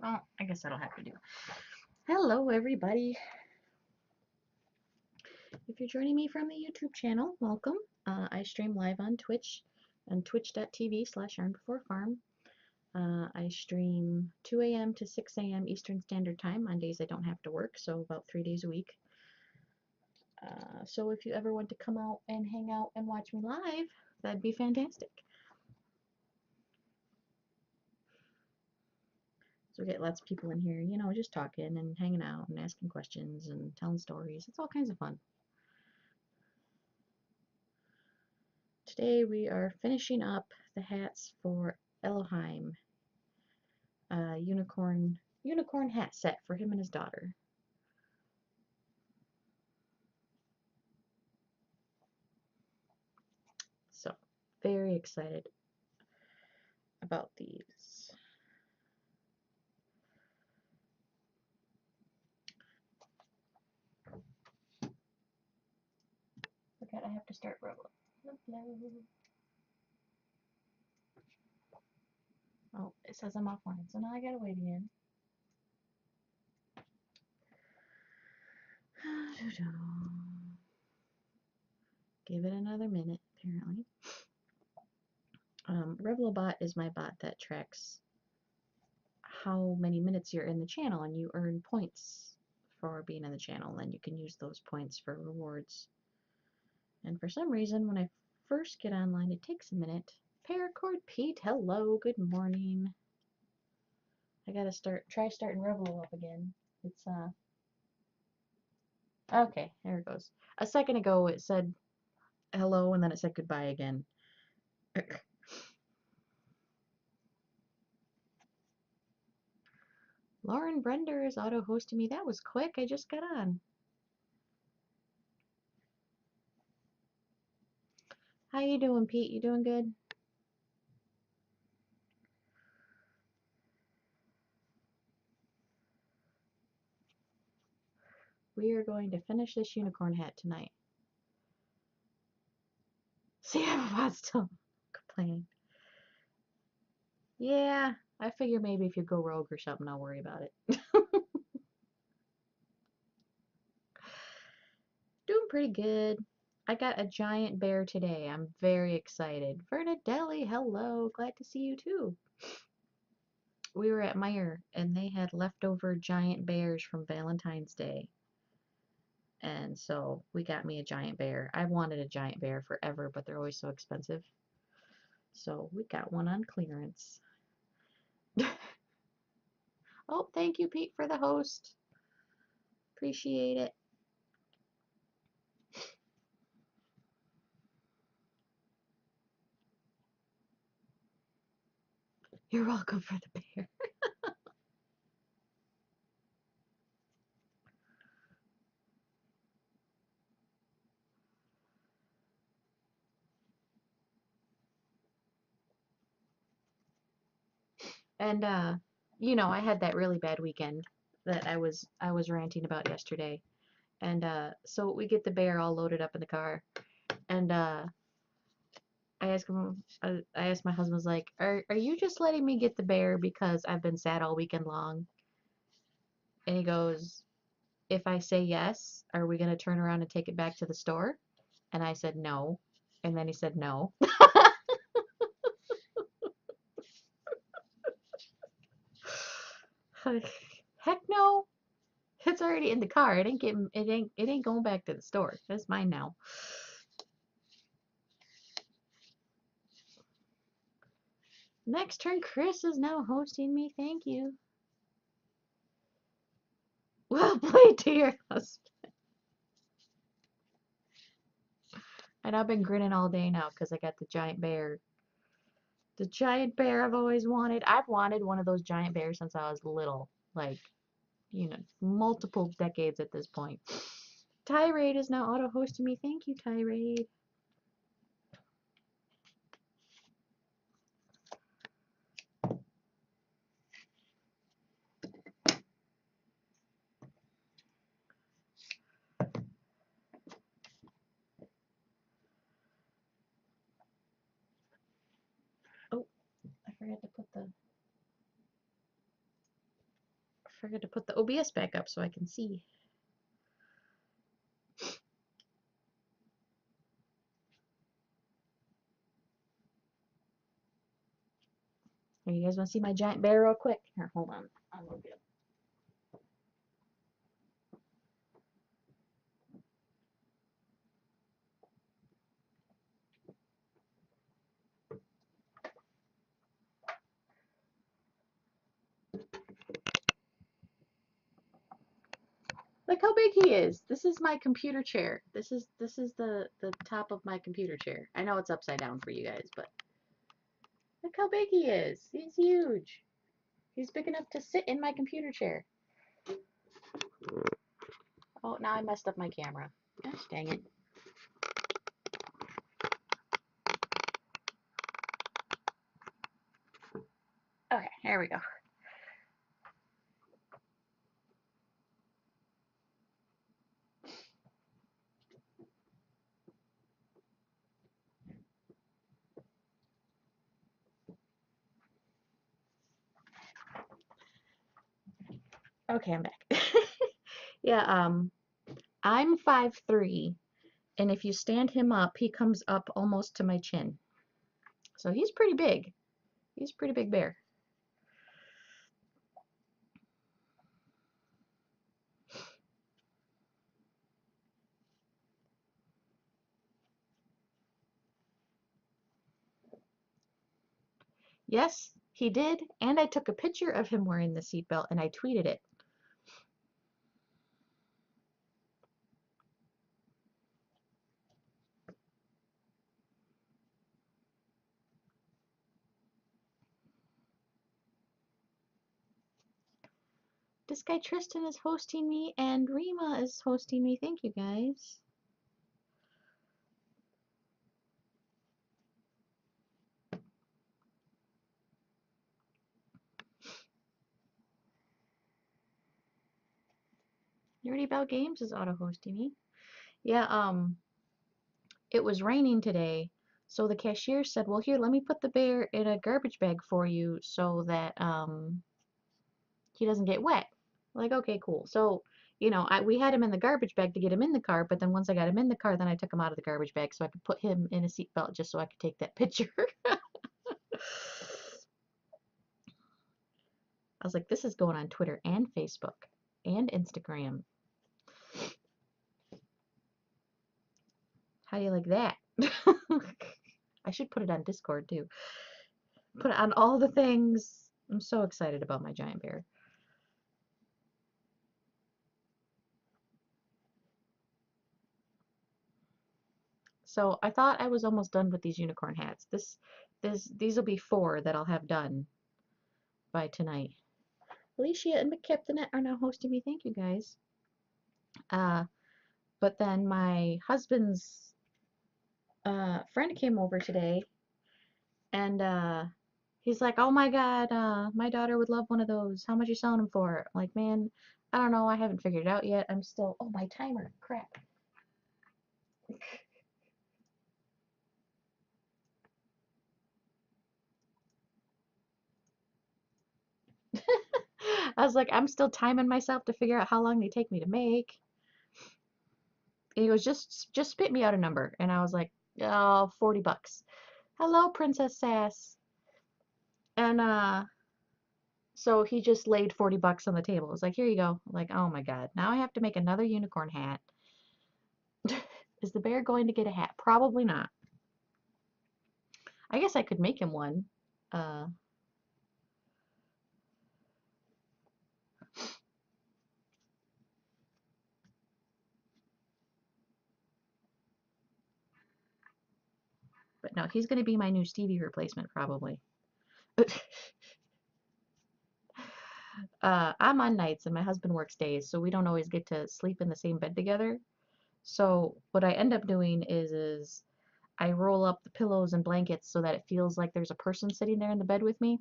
Oh, I guess that'll have to do. Hello, everybody. If you're joining me from the YouTube channel, welcome. I stream live on Twitch and twitch.tv/yarnbeforefarm. I stream 2 a.m. to 6 a.m. Eastern Standard Time on days I don't have to work, so about 3 days a week. So if you ever want to come out and hang out and watch me live, that'd be fantastic. So we get lots of people in here, you know, just talking and hanging out and asking questions and telling stories. It's all kinds of fun. Today we are finishing up the hats for Ellohime, a unicorn hat set for him and his daughter. So, very excited about these. Forgot I have to start rolling. Oh, it says I'm offline, so now I gotta wait again. Give it another minute, apparently. Revlobot is my bot that tracks how many minutes you're in the channel, and you earn points for being in the channel, and you can use those points for rewards. And for some reason, when I first get online, it takes a minute. Paracord Pete, hello, good morning. I gotta try starting Revelo up again. It's, okay, there it goes. A second ago, it said hello, and then it said goodbye again. Lauren Brender is auto-hosting me. That was quick. I just got on. How you doing, Pete? You doing good? We are going to finish this unicorn hat tonight. See, I'm still complaining. Yeah, I figure maybe if you go rogue or something, I'll worry about it. Doing pretty good. I got a giant bear today. I'm very excited. Vernadelli, hello. Glad to see you too. We were at Meijer and they had leftover giant bears from Valentine's Day. And so we got me a giant bear. I've wanted a giant bear forever, but they're always so expensive. So we got one on clearance. Oh, thank you, Pete, for the host. Appreciate it. You're welcome for the bear. And you know, I had that really bad weekend that I was ranting about yesterday. And so we get the bear all loaded up in the car. And I asked him, I asked my husband, was like, are you just letting me get the bear because I've been sad all weekend long? And he goes, if I say yes, are we going to turn around and take it back to the store? And I said no. And then he said no. Heck no. It's already in the car. It ain't going back to the store. It's mine now. Next turn, Chris is now hosting me. Thank you. Well played to your husband. And I've been grinning all day now because I got the giant bear. The giant bear I've always wanted. I've wanted one of those giant bears since I was little. Like, you know, multiple decades at this point. Tirade is now auto-hosting me. Thank you, Tirade. Oh, I forgot to put the... forgot to put the OBS back up so I can see. Here, you guys want to see my giant bear real quick? Here, hold on. I'll move it. Look how big he is. This is my computer chair. This is the top of my computer chair. I know it's upside down for you guys, but look how big he is. He's huge. He's big enough to sit in my computer chair. Oh, now I messed up my camera. Gosh dang it. Okay, here we go. Okay, I'm back. Yeah, I'm 5'3", and if you stand him up, he comes up almost to my chin. So he's pretty big. He's a pretty big bear. Yes, he did, and I took a picture of him wearing the seatbelt and I tweeted it. This guy Tristan is hosting me and Rima is hosting me. Thank you guys. Nerdy About Games is auto hosting me. Yeah, it was raining today, so the cashier said, "Well, here, let me put the bear in a garbage bag for you so that he doesn't get wet." Like, okay, cool. So, you know, we had him in the garbage bag to get him in the car, but then once I got him in the car, then I took him out of the garbage bag so I could put him in a seatbelt just so I could take that picture. I was like, this is going on Twitter and Facebook and Instagram. How do you like that? I should put it on Discord too. Put it on all the things. I'm so excited about my giant bear. So I thought I was almost done with these unicorn hats. These will be 4 that I'll have done by tonight. Alicia and McKipton are now hosting me. Thank you guys. But then my husband's friend came over today, and he's like, "Oh my God, my daughter would love one of those. How much are you selling them for?" I'm like, man, I don't know. I haven't figured it out yet. I'm still. Oh, my timer. Crap. I was like, I'm still timing myself to figure out how long they take me to make. And he goes, just spit me out a number. And I was like, oh, $40. Hello, Princess Sass. And so he just laid $40 on the table. It was like, here you go. I'm like, oh my God, now I have to make another unicorn hat. Is the bear going to get a hat? Probably not. I guess I could make him one. But no, he's going to be my new Stevie replacement, probably. I'm on nights and my husband works days, so we don't always get to sleep in the same bed together. So what I end up doing is I roll up the pillows and blankets so that it feels like there's a person sitting there in the bed with me.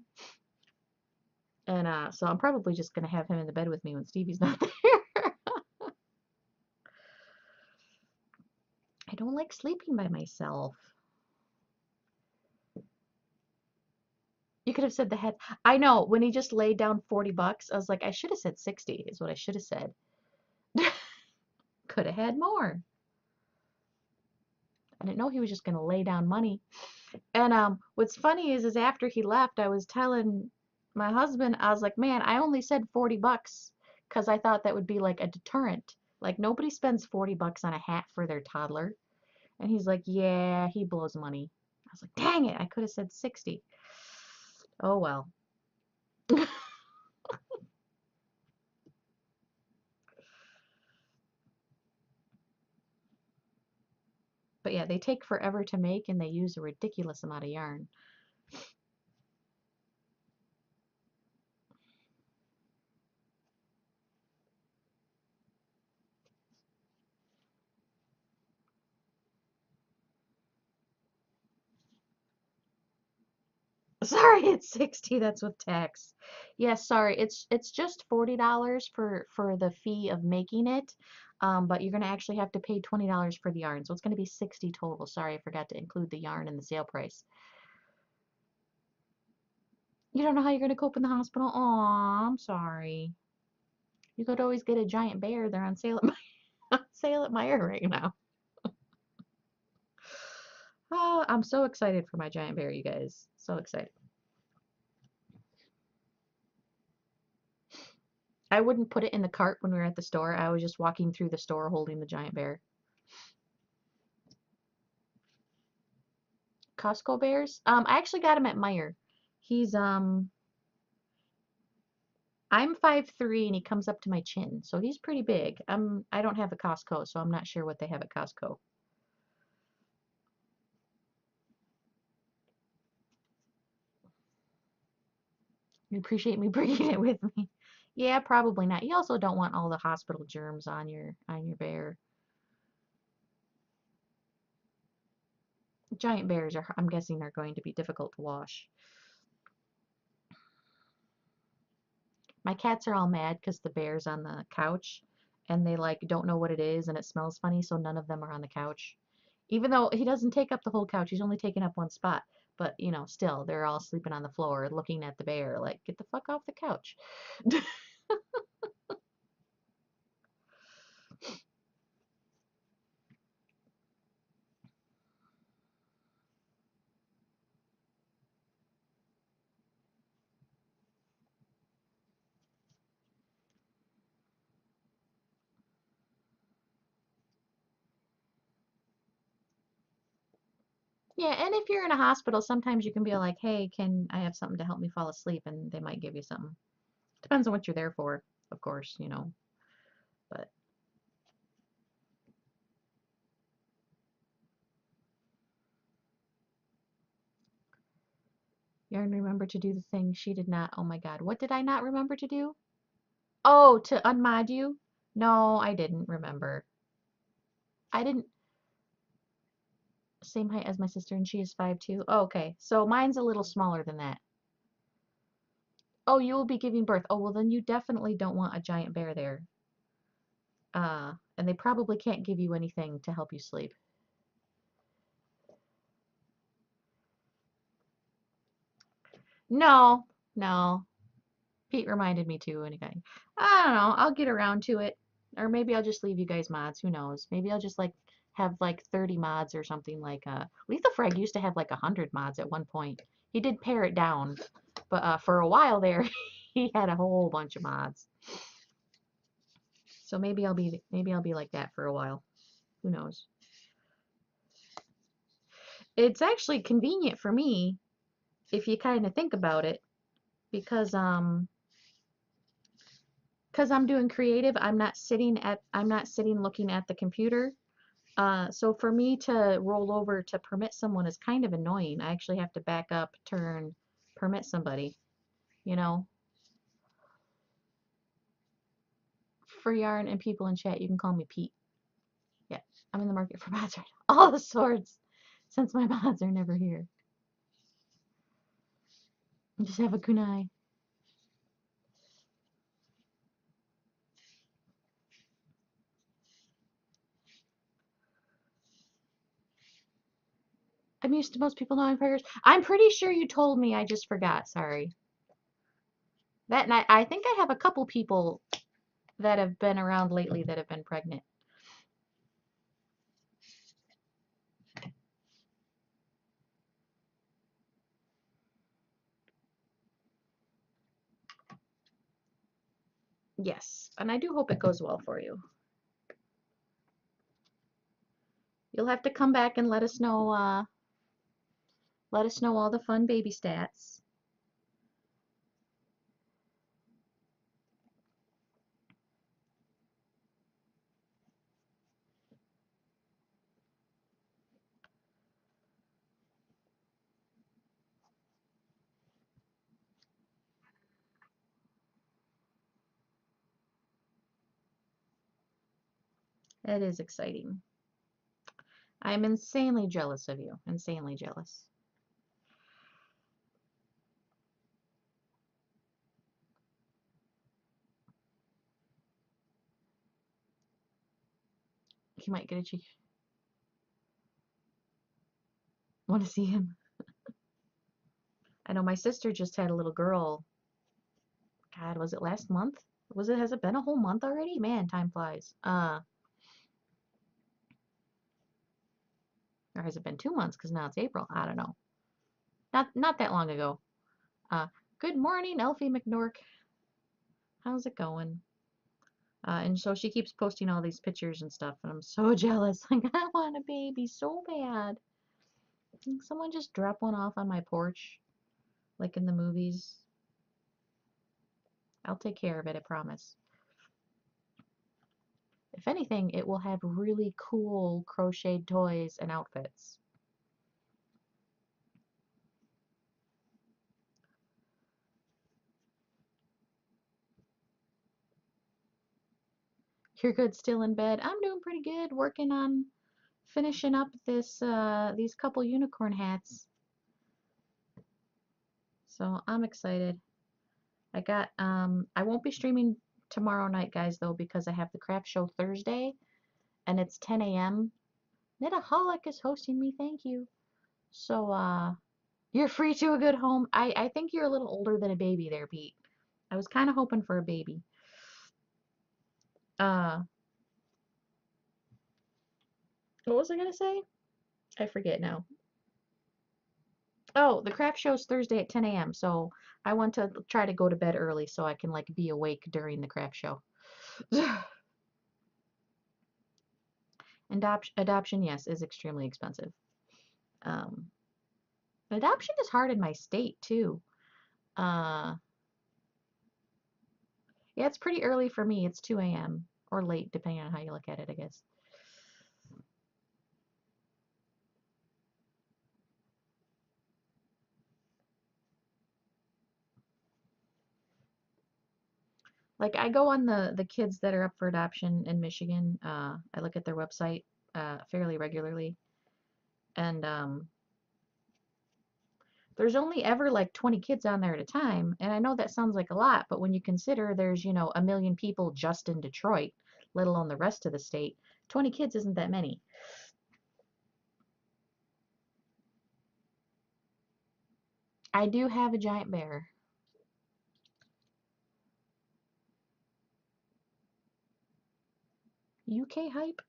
And so I'm probably just going to have him in the bed with me when Stevie's not there. I don't like sleeping by myself. You could have said the head. I know, when he just laid down 40 bucks, I was like, I should have said 60 is what I should have said. Could have had more. I didn't know he was just going to lay down money. And what's funny is after he left, I was telling my husband, I was like, man, I only said 40 bucks because I thought that would be like a deterrent. Like nobody spends 40 bucks on a hat for their toddler. And he's like, yeah, he blows money. I was like, dang it, I could have said 60. Oh well. But yeah, they take forever to make and they use a ridiculous amount of yarn. Sorry, it's 60. That's with tax. Yes, sorry. It's just $40 for the fee of making it. But you're gonna actually have to pay $20 for the yarn. So it's gonna be 60 total. Sorry, I forgot to include the yarn in the sale price. You don't know how you're gonna cope in the hospital? Aw, I'm sorry. You could always get a giant bear. They're on sale at my on sale at Meijer right now. Oh, I'm so excited for my giant bear, you guys. So excited. I wouldn't put it in the cart when we were at the store. I was just walking through the store holding the giant bear. Costco bears? I actually got him at Meijer. He's I'm 5'3" and he comes up to my chin, so he's pretty big. I don't have a Costco, so I'm not sure what they have at Costco. You appreciate me bringing it with me? Yeah, probably not. You also don't want all the hospital germs on your bear. Giant bears are, I'm guessing, are going to be difficult to wash. My cats are all mad because the bear's on the couch and they like don't know what it is and it smells funny, so none of them are on the couch. Even though he doesn't take up the whole couch, he's only taking up one spot. But, you know, still, they're all sleeping on the floor looking at the bear like, get the fuck off the couch. Yeah, and if you're in a hospital, sometimes you can be like, hey, can I have something to help me fall asleep? And they might give you something. Depends on what you're there for, of course, you know. But Yarn remember to do the thing she did not. Oh my God, what did I not remember to do? Oh, to unmod you? No, I didn't remember. I didn't. Same height as my sister, and she is 5'2". Oh, okay, so mine's a little smaller than that. Oh, you will be giving birth. Oh, well, then you definitely don't want a giant bear there. And they probably can't give you anything to help you sleep. No, no. Pete reminded me to, and again, I don't know. I'll get around to it, or maybe I'll just leave you guys mods. Who knows? Maybe I'll just like have like 30 mods or something like. Lethal Frag used to have like 100 mods at one point. He did pare it down, but for a while there, he had a whole bunch of mods. So maybe I'll be like that for a while. Who knows? It's actually convenient for me if you kind of think about it because I'm doing creative, I'm not sitting looking at the computer. So for me to roll over to permit someone is kind of annoying. I actually have to back up, turn, permit somebody, you know. For yarn and people in chat, you can call me Pete. Yeah, I'm in the market for mods right now. All the swords, since my mods are never here. Just have a kunai. I'm used to most people knowing preggers. I'm pretty sure you told me. I just forgot. Sorry. That night, I think I have a couple people that have been around lately that have been pregnant. Yes, and I do hope it goes well for you. You'll have to come back and let us know all the fun baby stats. It is exciting. I'm insanely jealous of you. Insanely jealous. He might get a cheek. Want to see him? I know my sister just had a little girl. God, was it last month? Has it been a whole month already? Man, time flies. Or has it been 2 months? Because now it's April. I don't know. Not that long ago. Uh, Good morning, Elfie McNork. How's it going? And so she keeps posting all these pictures and stuff, and I'm so jealous. Like, I want a baby so bad. Can someone just drop one off on my porch, like in the movies? I'll take care of it, I promise. If anything, it will have really cool crocheted toys and outfits. You're good, still in bed? I'm doing pretty good, working on finishing up these couple unicorn hats. So I'm excited. I won't be streaming tomorrow night, guys, though, because I have the craft show Thursday, and it's 10 a.m. Knitaholic is hosting me, thank you. So, you're free to a good home. I think you're a little older than a baby there, Pete. I was kind of hoping for a baby. Uh, what was I gonna say? I forget now. Oh, the craft show's Thursday at 10 a.m. So I want to try to go to bed early so I can like be awake during the craft show. Adoption, yes, is extremely expensive. Um, Adoption is hard in my state too. Uh, yeah, it's pretty early for me. It's 2 a.m. or late, depending on how you look at it, I guess. Like I go on the kids that are up for adoption in Michigan. I look at their website fairly regularly, and there's only ever like 20 kids on there at a time. And I know that sounds like a lot, but when you consider there's, a million people just in Detroit, let alone the rest of the state, 20 kids isn't that many. I do have a giant bear. UK hype?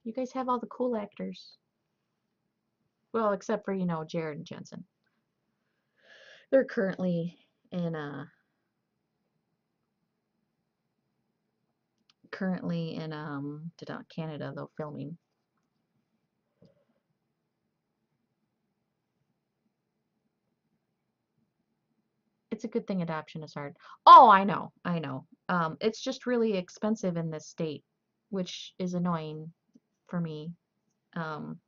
You guys have all the cool actors. Well, except for, Jared and Jensen. They're currently in Canada though filming. It's a good thing adoption is hard. Oh, I know, I know. It's just really expensive in this state, which is annoying for me. Um,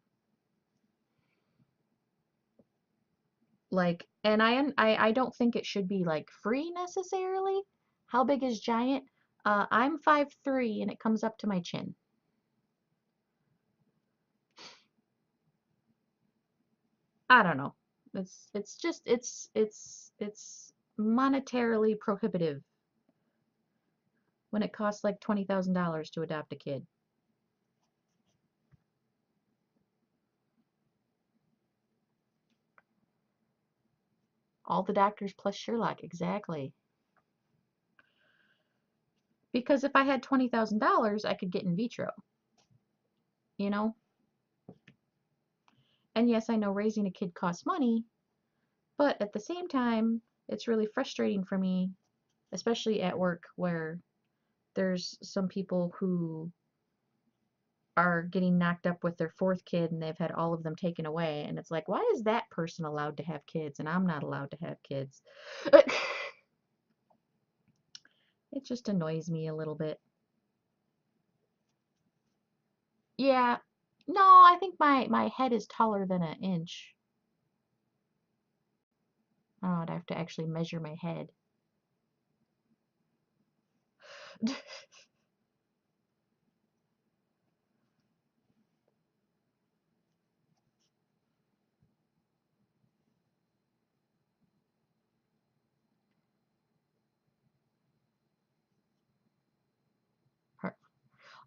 and I don't think it should be like free necessarily. How big is giant? I'm 5'3" and it comes up to my chin. I don't know. It's just it's monetarily prohibitive when it costs like $20,000 to adopt a kid. All the doctors plus Sherlock, exactly. Because if I had $20,000, I could get in vitro, you know? And yes, I know raising a kid costs money, but at the same time, it's really frustrating for me, especially at work where there's some people who are getting knocked up with their fourth kid and they've had all of them taken away. And it's like, why is that person allowed to have kids and I'm not allowed to have kids? It just annoys me a little bit. Yeah. No, I think my head is taller than an inch. Oh, I'd have to actually measure my head.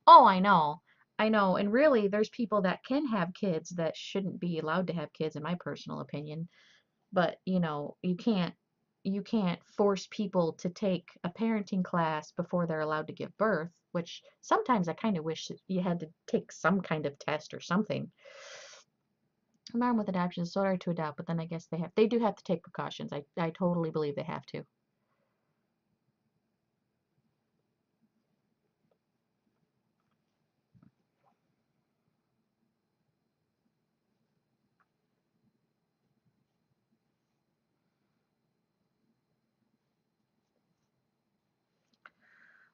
Oh, I know. I know. And really, there's people that can have kids that shouldn't be allowed to have kids, in my personal opinion. But, you can't force people to take a parenting class before they're allowed to give birth, which sometimes I kind of wish that you had to take some kind of test or something. I'm armed with adoption, so hard to adopt, but then I guess they do have to take precautions. I totally believe they have to.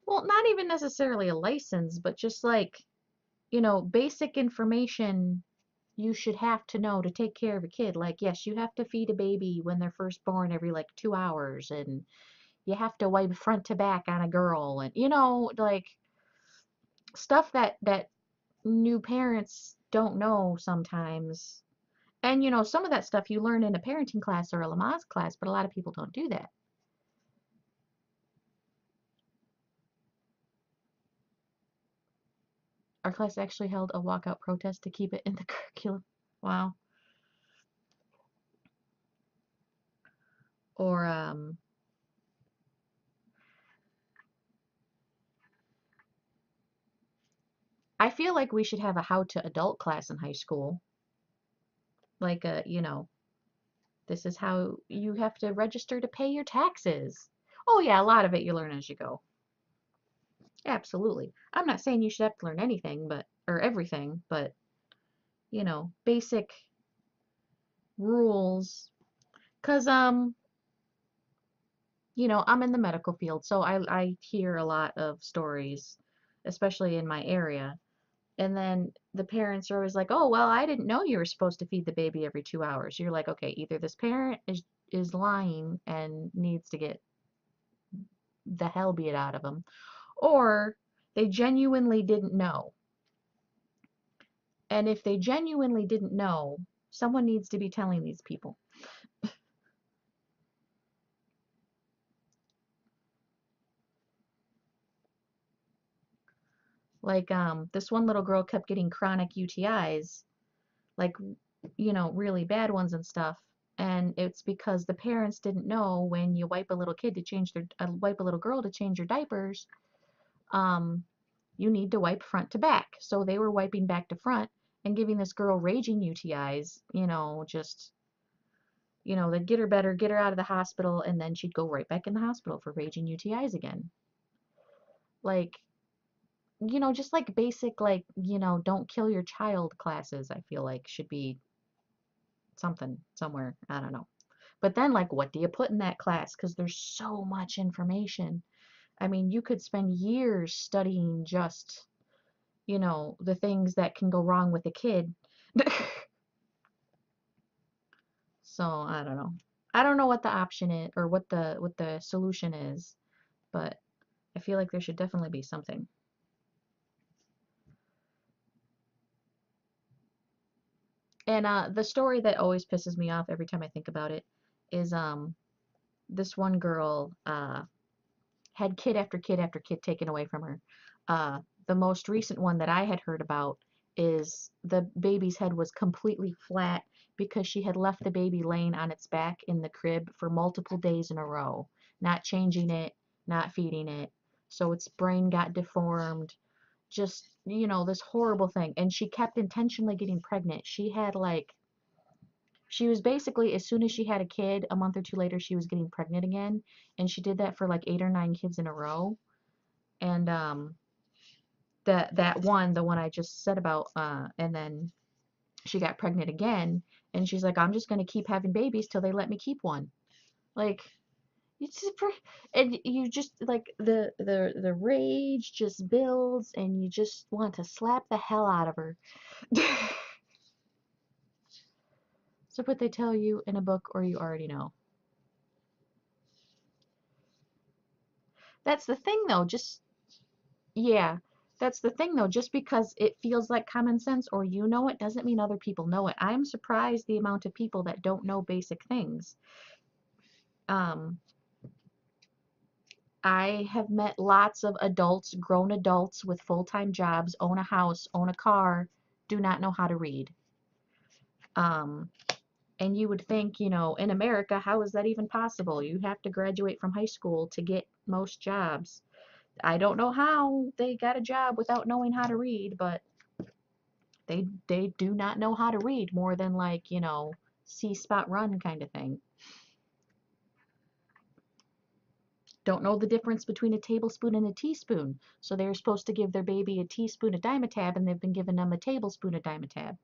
Well, not even necessarily a license, but just like, basic information you should have to know to take care of a kid. Like, yes, you have to feed a baby when they're first born every like 2 hours, and you have to wipe front to back on a girl, and like stuff that new parents don't know sometimes. And some of that stuff you learn in a parenting class or a Lamaze class, but a lot of people don't do that. Our class actually held a walkout protest to keep it in the curriculum. Wow. Or I feel like we should have a how to adult class in high school. Like this is how you have to register to pay your taxes. Oh yeah, a lot of it you learn as you go. Absolutely. I'm not saying you should have to learn anything, or everything, but basic rules. 'Cause I'm in the medical field, so I hear a lot of stories, especially in my area. And then the parents are always like, "Oh, well, I didn't know you were supposed to feed the baby every 2 hours." You're like, okay, either this parent is lying and needs to get the hell beat out of them, or they genuinely didn't know. And if they genuinely didn't know, someone needs to be telling these people. Like this one little girl kept getting chronic UTIs, like really bad ones and stuff. And it's because the parents didn't know when you wipe a little kid to change their wipe a little girl to change your diapers, um, you need to wipe front to back. So they were wiping back to front and giving this girl raging UTIs, just they'd get her better, get her out of the hospital, and then she'd go right back in the hospital for raging UTIs again. Like, just like basic, like, don't kill your child classes, I feel like should be something somewhere. I don't know. But then, like, what do you put in that class? Because there's so much information. I mean, you could spend years studying just, the things that can go wrong with a kid. So, I don't know. I don't know what the option is or what the solution is, but I feel like there should definitely be something. And the story that always pisses me off every time I think about it is this one girl had kid after kid after kid taken away from her. The most recent one that I had heard about is the baby's head was completely flat because she had left the baby laying on its back in the crib for multiple days in a row, not changing it, not feeding it. So its brain got deformed, just, this horrible thing. And she kept intentionally getting pregnant. She was basically, as soon as she had a kid, a month or two later, she was getting pregnant again. And she did that for like 8 or 9 kids in a row. And the one I just said about, and then she got pregnant again, and she's like, I'm just gonna keep having babies till they let me keep one. Like, it's super, and you just like the rage just builds, and you just want to slap the hell out of her. So what they tell you in a book, or you already know. That's the thing, though. Yeah, that's the thing, though. Just because it feels like common sense or you know it doesn't mean other people know it. I'm surprised the amount of people that don't know basic things. Um, I have met lots of adults, grown adults with full-time jobs, own a house, own a car, do not know how to read. Um, and you would think, in America, how is that even possible? You have to graduate from high school to get most jobs. I don't know how they got a job without knowing how to read, but they do not know how to read more than like, see spot run kind of thing. Don't know the difference between a tablespoon and a teaspoon. So they're supposed to give their baby a teaspoon of Dimetab and they've been giving them a tablespoon of Dimetab.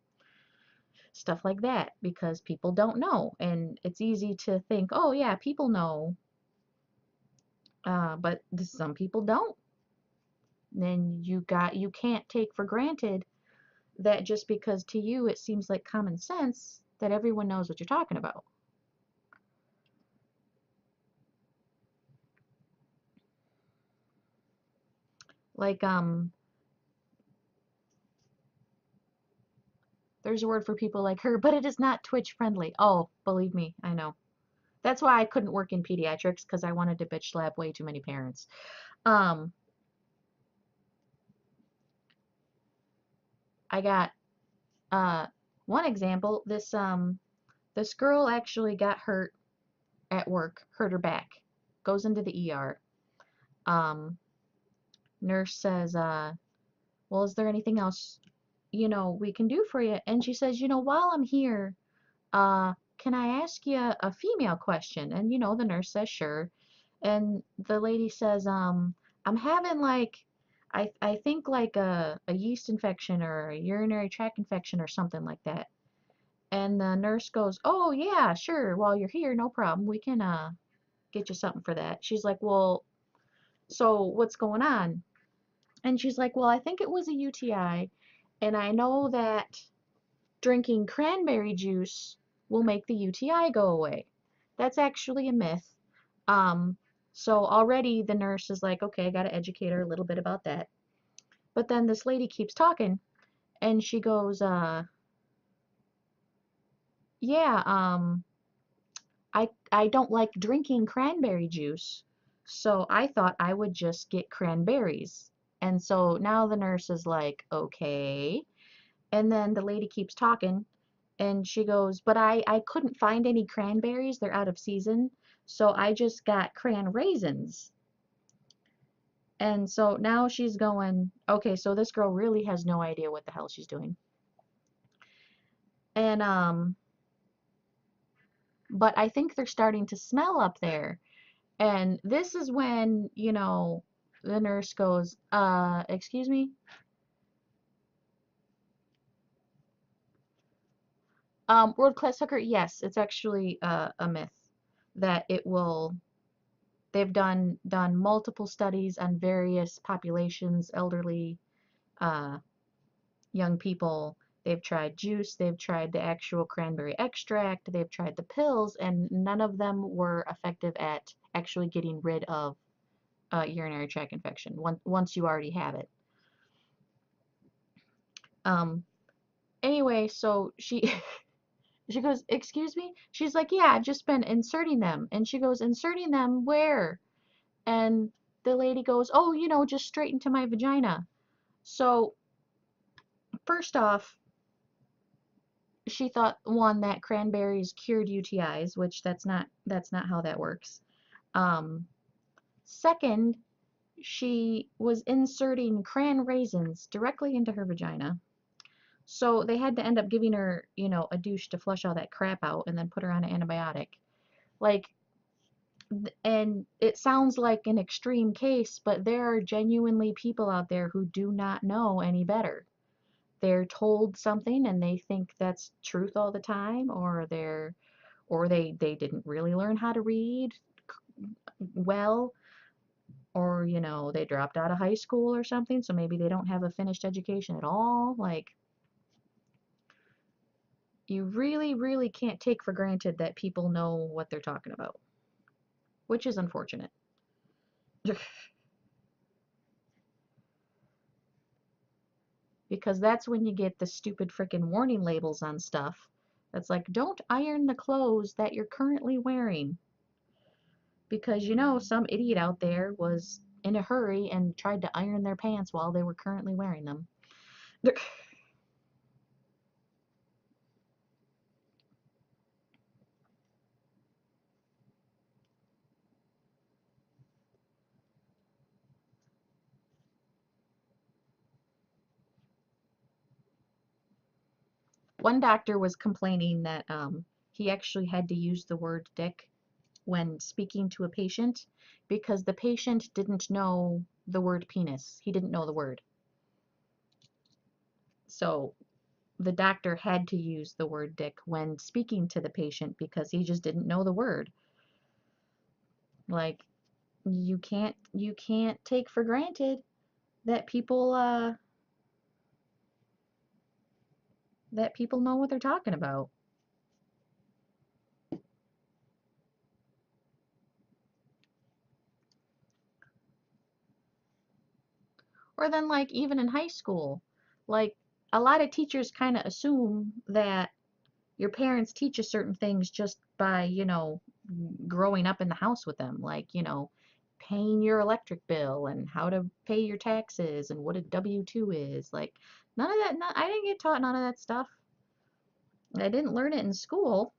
Stuff like that because people don't know. And it's easy to think, oh yeah, people know. But some people don't. Then you can't take for granted that just because to you it seems like common sense that everyone knows what you're talking about. Like there's a word for people like her, but it is not Twitch friendly. Oh, believe me, I know. That's why I couldn't work in pediatrics because I wanted to bitch slap way too many parents. Um, I got uh one example. This girl actually got hurt at work, hurt her back, goes into the ER. Um, Nurse says, well, is there anything else, we can do for you? And she says, while I'm here, can I ask you a female question? And the nurse says, sure. And the lady says, I'm having like, I think like a yeast infection or a urinary tract infection or something like that. And the nurse goes, oh yeah, sure. While you're here, no problem. We can get you something for that. She's like, well, so what's going on? And she's like, well, I think it was a UTI, and I know that drinking cranberry juice will make the UTI go away. That's actually a myth. Um, so already the nurse is like, okay, I got to educate her a little bit about that. But then this lady keeps talking, and she goes, yeah, I don't like drinking cranberry juice, so I thought I would just get cranberries. And so now the nurse is like, okay. And then the lady keeps talking, and she goes, but I couldn't find any cranberries. They're out of season. So I just got cran raisins. And so now she's going, okay, so this girl really has no idea what the hell she's doing. And but I think they're starting to smell up there. And this is when, the nurse goes, excuse me? World class hooker, yes, it's actually a myth that it will. They've done multiple studies on various populations, elderly, uh, young people. They've tried juice, they've tried the actual cranberry extract, they've tried the pills, and none of them were effective at actually getting rid of urinary tract infection once you already have it. Um, anyway, so she she goes, excuse me? She's like, yeah, I've just been inserting them. And she goes, inserting them where? And the lady goes, oh, just straight into my vagina. So first off, she thought, one, that cranberries cured UTIs, which that's not how that works. Um, Second, she was inserting cran raisins directly into her vagina. So they had to end up giving her, a douche to flush all that crap out and then put her on an antibiotic. Like, and it sounds like an extreme case, but there are genuinely people out there who do not know any better. They're told something and they think that's truth all the time, or they didn't really learn how to read well, or they dropped out of high school or something, so maybe they don't have a finished education at all. Like, you really, really can't take for granted that people know what they're talking about, which is unfortunate. Because that's when you get the stupid frickin' warning labels on stuff. That's like, don't iron the clothes that you're currently wearing. Because some idiot out there was in a hurry and tried to iron their pants while they were currently wearing them. One doctor was complaining that he actually had to use the word dick when speaking to a patient because the patient didn't know the word penis. He didn't know the word. So the doctor had to use the word dick when speaking to the patient because he just didn't know the word. Like, you can't take for granted that people know what they're talking about. Or then, like, even in high school, like, a lot of teachers kind of assume that your parents teach you certain things just by, growing up in the house with them, like, paying your electric bill and how to pay your taxes and what a W-2 is. Like, none of that, I didn't get taught none of that stuff. I didn't learn it in school.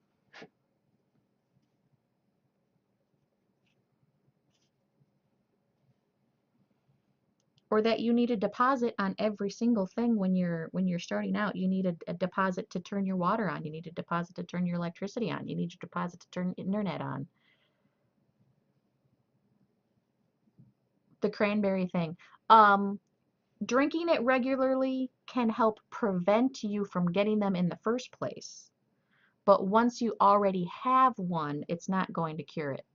Or that you need a deposit on every single thing when you're starting out. You need a deposit to turn your water on. You need a deposit to turn your electricity on. You need a deposit to turn internet on. The cranberry thing. Um, Drinking it regularly can help prevent you from getting them in the first place. But once you already have one, it's not going to cure it.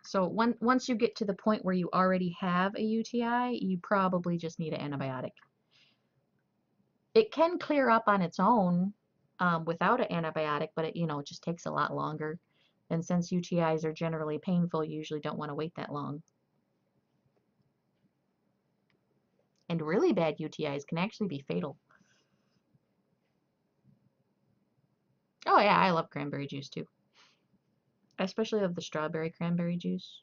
So once you get to the point where you already have a UTI, you probably just need an antibiotic. It can clear up on its own without an antibiotic, but it just takes a lot longer. And since UTIs are generally painful, you usually don't want to wait that long. And really bad UTIs can actually be fatal. Oh yeah, I love cranberry juice too. I especially love the strawberry cranberry juice.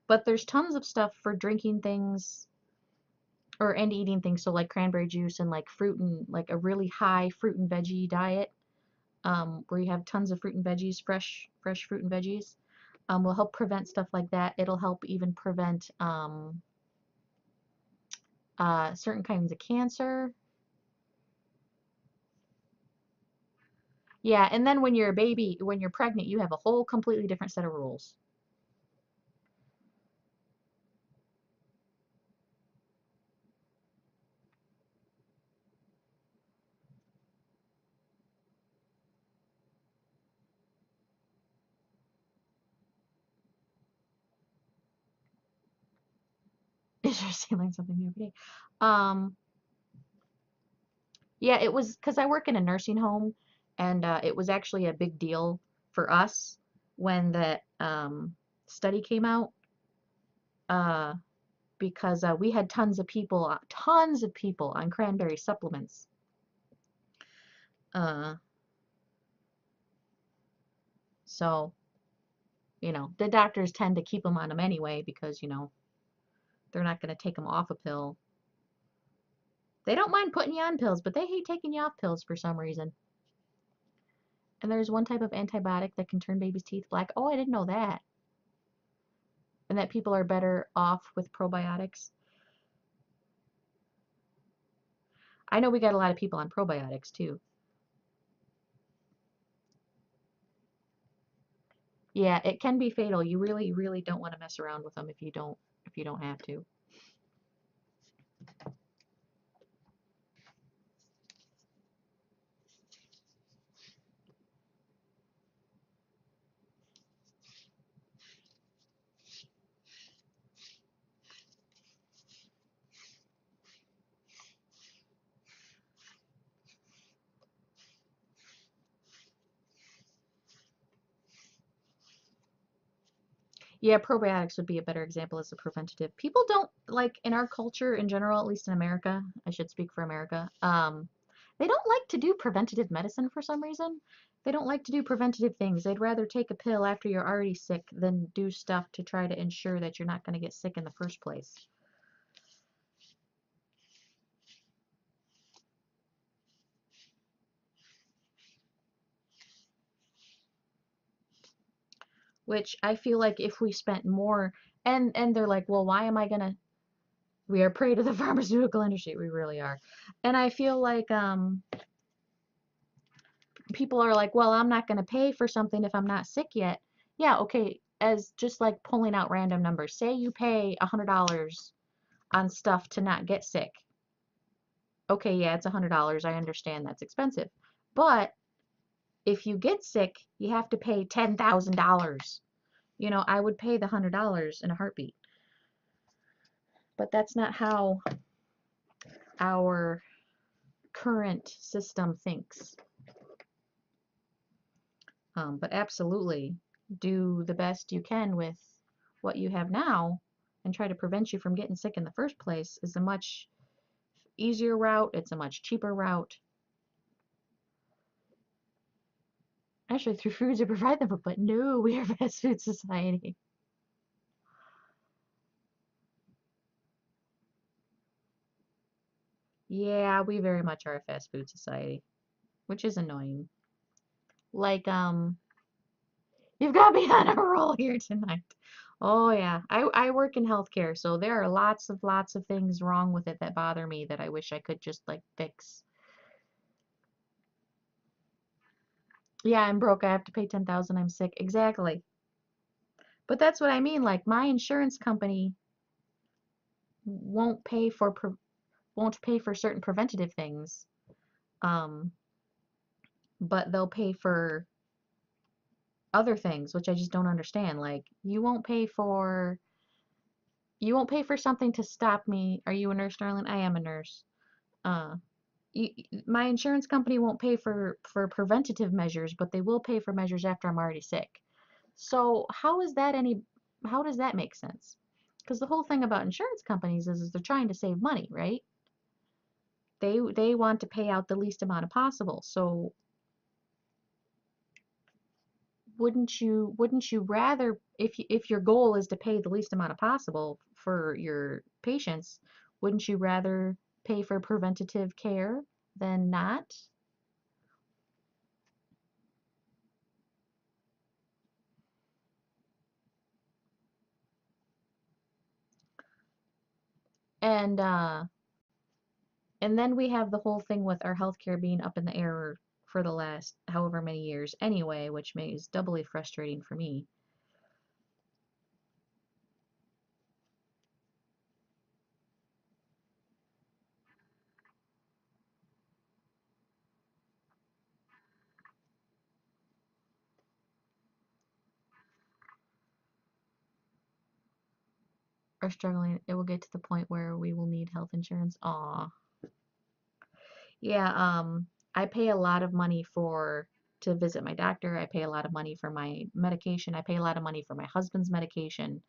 But there's tons of stuff for drinking things and eating things. So like cranberry juice and like fruit and like a really high fruit and veggie diet, where you have tons of fruit and veggies, fresh fruit and veggies, will help prevent stuff like that. It'll help even prevent certain kinds of cancer. Yeah, and then when you're a baby, when you're pregnant, you have a whole completely different set of rules. Interesting, learn something new every day. Um, yeah, it was because I work in a nursing home, and it was actually a big deal for us when that study came out, uh, because we had tons of people on cranberry supplements. Uh, so, the doctors tend to keep them on them anyway because, they're not going to take them off a pill. They don't mind putting you on pills, but they hate taking you off pills for some reason. And there's one type of antibiotic that can turn babies' teeth black. Oh, I didn't know that. And that people are better off with probiotics. I know we got a lot of people on probiotics too. Yeah, it can be fatal. You really, really don't want to mess around with them if you don't have to. Yeah, probiotics would be a better example as a preventative. People don't like in our culture in general, at least in America, I should speak for America. They don't like to do preventative medicine for some reason. They don't like to do preventative things. They'd rather take a pill after you're already sick than do stuff to try to ensure that you're not going to get sick in the first place. Which I feel like if we spent more and they're like, "Well, why am I going to we are prey to the pharmaceutical industry." We really are. And I feel like people are like, well, I'm not going to pay for something if I'm not sick yet. Yeah, okay, as just like pulling out random numbers. Say you pay $100 on stuff to not get sick. Okay, yeah, it's $100. I understand that's expensive. But if you get sick, you have to pay $10,000. I would pay the $100 in a heartbeat. But that's not how our current system thinks. But absolutely, do the best you can with what you have now and try to prevent you from getting sick in the first place is a much easier route. It's a much cheaper route. Actually, through foods to provide them, but no, we are a fast food society. Yeah, we very much are a fast food society, which is annoying. Like, you've got me on a roll here tonight. Oh yeah, I work in healthcare, so there are lots of things wrong with it that bother me that I wish I could just like fix. Yeah, I'm broke. I have to pay 10,000. I'm sick. Exactly. But that's what I mean. Like my insurance company won't pay for won't pay for certain preventative things. Um, but they'll pay for other things, which I just don't understand. Like you won't pay for something to stop me. Are you a nurse, darling? I am a nurse. Uh, y my insurance company won't pay for preventative measures, but they will pay for measures after I'm already sick. So how does that make sense? Because the whole thing about insurance companies is they're trying to save money, right? They want to pay out the least amount of possible. So wouldn't you rather if your goal is to pay the least amount of possible for your patients, wouldn't you rather pay for preventative care than not? And then we have the whole thing with our healthcare being up in the air for the last however many years anyway, which makes doubly frustrating for me. Are struggling, it will get to the point where we will need health insurance. Aw. Yeah, I pay a lot of money for to visit my doctor. I pay a lot of money for my medication. I pay a lot of money for my husband's medication.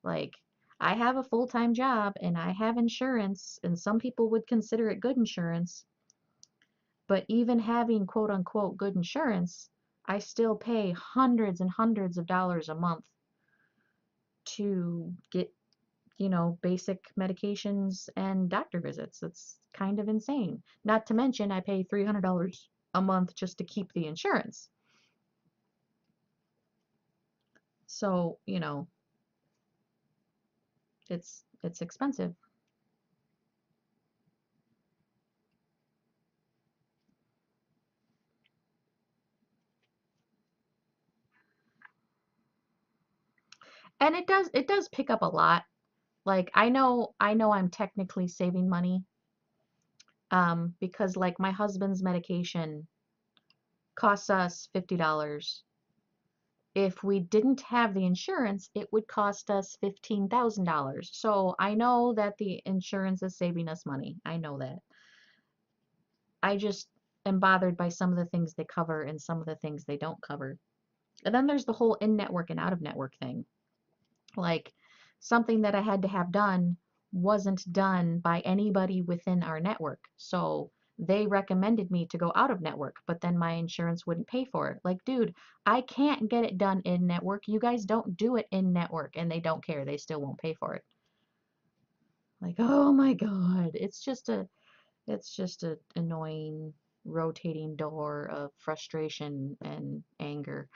Like, I have a full-time job and I have insurance, and some people would consider it good insurance. But even having quote unquote good insurance, I still pay hundreds and hundreds of dollars a month to get, basic medications and doctor visits. It's kind of insane. Not to mention, I pay $300 a month just to keep the insurance. So, it's expensive. And it does pick up a lot. Like I know I'm technically saving money because like my husband's medication costs us $50. If we didn't have the insurance, it would cost us $15,000. So I know that the insurance is saving us money. I know that. I just am bothered by some of the things they cover and some of the things they don't cover. And then there's the whole in-network and out-of-network thing. Like something that I had to have done wasn't done by anybody within our network. So they recommended me to go out of network, but then my insurance wouldn't pay for it. Like, dude, I can't get it done in network. You guys don't do it in network, and they don't care. They still won't pay for it. Like, oh my God, it's just a annoying rotating door of frustration and anger.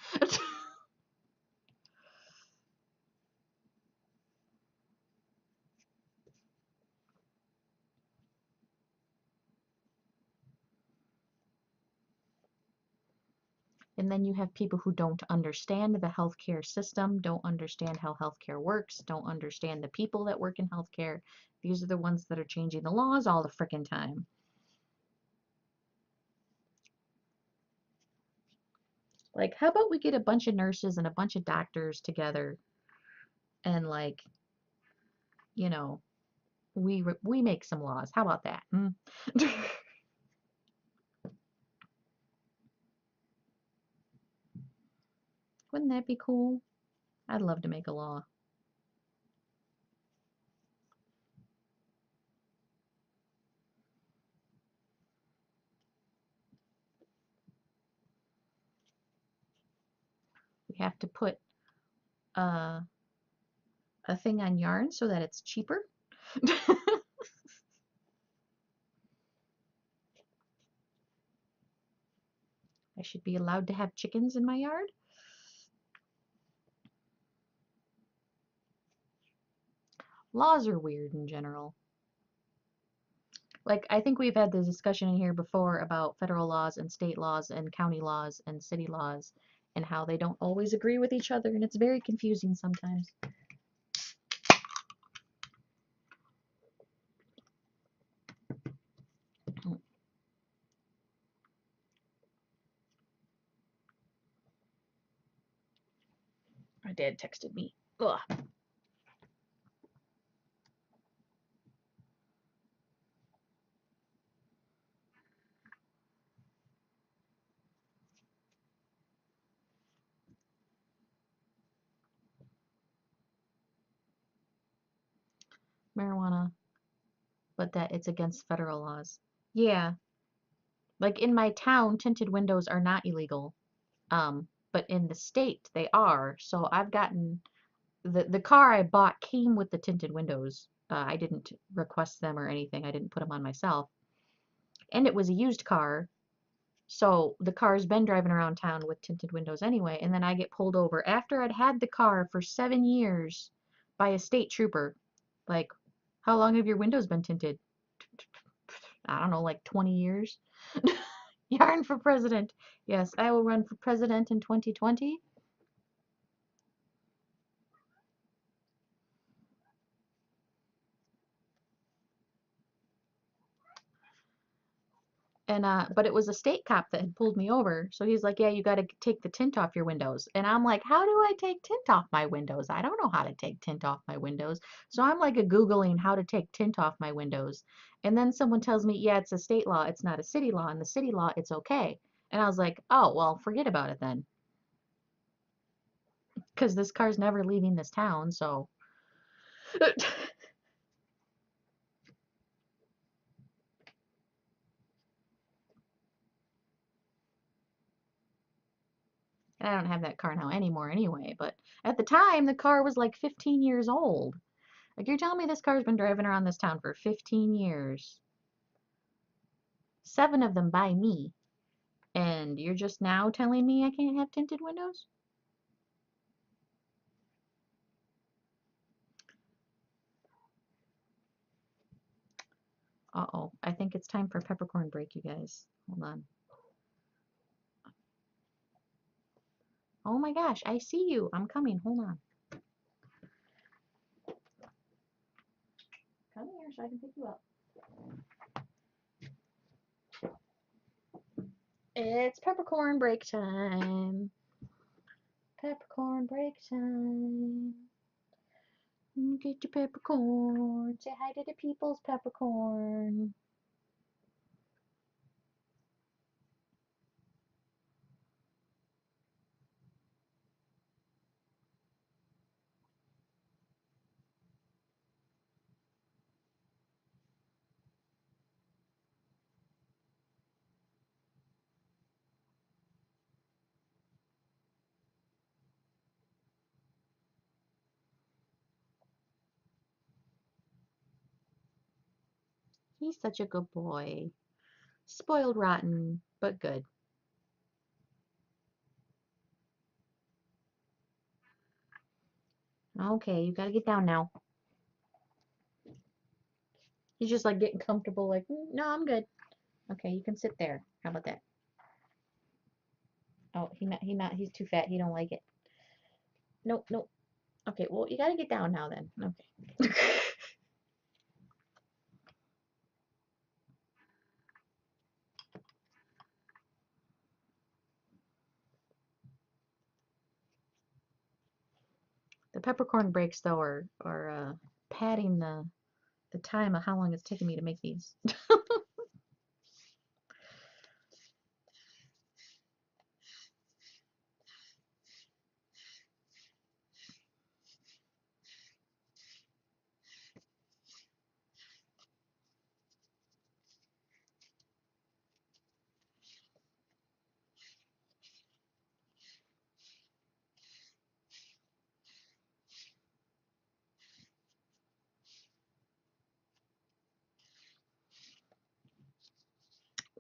And then you have people who don't understand the healthcare system, don't understand how healthcare works, don't understand the people that work in healthcare. These are the ones that are changing the laws all the frickin' time. Like, how about we get a bunch of nurses and a bunch of doctors together and like, you know, we make some laws. How about that? Hmm? Wouldn't that be cool? I'd love to make a law. We have to put uh, a thing on yarn so that it's cheaper. I should be allowed to have chickens in my yard. Laws are weird in general. Like, I think we've had this discussion in here before about federal laws and state laws and county laws and city laws and how they don't always agree with each other, and it's very confusing sometimes. My dad texted me. Ugh. Marijuana, but that it's against federal laws. Yeah, like in my town, tinted windows are not illegal. But in the state they are. So I've gotten the car I bought came with the tinted windows. I didn't request them or anything. I didn't put them on myself. And it was a used car. So the car's been driving around town with tinted windows anyway. And then I get pulled over after I'd had the car for 7 years by a state trooper. Like, how long have your windows been tinted? I don't know, like 20 years. Yarn for president. Yes, I will run for president in 2020. And but it was a state cop that had pulled me over. So he's like, "Yeah, you got to take the tint off your windows." And I'm like, "How do I take tint off my windows? I don't know how to take tint off my windows." So I'm like googling how to take tint off my windows. And then someone tells me, "Yeah, it's a state law. It's not a city law. In the city law, it's okay." And I was like, "Oh, well, forget about it then." Because this car's never leaving this town, so I don't have that car now anymore anyway, but at the time the car was like 15 years old. Like you're telling me this car's been driving around this town for 15 years. 7 of them by me. And you're just now telling me I can't have tinted windows? Uh-oh. I think it's time for peppercorn break, you guys. Hold on. Oh my gosh, I see you. I'm coming. Hold on. Come here so I can pick you up. It's peppercorn break time. Peppercorn break time. Get your peppercorn. Say hi to the people's peppercorn. He's such a good boy. Spoiled rotten, but good. Okay, you gotta get down now. He's just like getting comfortable, like, no, I'm good. Okay, you can sit there. How about that? Oh, he's too fat. He don't like it. Nope, nope. Okay, well, you gotta get down now then. Okay. The peppercorn breaks though are padding the time of how long it's taken me to make these.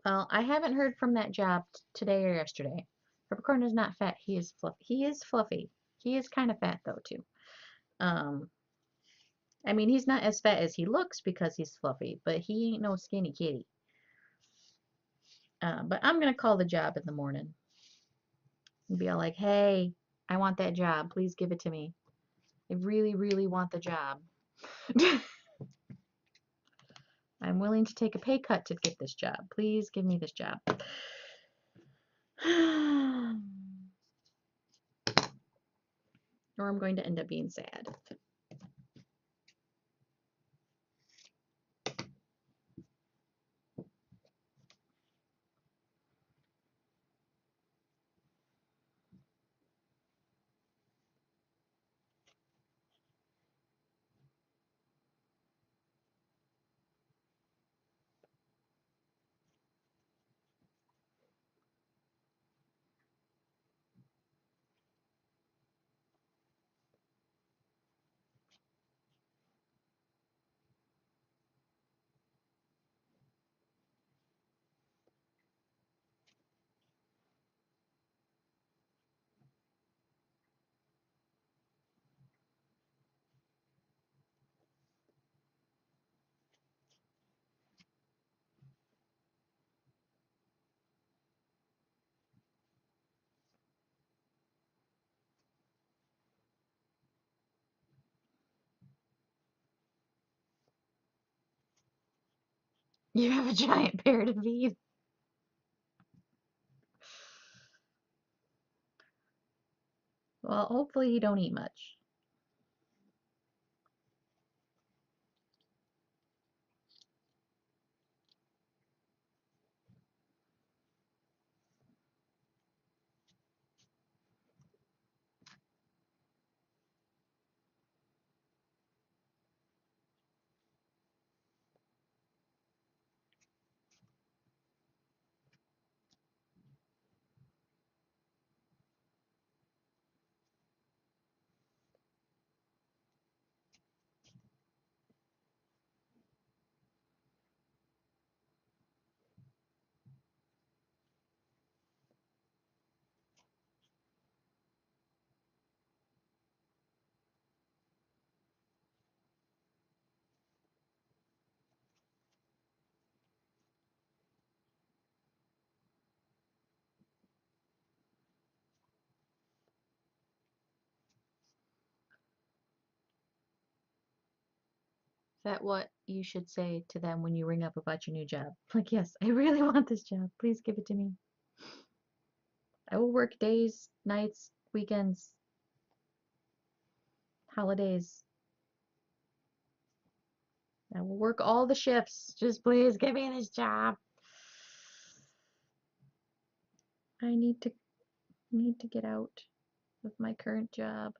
Well, I haven't heard from that job today or yesterday. Peppercorn is not fat. He is fluffy. He is fluffy. He is kind of fat though too. Um, I mean, he's not as fat as he looks because he's fluffy, but he ain't no skinny kitty. But I'm gonna call the job in the morning and be all like, "Hey, I want that job. Please give it to me. I really, really want the job. I'm willing to take a pay cut to get this job. Please give me this job." Or I'm going to end up being sad. You have a giant bear to feed. Well, hopefully you don't eat much. that what you should say to them when you ring up about your new job? Like, yes, I really want this job. Please give it to me. I will work days, nights, weekends, holidays. I will work all the shifts. Just please give me this job. I need to get out of my current job.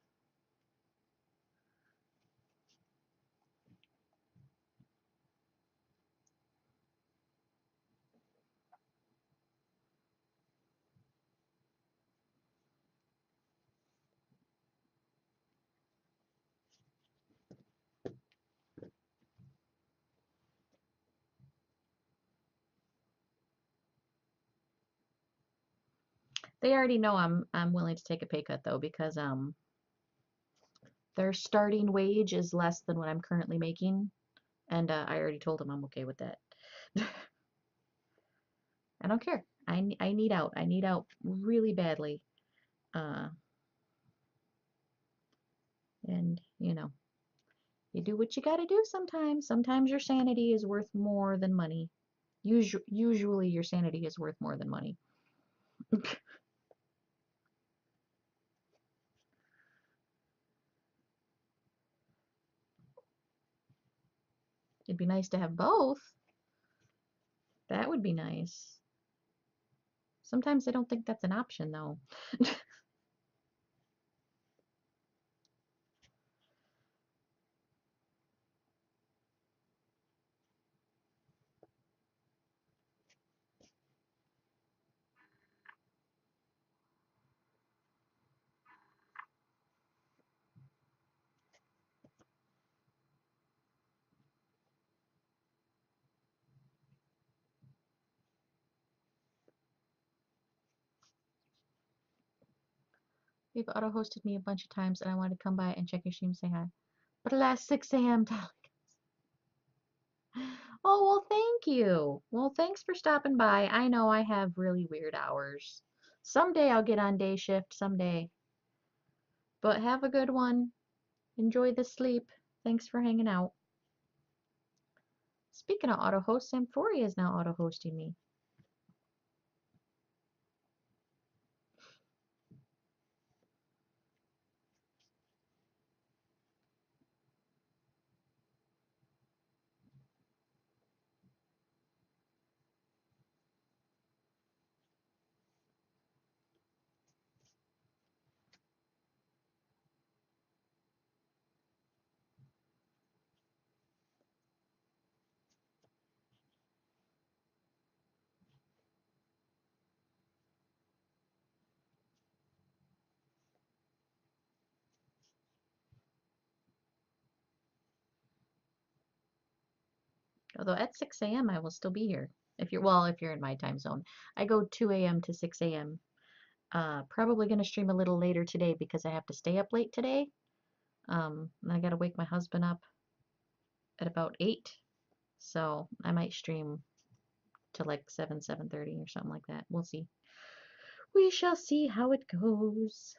They already know I'm willing to take a pay cut though because their starting wage is less than what I'm currently making, and I already told them I'm okay with that. I don't care. I need out. I need out really badly. Uh, and you do what you got to do sometimes. Sometimes your sanity is worth more than money. Usually your sanity is worth more than money. It'd be nice to have both. That would be nice. Sometimes I don't think that's an option though. You've auto-hosted me a bunch of times and I wanted to come by and check your stream and say hi. But alas, 6 a.m. Oh, well, thank you. Well, thanks for stopping by. I know I have really weird hours. Someday I'll get on day shift, someday. But have a good one. Enjoy the sleep. Thanks for hanging out. Speaking of auto-host, Samphoria is now auto-hosting me. Although at 6 a.m. I will still be here. If you're in my time zone. I go 2 a.m. to 6 a.m. Probably gonna stream a little later today because I have to stay up late today. And I gotta wake my husband up at about 8. So I might stream to like 7:30 or something like that. We'll see. We shall see how it goes.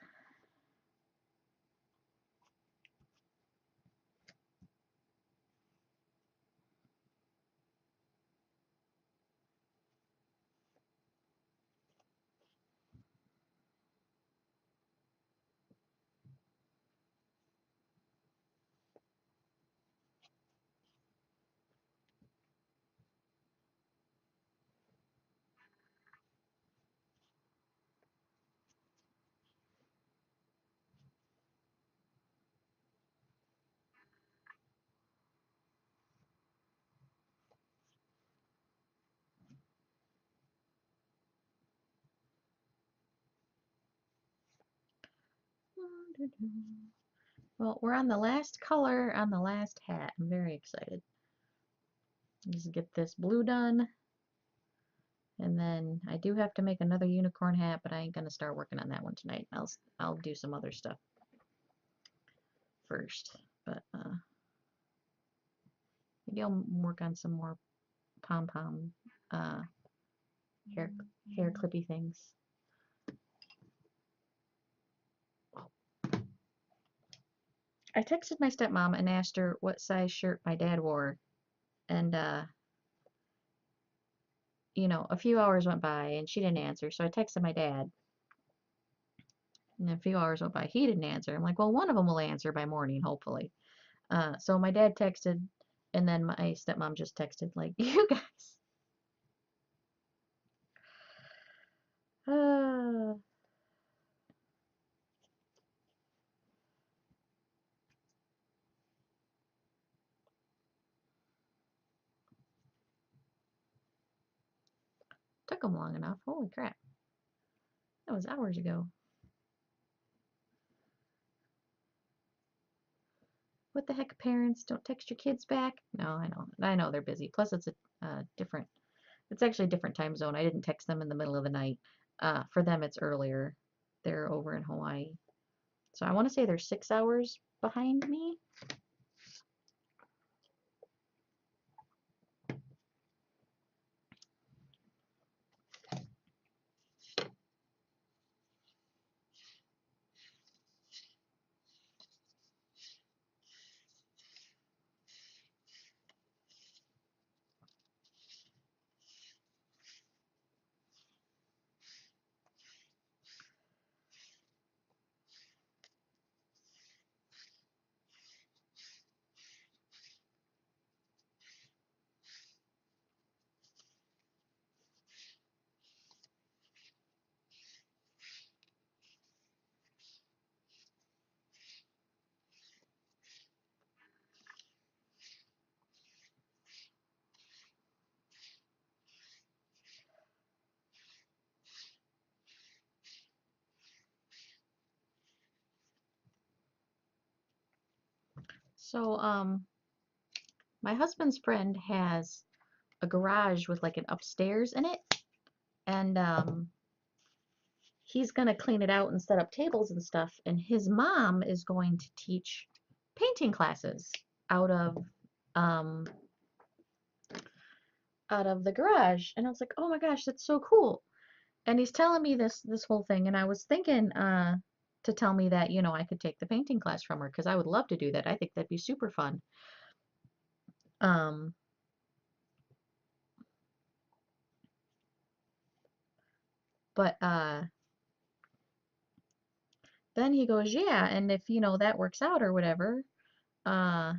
Well, we're on the last color on the last hat. I'm very excited. Just get this blue done. And then I do have to make another unicorn hat, but I ain't gonna start working on that one tonight. I'll do some other stuff first. But maybe I'll work on some more pom-pom uh hair clippy things. I texted my stepmom and asked her what size shirt my dad wore, and a few hours went by and she didn't answer, so I texted my dad, and a few hours went by, he didn't answer. I'm like, well, one of them will answer by morning, hopefully. So my dad texted, and then my stepmom just texted, like, you guys. Uh, Took them long enough. Holy crap. That was hours ago. What the heck, parents? Don't text your kids back? No, I know. I know they're busy. Plus, it's it's actually a different time zone. I didn't text them in the middle of the night. For them, it's earlier. They're over in Hawaii. So I want to say they're 6 hours behind me. So, my husband's friend has a garage with like an upstairs in it, and he's gonna clean it out and set up tables and stuff. And his mom is going to teach painting classes out of um out of the garage. And I was like, oh my gosh, that's so cool. And he's telling me this whole thing, and I was thinking to tell me that I could take the painting class from her because I would love to do that. I think that'd be super fun. Um, but then he goes, yeah, and if that works out or whatever, uh,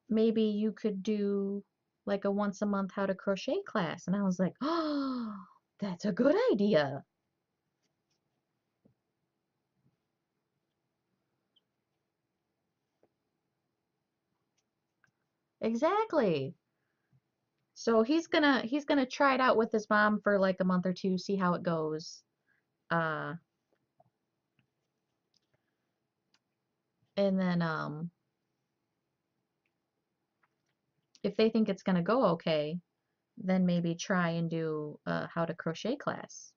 maybe you could do like a once a month how to crochet class. And I was like, oh, that's a good idea. Exactly. So he's gonna try it out with his mom for like a month or two, see how it goes. Uh, and then if they think it's gonna go okay, then maybe try and do a how to crochet class.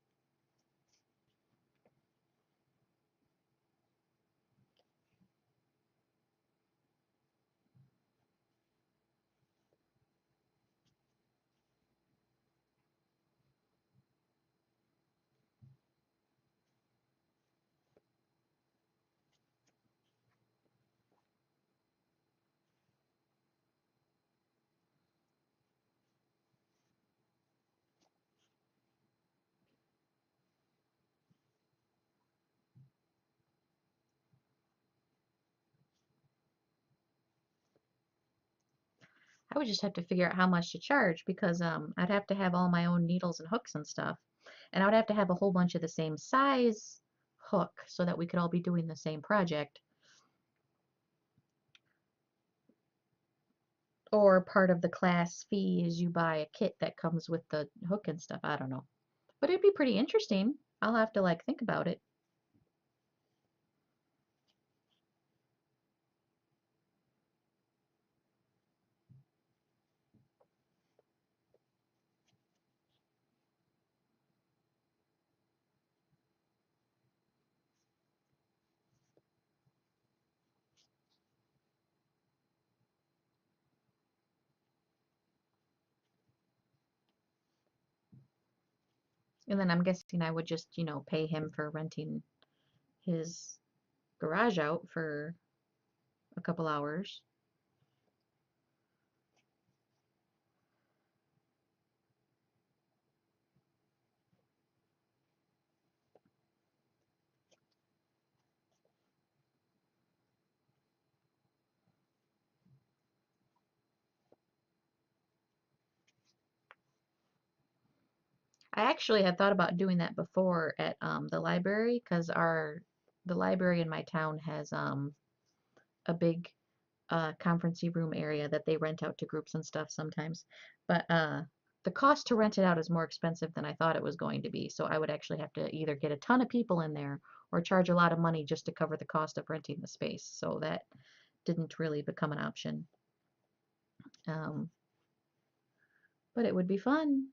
I would just have to figure out how much to charge because I'd have to have all my own needles and hooks and stuff. And I would have to have a whole bunch of the same size hook so that we could all be doing the same project. Or part of the class fee is you buy a kit that comes with the hook and stuff. I don't know. But it'd be pretty interesting. I'll have to like think about it. And then I'm guessing I would just, pay him for renting his garage out for a couple hours. I actually had thought about doing that before at the library because our the library in my town has a big conferencey room area that they rent out to groups and stuff sometimes. But the cost to rent it out is more expensive than I thought it was going to be. So I would actually have to either get a ton of people in there or charge a lot of money just to cover the cost of renting the space. So that didn't really become an option. Um, but it would be fun.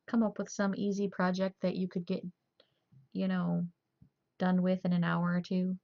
Come up with some easy project that you could get, you know, done with in an hour or two.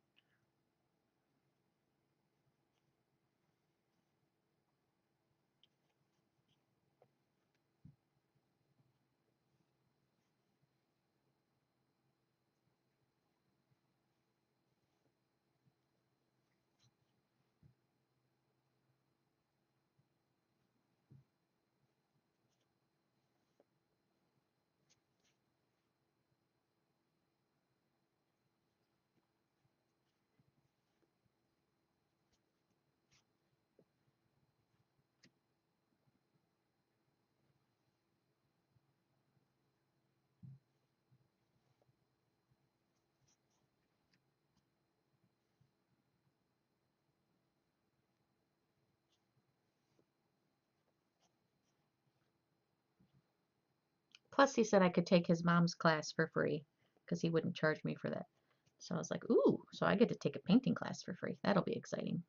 Plus, he said I could take his mom's class for free because he wouldn't charge me for that. So I was like, ooh, so I get to take a painting class for free. That'll be exciting.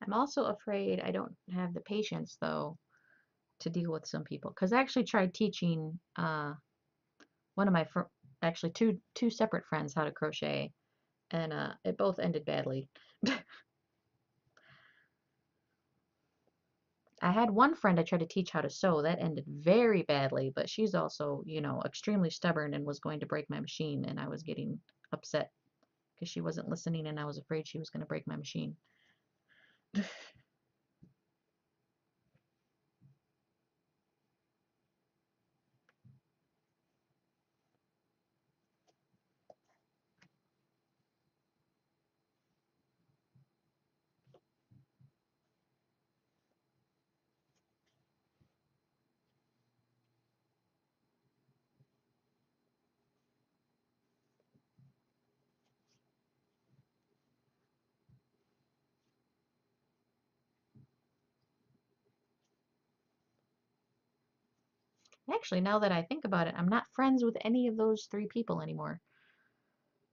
I'm also afraid I don't have the patience, though, to deal with some people. Because I actually tried teaching one of my actually two separate friends how to crochet, and it both ended badly. I had one friend I tried to teach how to sew. That ended very badly, but she's also, extremely stubborn and was going to break my machine, and I was getting upset because she wasn't listening, and I was afraid she was going to break my machine. Actually, now that I think about it, I'm not friends with any of those three people anymore.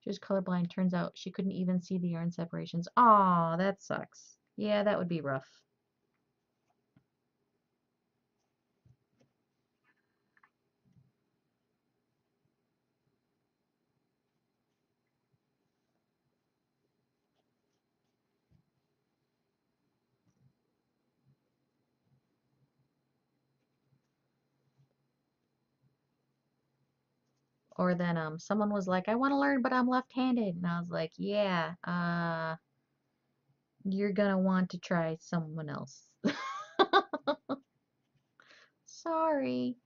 She was colorblind. Turns out she couldn't even see the yarn separations. Aw, that sucks. Yeah, that would be rough. Or then someone was like, I want to learn, but I'm left-handed. And I was like, yeah, you're gonna want to try someone else. Sorry.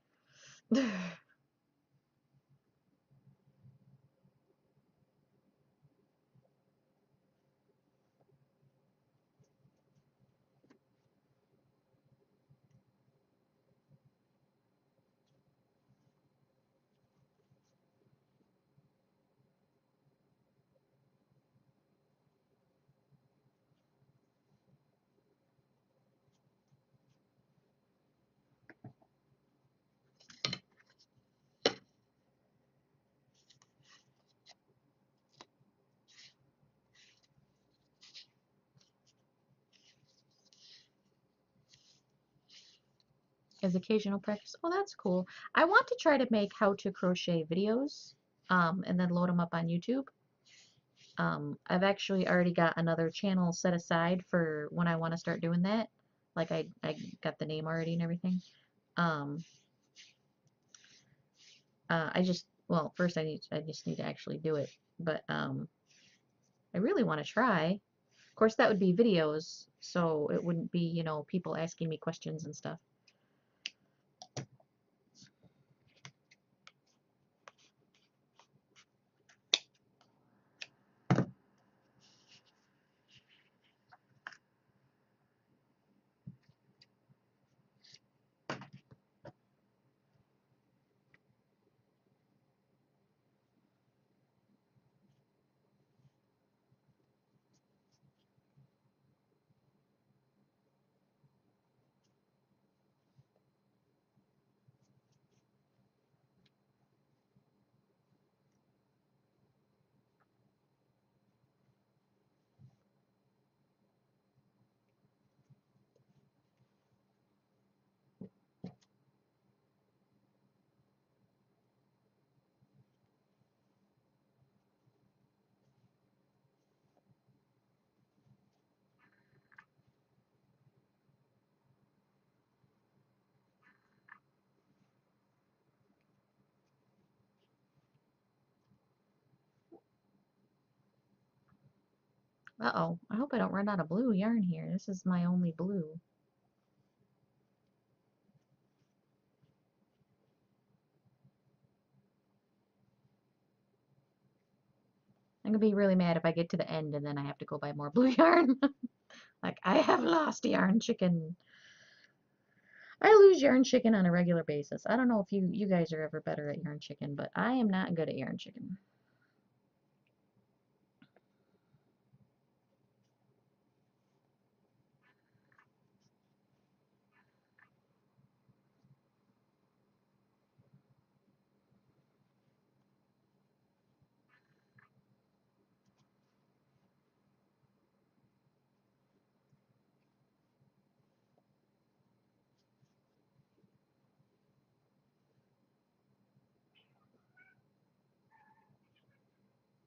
As occasional practice. Oh, that's cool. I want to try to make how to crochet videos, and then load them up on YouTube. I've actually already got another channel set aside for when I want to start doing that. Like I got the name already and everything. Um, well, first I just need to actually do it. But I really want to try. Of course, that would be videos, so it wouldn't be, people asking me questions and stuff. Uh-oh, I hope I don't run out of blue yarn here. This is my only blue. I'm gonna be really mad if I get to the end and then I have to go buy more blue yarn. Like, I have lost yarn chicken. I lose yarn chicken on a regular basis. I don't know if you guys are ever better at yarn chicken, but I am not good at yarn chicken.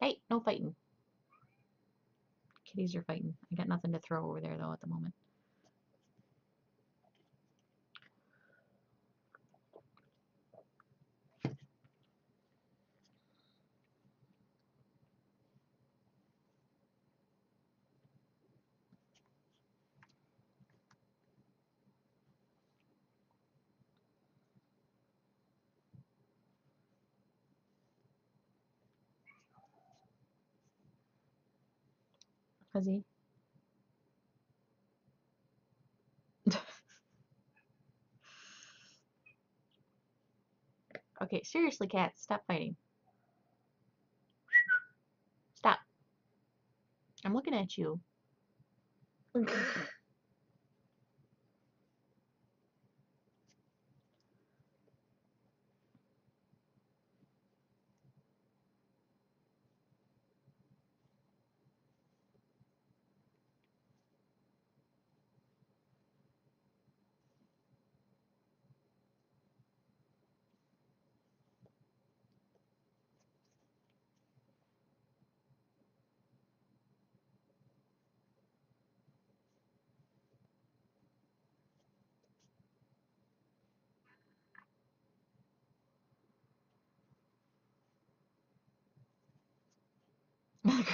Hey, no fighting. Kitties are fighting. I got nothing to throw over there though at the moment. Fuzzy. Okay, seriously, cats, stop fighting. Stop. I'm looking at you.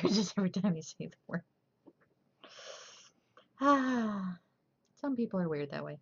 Just every time you say the word. Ah, some people are weird that way.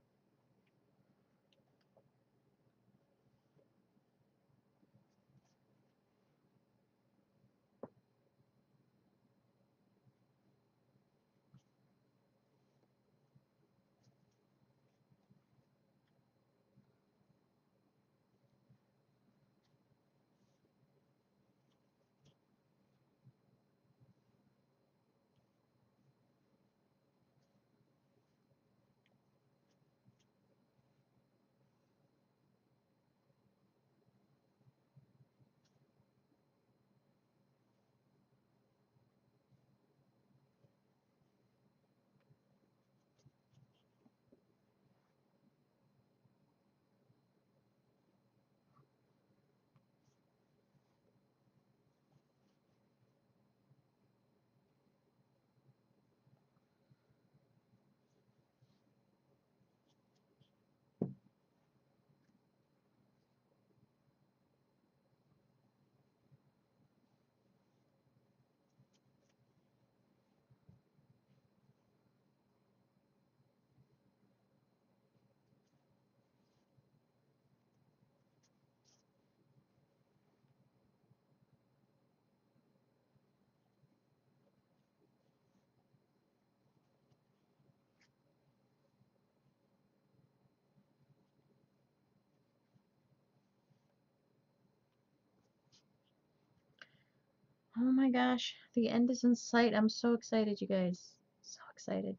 Oh my gosh, the end is in sight. I'm so excited, you guys. So excited.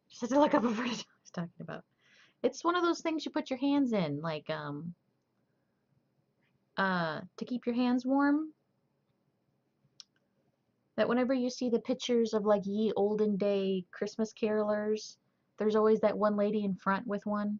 Just had to look up what I was talking about. It's one of those things you put your hands in, like to keep your hands warm. That whenever you see the pictures of like ye olden day Christmas carolers, there's always that one lady in front with one.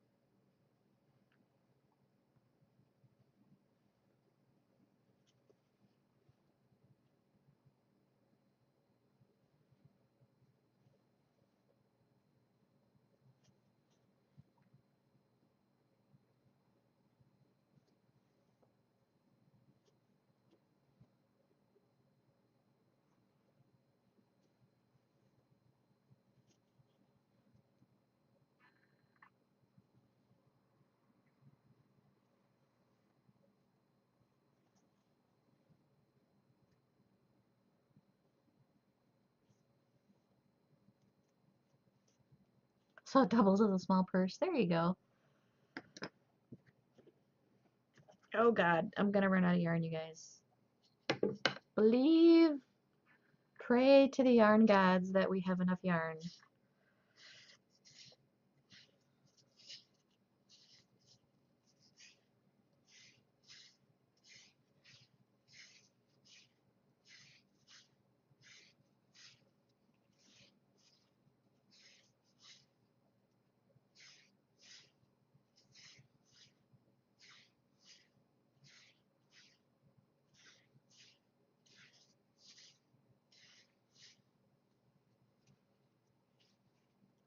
So it doubles as a small purse. There you go. Oh God, I'm gonna run out of yarn, you guys. Believe, pray to the yarn gods that we have enough yarn.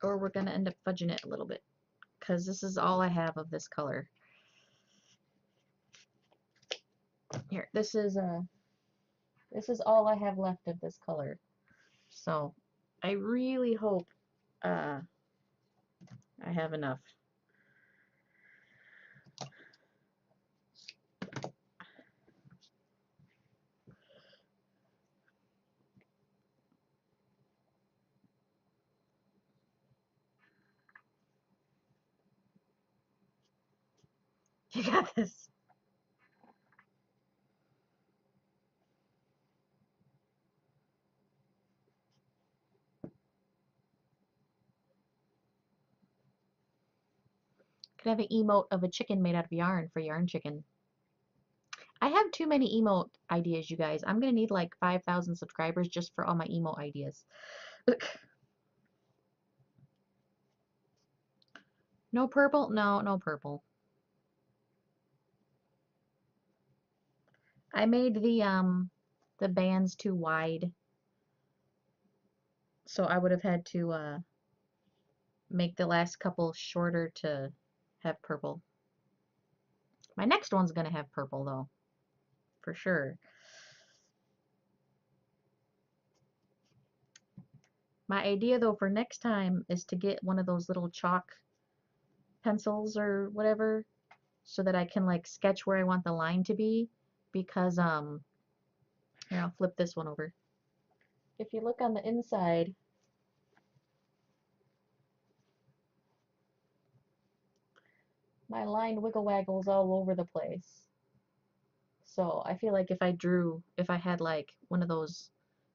Or we're gonna end up fudging it a little bit, because this is all I have of this color. Here, this is all I have left of this color. So I really hope I have enough. You got this. Could have an emote of a chicken made out of yarn for yarn chicken. I have too many emote ideas, you guys. I'm gonna need like 5,000 subscribers just for all my emote ideas. No purple? No, no purple. I made the bands too wide, so I would have had to make the last couple shorter to have purple. My next one's gonna have purple though, for sure. My idea though for next time is to get one of those little chalk pencils or whatever so that I can like sketch where I want the line to be because here I'll flip this one over. If you look on the inside, my line wiggle waggles all over the place. So I feel like if I had like one of those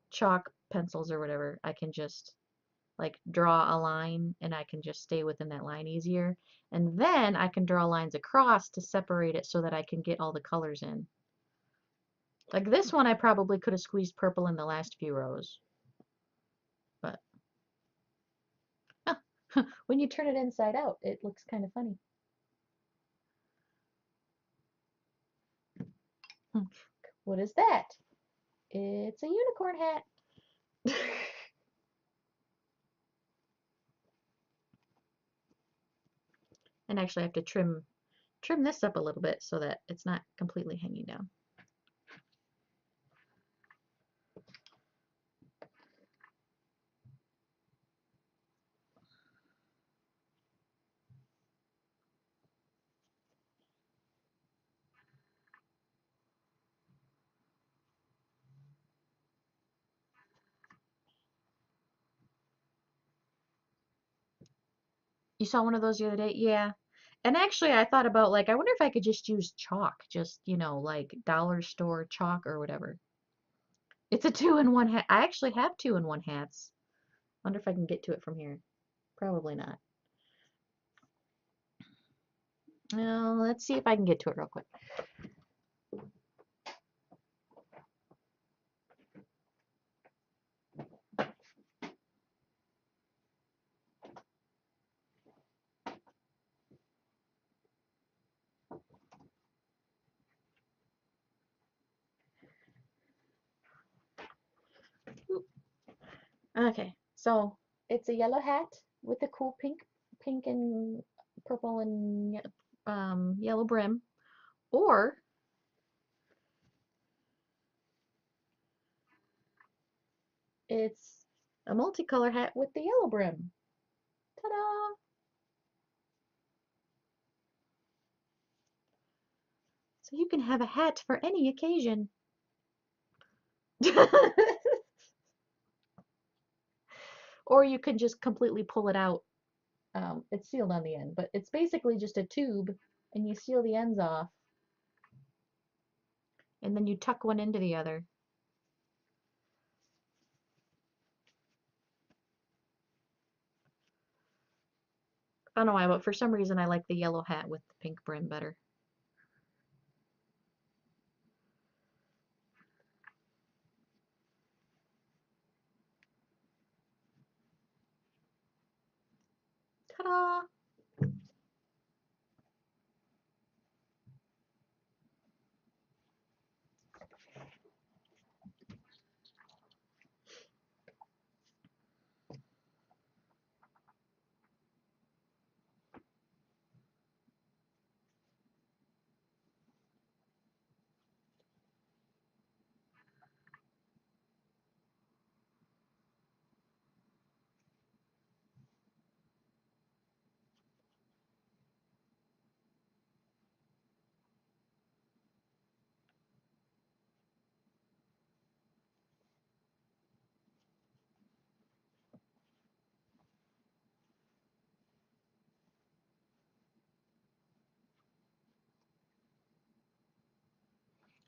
chalk pencils or whatever, I can just like draw a line and I can just stay within that line easier. And then I can draw lines across to separate it so that I can get all the colors in. Like this one, I probably could have squeezed purple in the last few rows. But when you turn it inside out, it looks kind of funny. What is that? It's a unicorn hat. And actually I have to trim this up a little bit so that it's not completely hanging down. You saw one of those the other day? Yeah. And actually, I thought about like, I wonder if I could just use chalk, just, like dollar store chalk or whatever. It's a two-in-one hat. I actually have two-in-one hats. Wonder if I can get to it from here. Probably not. Well, let's see if I can get to it real quick. Okay, so it's a yellow hat with a cool pink and purple and yellow brim, or it's a multicolor hat with the yellow brim. Ta-da! So you can have a hat for any occasion. Or you can just completely pull it out. It's sealed on the end, but it's basically just a tube, and you seal the ends off, and then you tuck one into the other. I don't know why, but for some reason I like the yellow hat with the pink brim better. Ta-da!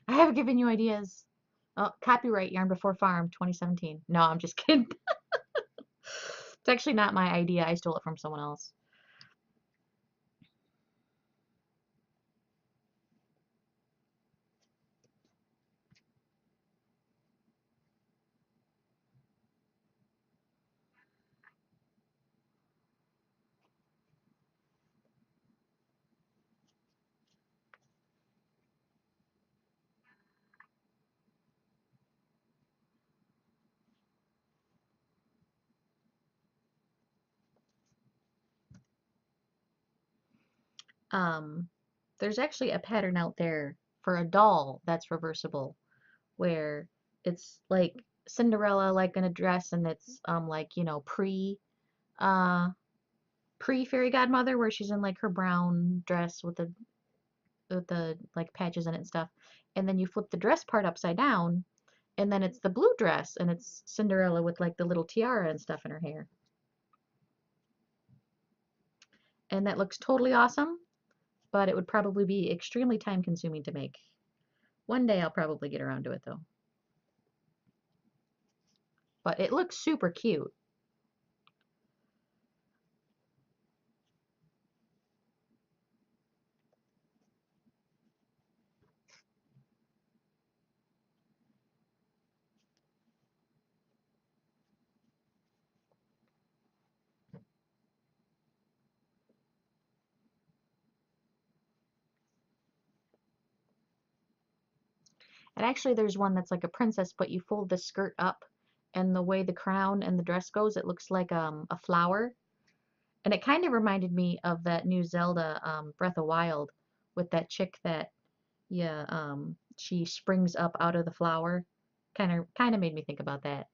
I have given you ideas. Oh, copyright Yarn Before Farm 2017. No, I'm just kidding. It's actually not my idea. I stole it from someone else. Um, there's actually a pattern out there for a doll that's reversible, where it's like Cinderella like in a dress, and it's like, you know, uh pre fairy godmother, where she's in like her brown dress with the like patches in it and stuff. And then you flip the dress part upside down, and then it's the blue dress, and it's Cinderella with like the little tiara and stuff in her hair. And that looks totally awesome, but it would probably be extremely time consuming to make. One day I'll probably get around to it though. But it looks super cute. And actually there's one that's like a princess, but you fold the skirt up, and the way the crown and the dress goes, it looks like a flower. And it kind of reminded me of that new Zelda, Breath of Wild, with that chick that, yeah, she springs up out of the flower. Kind of made me think about that.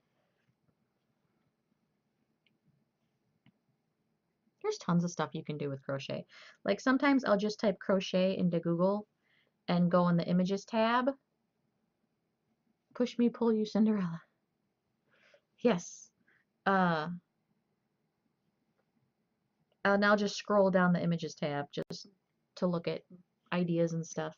There's tons of stuff you can do with crochet. Like sometimes I'll just type crochet into Google and go in the images tab. Push me, pull you, Cinderella. Yes. Uh, I'll now just scroll down the images tab just to look at ideas and stuff.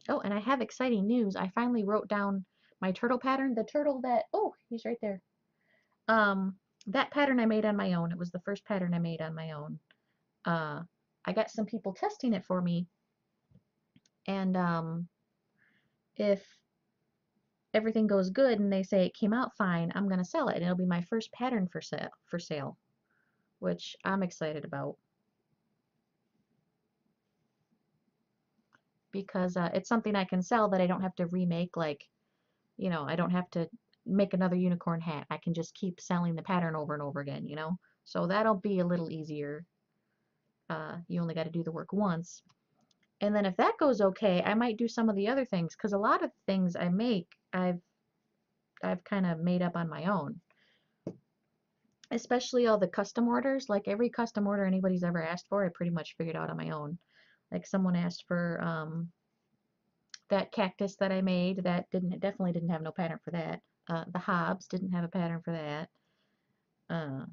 Oh, and I have exciting news. I finally wrote down my turtle pattern. The turtle that, oh, he's right there. Um, that pattern I made on my own. It was the first pattern I made on my own. Uh, I got some people testing it for me, and if everything goes good and they say it came out fine, I'm gonna sell it, and it'll be my first pattern for sale, which I'm excited about because it's something I can sell that I don't have to remake. Like, you know, I don't have to make another unicorn hat. I can just keep selling the pattern over and over again, you know? So that'll be a little easier. You only got to do the work once. And then if that goes okay, I might do some of the other things, because a lot of things I make, I've kind of made up on my own. Especially all the custom orders. Like every custom order anybody's ever asked for, I pretty much figured out on my own. Like someone asked for that cactus that I made that definitely didn't have no pattern for that. The Hobbs didn't have a pattern for that. Uh,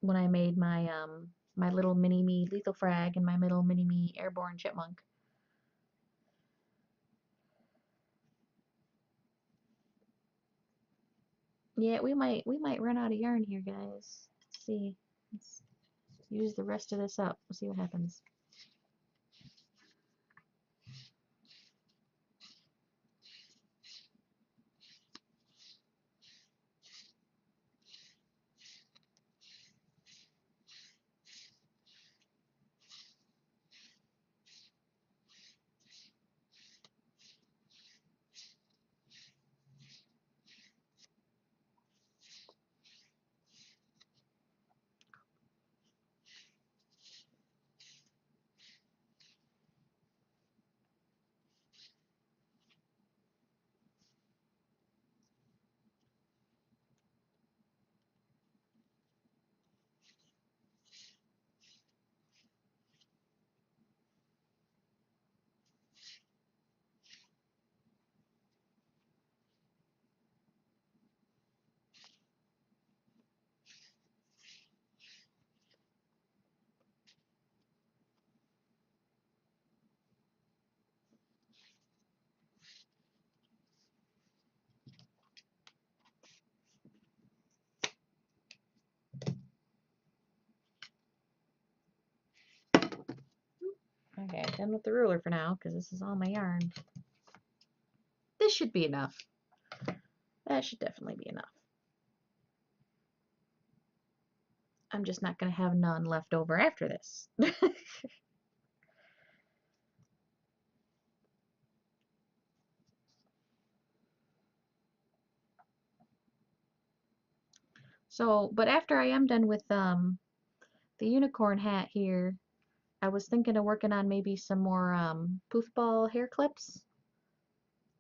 when I made my little mini me lethal frag and my little mini me airborne chipmunk. Yeah, we might run out of yarn here, guys. Let's see. Let's use the rest of this up. We'll see what happens. Okay, done with the ruler for now because this is all my yarn. This should be enough. That should definitely be enough. I'm just not going to have none left over after this. So, but after I am done with the unicorn hat here, I was thinking of working on maybe some more poofball hair clips.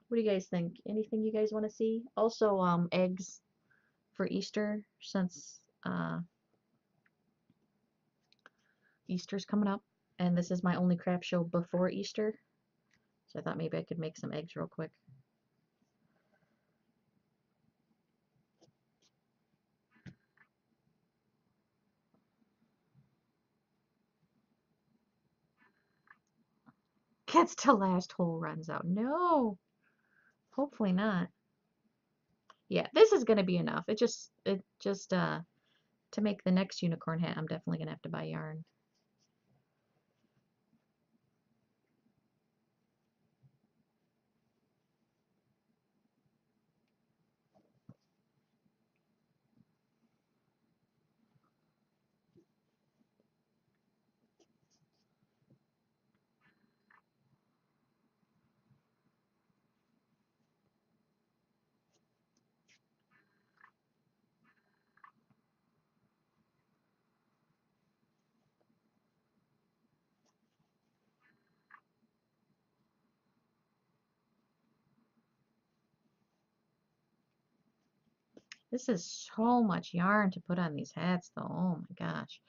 What do you guys think? Anything you guys want to see? Also, eggs for Easter since Easter's coming up, and this is my only craft show before Easter. So I thought maybe I could make some eggs real quick. Gets to last hole runs out. No, hopefully not. Yeah, this is gonna be enough. It just to make the next unicorn hat, I'm definitely gonna have to buy yarn. This is so much yarn to put on these hats, though. Oh my gosh.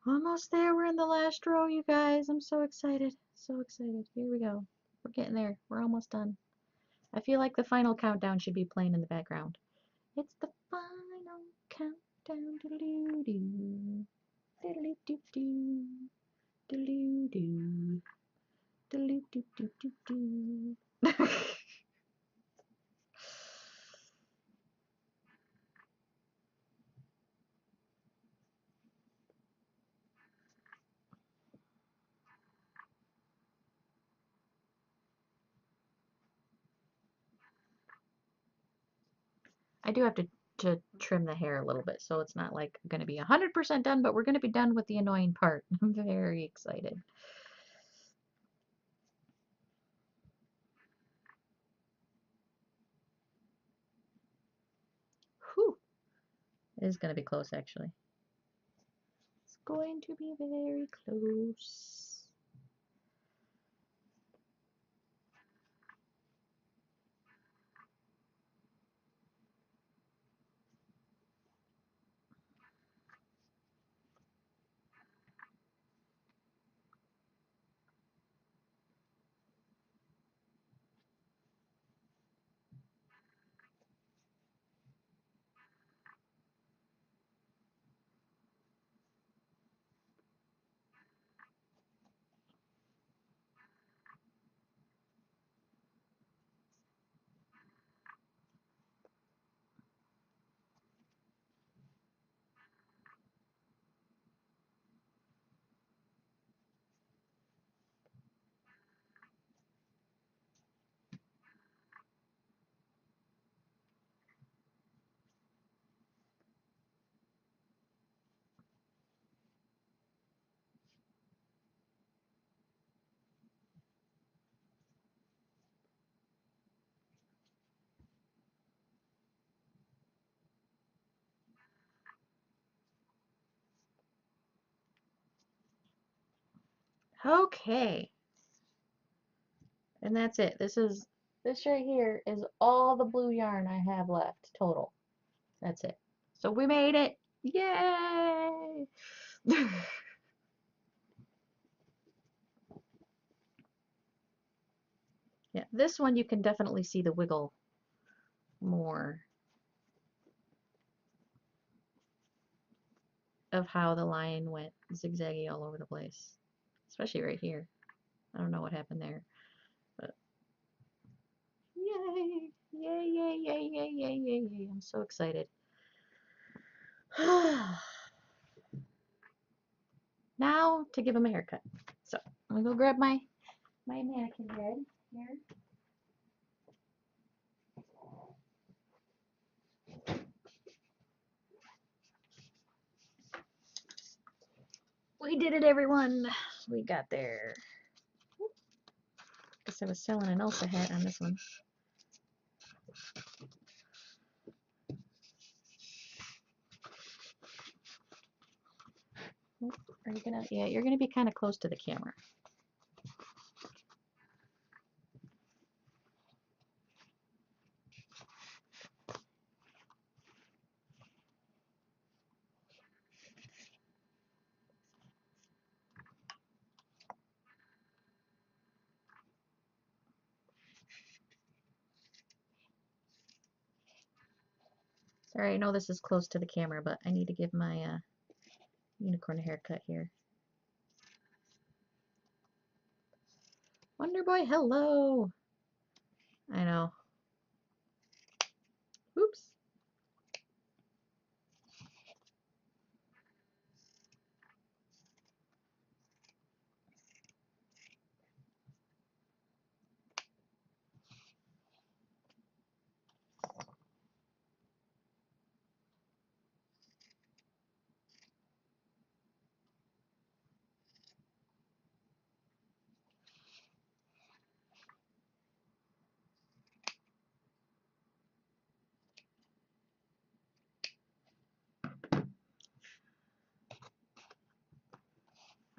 Almost there. We're in the last row, you guys. I'm so excited. So excited. Here we go. We're getting there. We're almost done. I feel like the final countdown should be playing in the background. It's the final countdown. Doodle-doo-doo. Doodle-doo-doo. Doodle-doo-doo. Doodle-doo-doo-doo-doo. I do have to trim the hair a little bit, so it's not like going to be 100% done, but we're going to be done with the annoying part. I'm very excited. Whew. It is going to be close, actually. It's going to be very close. Okay. And that's it. This right here is all the blue yarn I have left total. That's it. So we made it. Yay! Yeah, this one you can definitely see the wiggle more of how the line went zigzaggy all over the place. Especially right here. I don't know what happened there. But yay! Yay, yay, yay, yay, yay, yay, yay. I'm so excited. Now to give him a haircut. So I'm gonna go grab my mannequin head here. We did it, everyone. We got there. Guess I was selling an Elsa hat on this one. Are you gonna? Yeah, you're gonna be kind of close to the camera. Sorry, I know this is close to the camera, but I need to give my unicorn haircut here. Wonder Boy, hello. I know. Oops.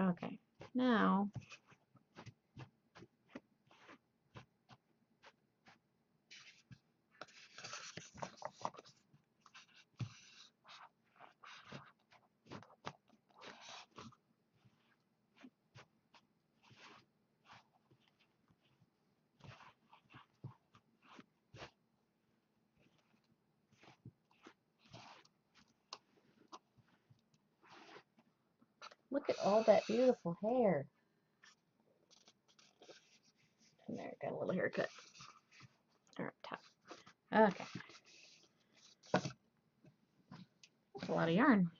Okay. Now, look at all that beautiful hair. And there, got a little haircut. Or up top. Okay. That's a lot of yarn.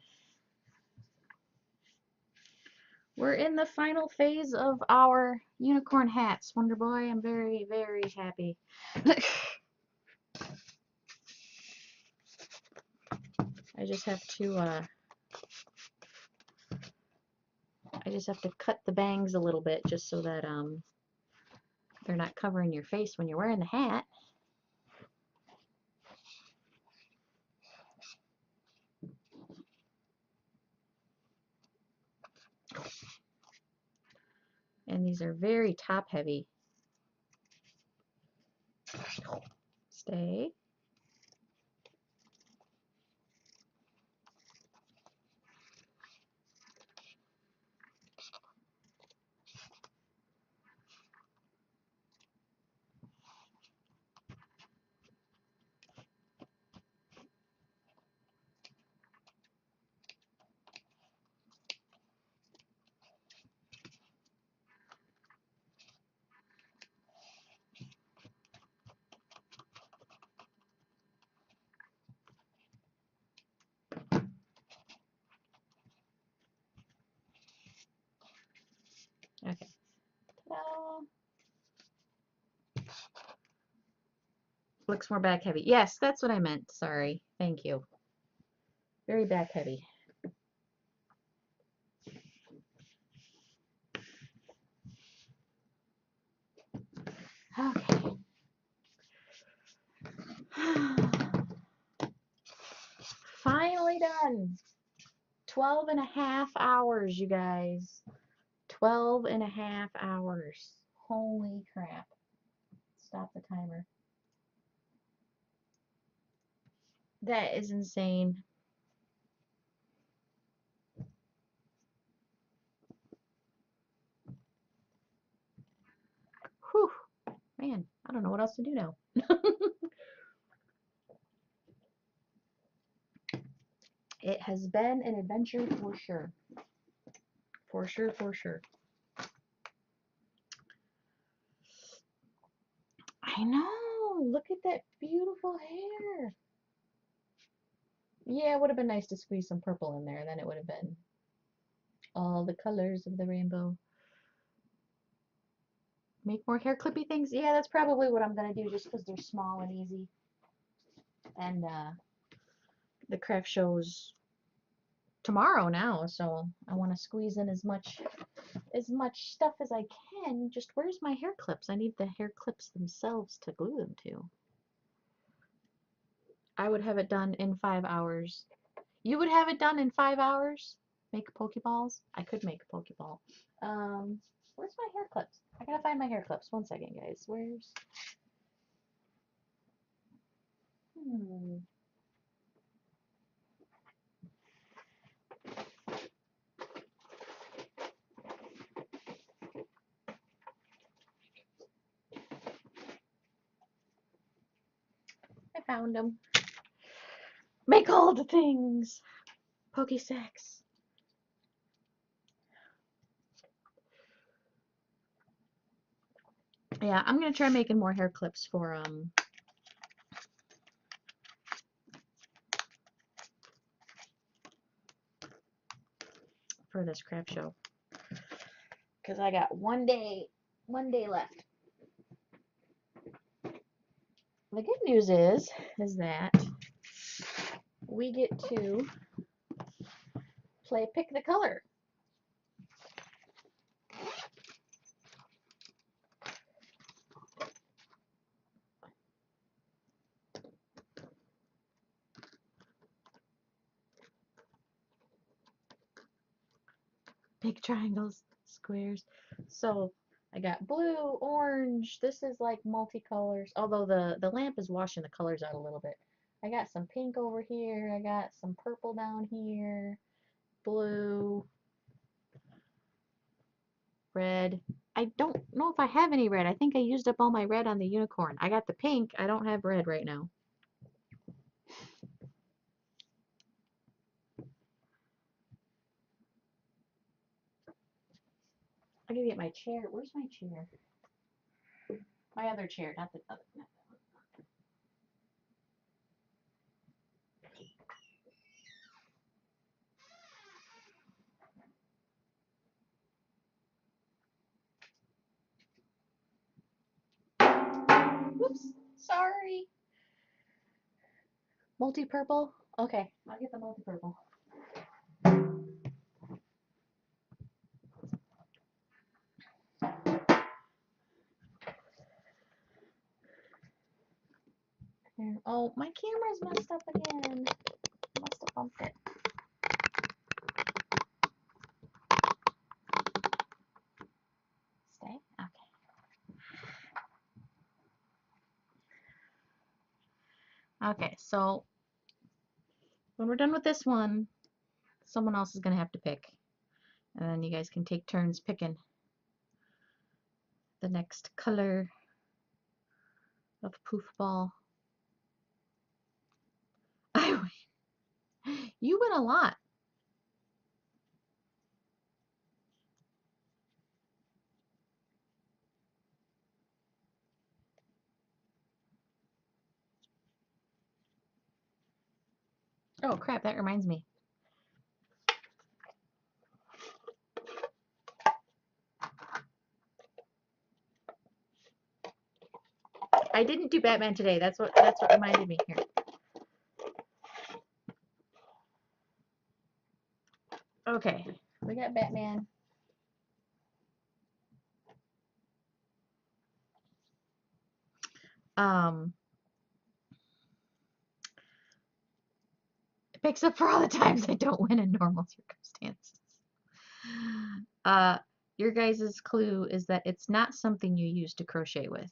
We're in the final phase of our unicorn hats, Wonder Boy. I'm very, very happy. I just have to cut the bangs a little bit just so that they're not covering your face when you're wearing the hat. And these are very top heavy. Stay. Okay. Ta-da. Looks more back heavy. Yes, that's what I meant. Sorry. Thank you. Very back heavy. Okay. Finally done. 12 and a half hours, you guys. 12 and a half hours. Holy crap. Stop the timer. That is insane. Whew. Man, I don't know what else to do now. It has been an adventure for sure. For sure, for sure. I know. Look at that beautiful hair. Yeah, it would have been nice to squeeze some purple in there. Then it would have been all the colors of the rainbow. Make more hair clippy things. Yeah, that's probably what I'm going to do just because they're small and easy. And the craft show's tomorrow now, so I want to squeeze in as much stuff as I can. Just where's my hair clips? I need the hair clips themselves to glue them to. I would have it done in 5 hours. You would have it done in 5 hours? Make Pokeballs? I could make a Pokeball. Where's my hair clips? I gotta find my hair clips. 1 second, guys. Where's... I found them. Make all the things. Pokestacks. Yeah, I'm gonna try making more hair clips for this craft show. Because I got one day left. The good news is that we get to play pick the color. Big triangles, squares. So I got blue, orange. This is like multicolors. Although the lamp is washing the colors out a little bit. I got some pink over here. I got some purple down here. Blue. Red. I don't know if I have any red. I think I used up all my red on the unicorn. I got the pink. I don't have red right now. I gotta get my chair. Where's my chair? My other chair, not the other. Not that one. Whoops. Sorry. Multi-purple. Okay, I'll get the multi-purple. Here. Oh, my camera's messed up again. Must have bumped it. Stay? Okay. Okay, so when we're done with this one, someone else is going to have to pick. And then you guys can take turns picking the next color of poof ball. You win a lot. Oh crap, that reminds me. I didn't do Batman today. That's what reminded me here. Okay, we got Batman. It makes up for all the times I don't win in normal circumstances. Your guys' clue is that it's not something you use to crochet with.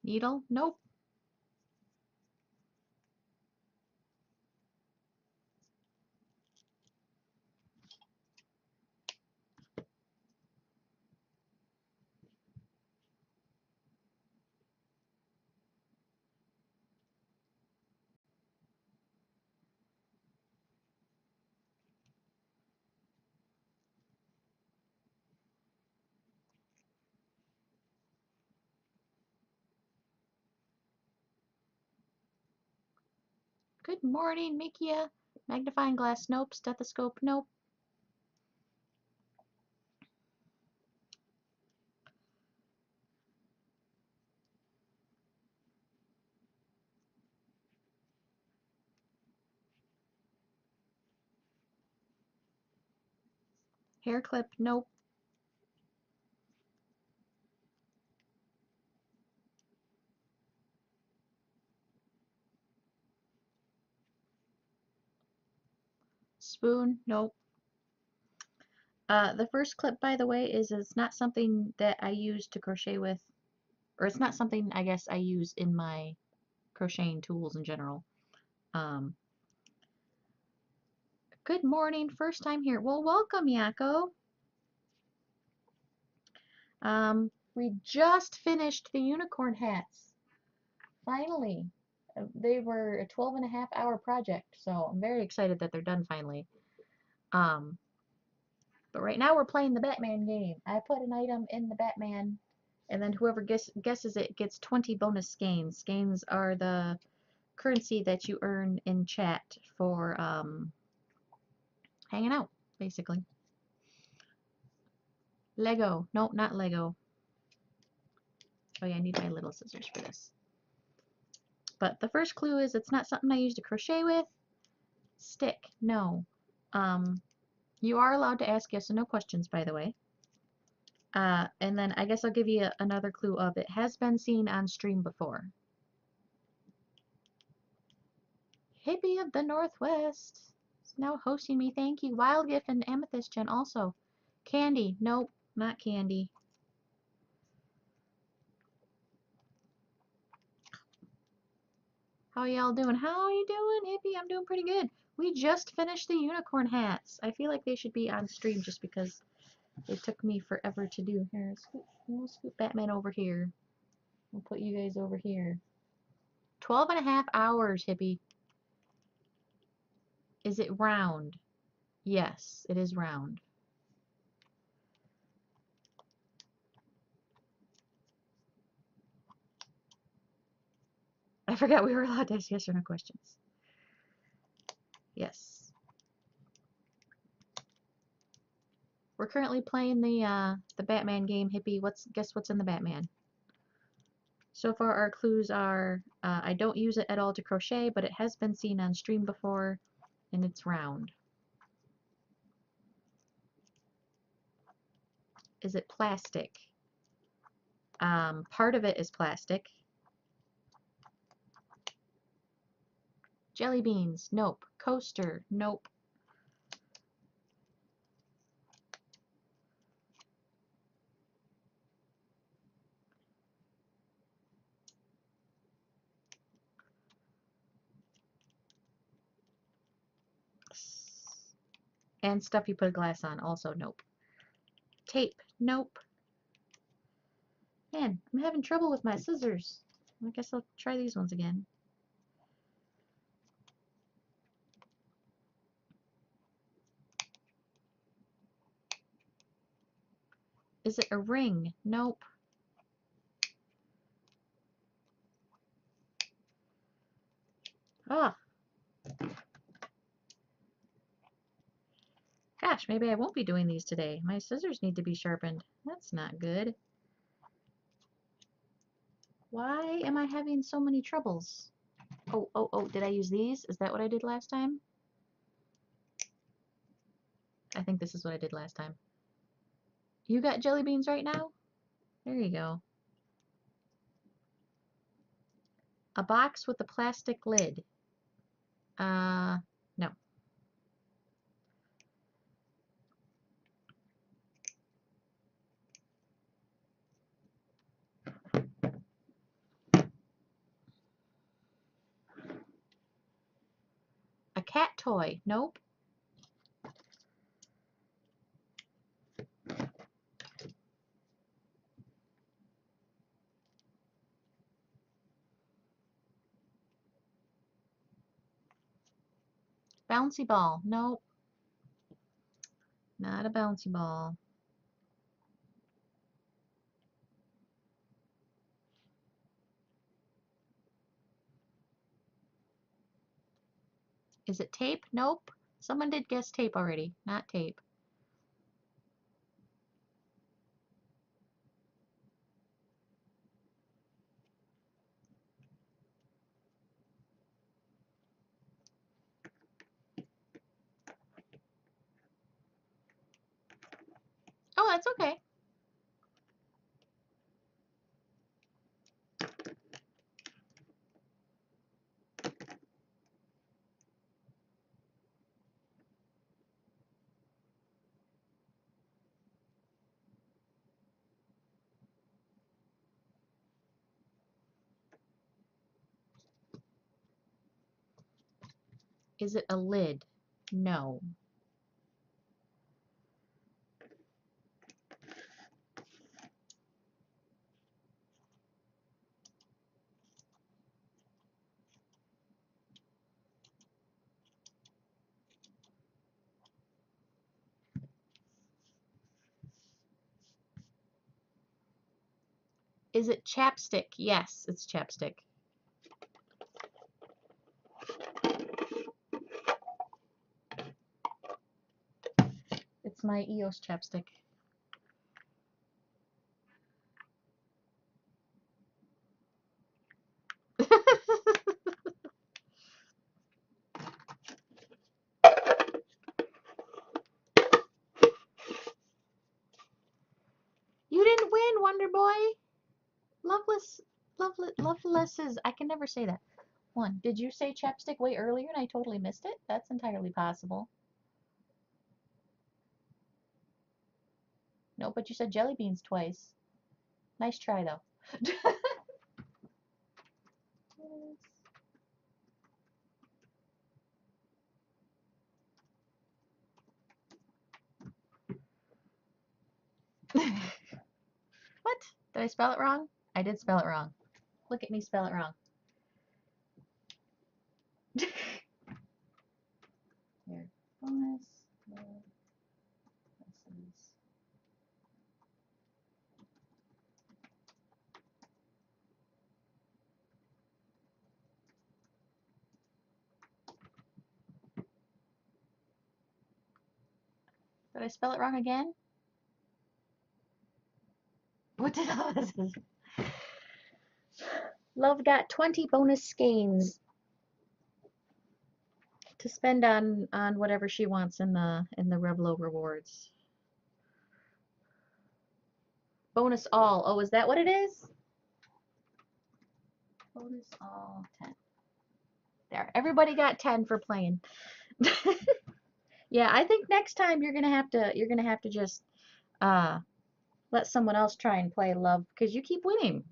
Needle? Nope. Good morning, Mikia. Magnifying glass? Nope. Stethoscope? Nope. Hair clip? Nope. Spoon? Nope. The first clip, by the way, is it's not something that I use to crochet with, or it's not something I guess I use in my crocheting tools in general. Good morning, first time here. Well, welcome, Yako. We just finished the unicorn hats. Finally. They were a 12.5 hour project, so I'm very excited that they're done finally. But right now we're playing the Batman game. I put an item in the Batman, and then whoever guesses it gets 20 bonus skeins. Skeins are the currency that you earn in chat for hanging out, basically. Lego. Nope, not Lego. Oh yeah, I need my little scissors for this. But the first clue is it's not something I use to crochet with. Stick. No. You are allowed to ask yes and no questions, by the way. And then I guess I'll give you another clue of it has been seen on stream before. Hippie of the Northwest is now hosting me. Thank you. Wild Gift and Amethyst Gen also. Candy. Nope, not Candy. How y'all doing? How are you doing, Hippie? I'm doing pretty good. We just finished the unicorn hats. I feel like they should be on stream just because it took me forever to do. Here, we'll scoot Batman over here. We'll put you guys over here. 12.5 hours, Hippie. Is it round? Yes, it is round. I forgot we were allowed to ask yes or no questions. Yes. We're currently playing the Batman game, Hippie. Guess what's in the Batman? So far our clues are, I don't use it at all to crochet, but it has been seen on stream before, and it's round. Is it plastic? Part of it is plastic. Jelly beans, nope. Coaster, nope. And stuff you put a glass on, also nope. Tape, nope. Man, I'm having trouble with my scissors. I guess I'll try these ones again. Is it a ring? Nope. Ah. Gosh, maybe I won't be doing these today. My scissors need to be sharpened. That's not good. Why am I having so many troubles? Oh, did I use these? Is that what I did last time? I think this is what I did last time. You got jelly beans right now? There you go. A box with a plastic lid. No. A cat toy. Nope. Bouncy ball. Nope. Not a bouncy ball. Is it tape? Nope. Someone did guess tape already. Not tape. Oh, that's okay. Is it a lid? No. Is it chapstick? Yes, it's chapstick. It's my EOS chapstick. You didn't win, Wonder Boy. Lovelesses. I can never say that. One. Did you say chapstick way earlier and I totally missed it? That's entirely possible. No, but you said jelly beans twice. Nice try, though. What? Did I spell it wrong? I did spell it wrong. Look at me spell it wrong. Here. Bonus. Lessons. Did I spell it wrong again? What did I say? Love got 20 bonus skeins to spend on whatever she wants in the Revlo rewards. Bonus all. Oh, is that what it is? Bonus all 10. There. Everybody got 10 for playing. Yeah, I think next time you're gonna have to just let someone else try and play Love because you keep winning.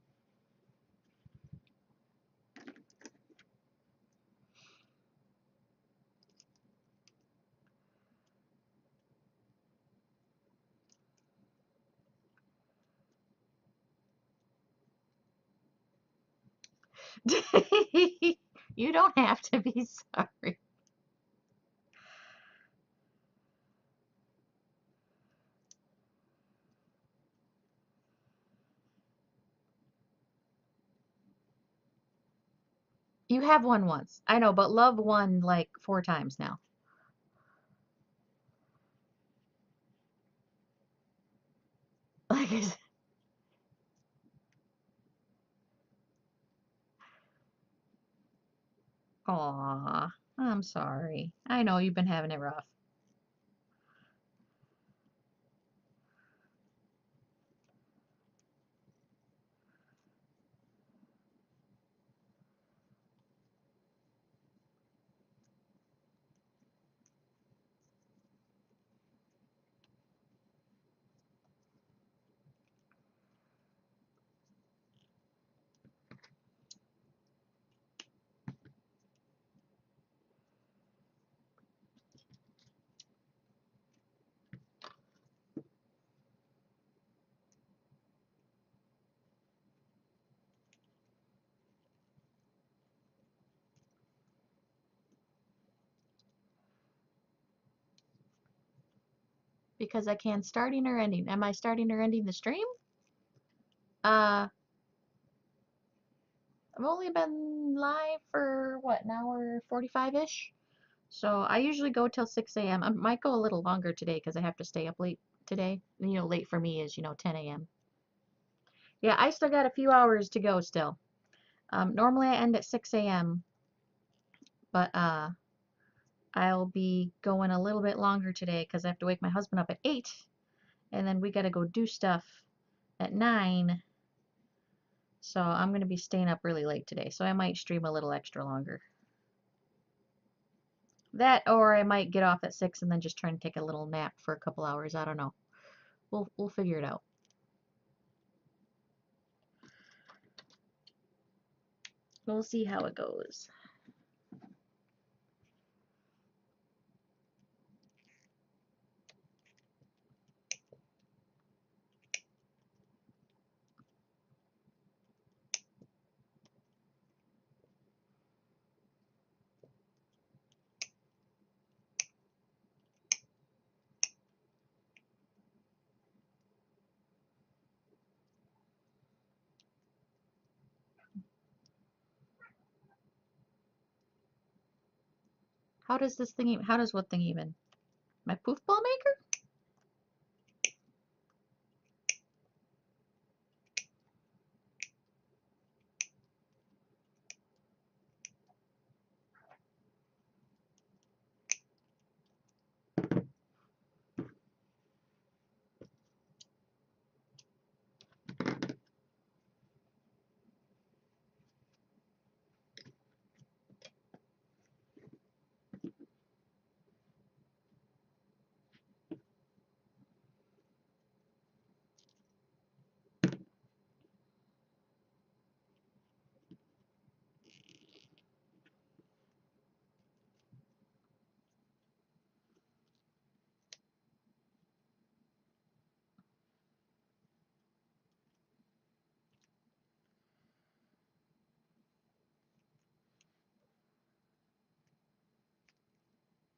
You don't have to be sorry. You have won once. I know, but Love won like 4 times now. Like I said, aw, I'm sorry. I know you've been having it rough. Because I can starting or ending. Am I starting or ending the stream? Uh, I've only been live for what, an hour 45-ish? So I usually go till 6 a.m. I might go a little longer today because I have to stay up late today. Late for me is, 10 a.m. Yeah, I still got a few hours to go still. Normally I end at 6 a.m., but I'll be going a little bit longer today because I have to wake my husband up at 8, and then we got to go do stuff at 9. So I'm going to be staying up really late today. So I might stream a little extra longer. That, or I might get off at 6 and then just try and take a little nap for a couple hours. I don't know. We'll figure it out. We'll see how it goes. How does this thing even, how does what thing even? My poof ball maker?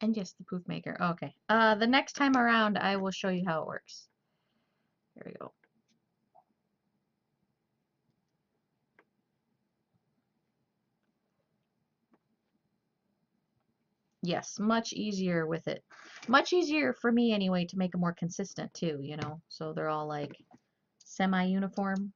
And yes, the poof maker. Okay. The next time around, I will show you how it works. Here we go. Yes, much easier with it. Much easier for me anyway to make them more consistent too, you know. So they're all like semi-uniform.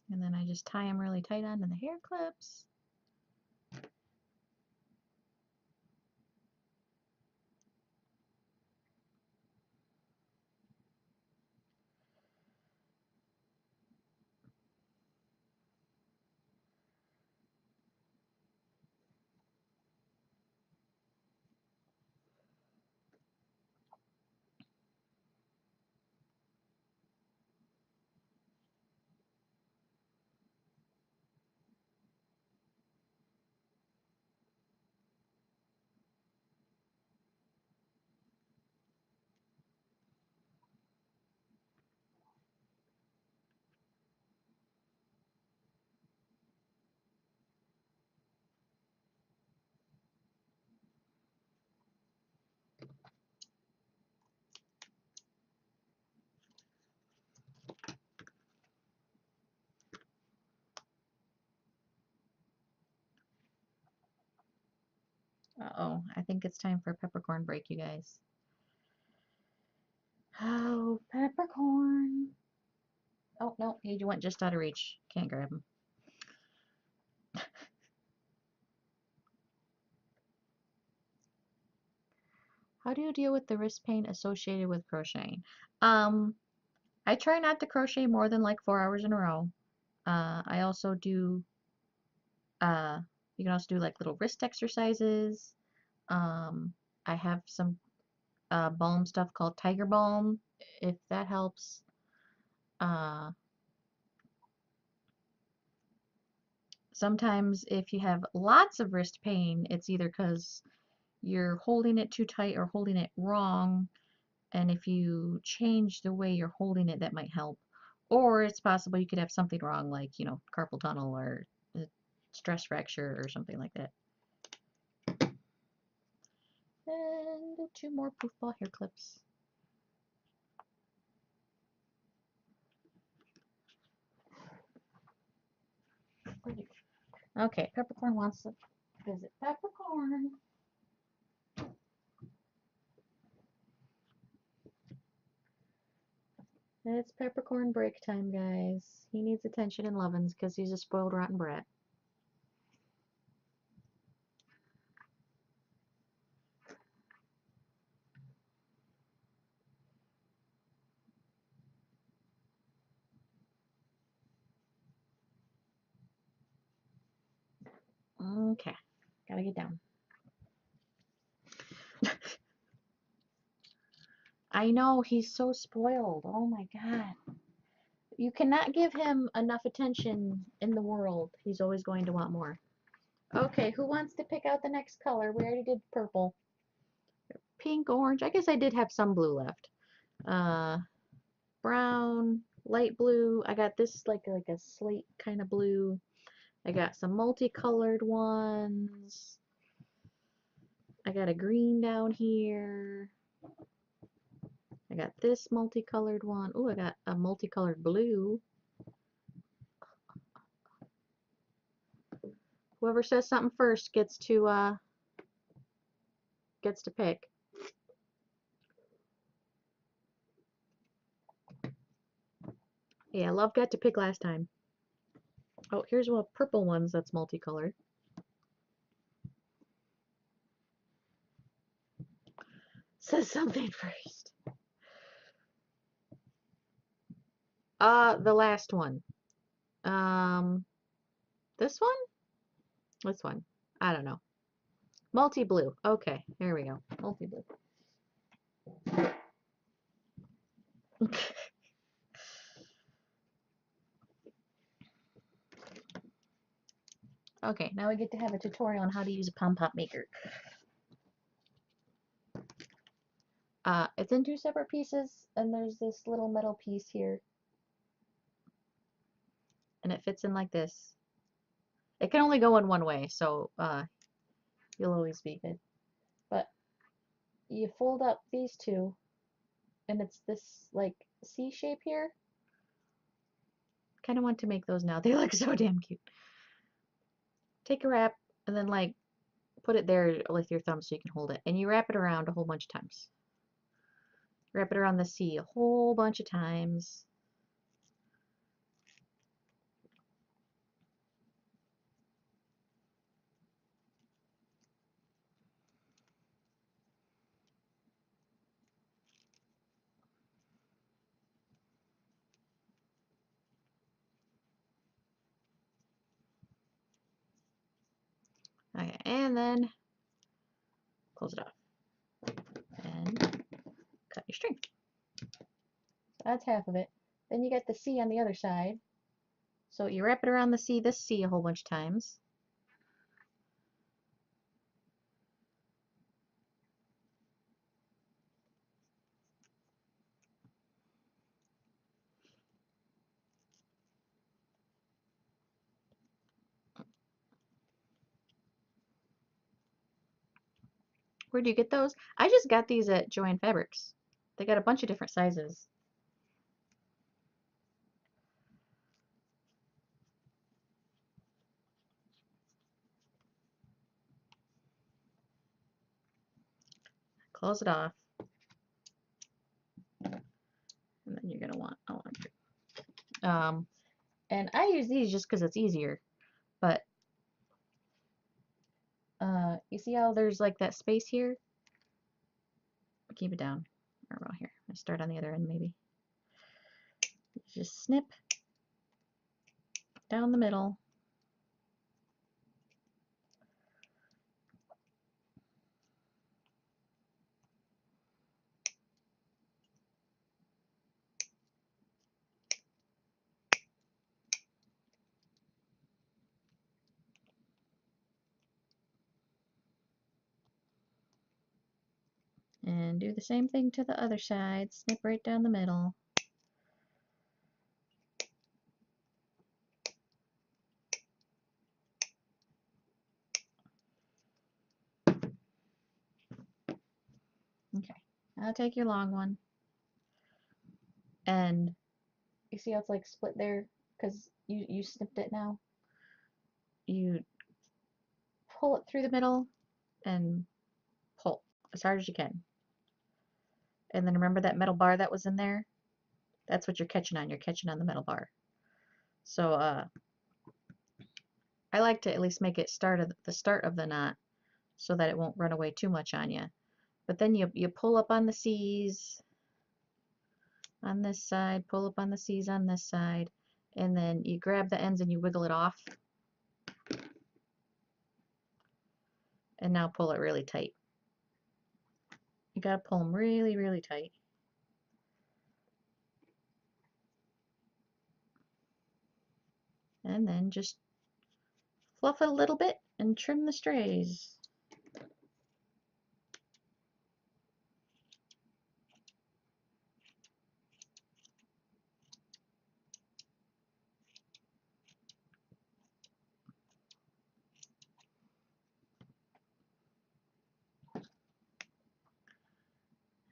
And then I just tie them really tight onto the hair clips. Uh-oh, I think it's time for a peppercorn break, you guys. Oh, peppercorn. Oh, no, he went just out of reach. Can't grab him. How do you deal with the wrist pain associated with crocheting? Um, I try not to crochet more than like 4 hours in a row. I also do, uh, you can also do like little wrist exercises. Um, I have some balm stuff called Tiger Balm, if that helps. Uh, Sometimes if you have lots of wrist pain, it's either because you're holding it too tight or holding it wrong. And if you change the way you're holding it, that might help. Or it's possible you could have something wrong, like, you know, carpal tunnel or a stress fracture or something like that. And 2 more poof ball hair clips. Okay, Peppercorn wants to visit Peppercorn. It's Peppercorn break time, guys. He needs attention and lovin's because he's a spoiled rotten brat. Okay, gotta get down. I know, he's so spoiled. Oh my god. You cannot give him enough attention in the world. He's always going to want more. Okay, who wants to pick out the next color? We already did purple. Pink, orange. I guess I did have some blue left. Uh, Brown, light blue. I got this like a slate kind of blue. I got some multicolored ones. I got a green down here. I got this multicolored one. Oh, I got a multicolored blue. Whoever says something first gets to pick. Yeah, Love got to pick last time. Oh, here's one purple ones that's multicolored. Says something first. The last one. This one? This one. I don't know. Multi-blue. Okay, here we go. Multi-blue. Okay, now we get to have a tutorial on how to use a pom-pop maker. It's in 2 separate pieces, and there's this little metal piece here. And it fits in like this. It can only go in one way, so you'll always be good. But you fold up these two, and it's this like C shape here. Kind of want to make those now. They look so damn cute. Take a wrap and then like put it there with your thumb so you can hold it. And you wrap it around a whole bunch of times. Wrap it around the C a whole bunch of times. Okay, and then close it off. And cut your string. So that's half of it. Then you get the C on the other side. So you wrap it around the C, this C a whole bunch of times. Where do you get those? I just got these at Joann Fabrics. They got a bunch of different sizes. Close it off. And then you're going to want and I use these just because it's easier. But you see how there's like that space here? Keep it down. Or about here. I'll start on the other end maybe. Just snip down the middle. And do the same thing to the other side. Snip right down the middle. Okay, now take your long one. And you see how it's like split there? Because you snipped it now. You pull it through the middle and pull as hard as you can. And then remember that metal bar that was in there? That's what you're catching on. You're catching on the metal bar. So I like to at least make it the start of the knot so that it won't run away too much on you. But then you pull up on the C's on this side, pull up on the C's on this side, and then you grab the ends and you wiggle it off. And now pull it really tight. You gotta pull them really, really tight. And then just fluff it a little bit and trim the strays.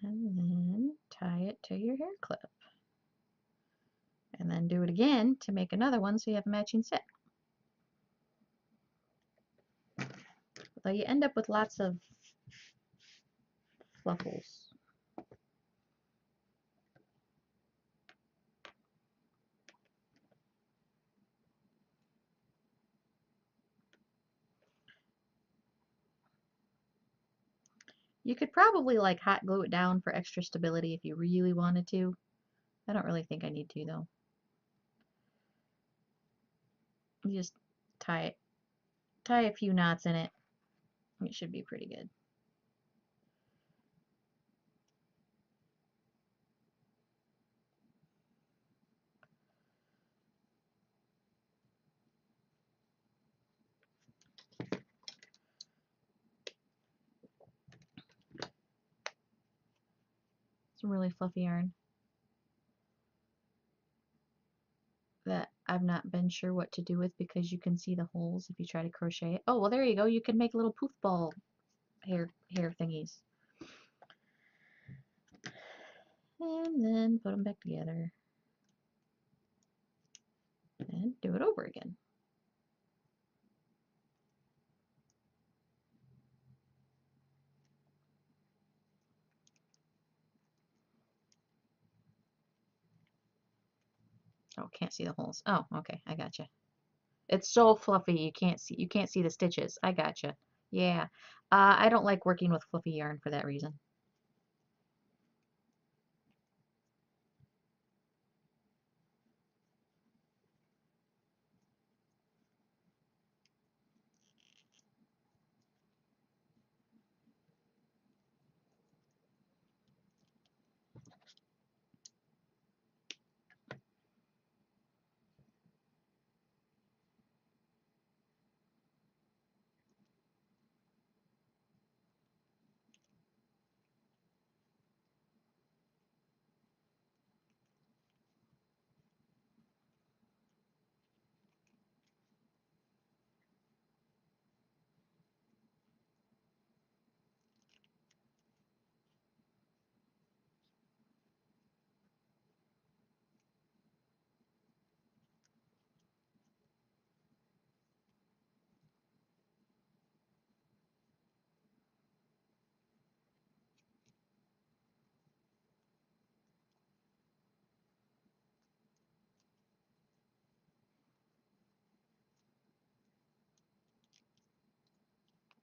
And then tie it to your hair clip. And then do it again to make another one so you have a matching set. Although you end up with lots of fluffles. You could probably like hot glue it down for extra stability if you really wanted to. I don't really think I need to though. You just tie a few knots in it. It should be pretty good. Some really fluffy yarn that I've not been sure what to do with because you can see the holes if you try to crochet it. Oh, well, there you go. You can make little poof ball hair thingies. And then put them back together. And do it over again. Oh, can't see the holes. Oh, okay, I gotcha. It's so fluffy you can't see the stitches. I gotcha. Yeah. I don't like working with fluffy yarn for that reason.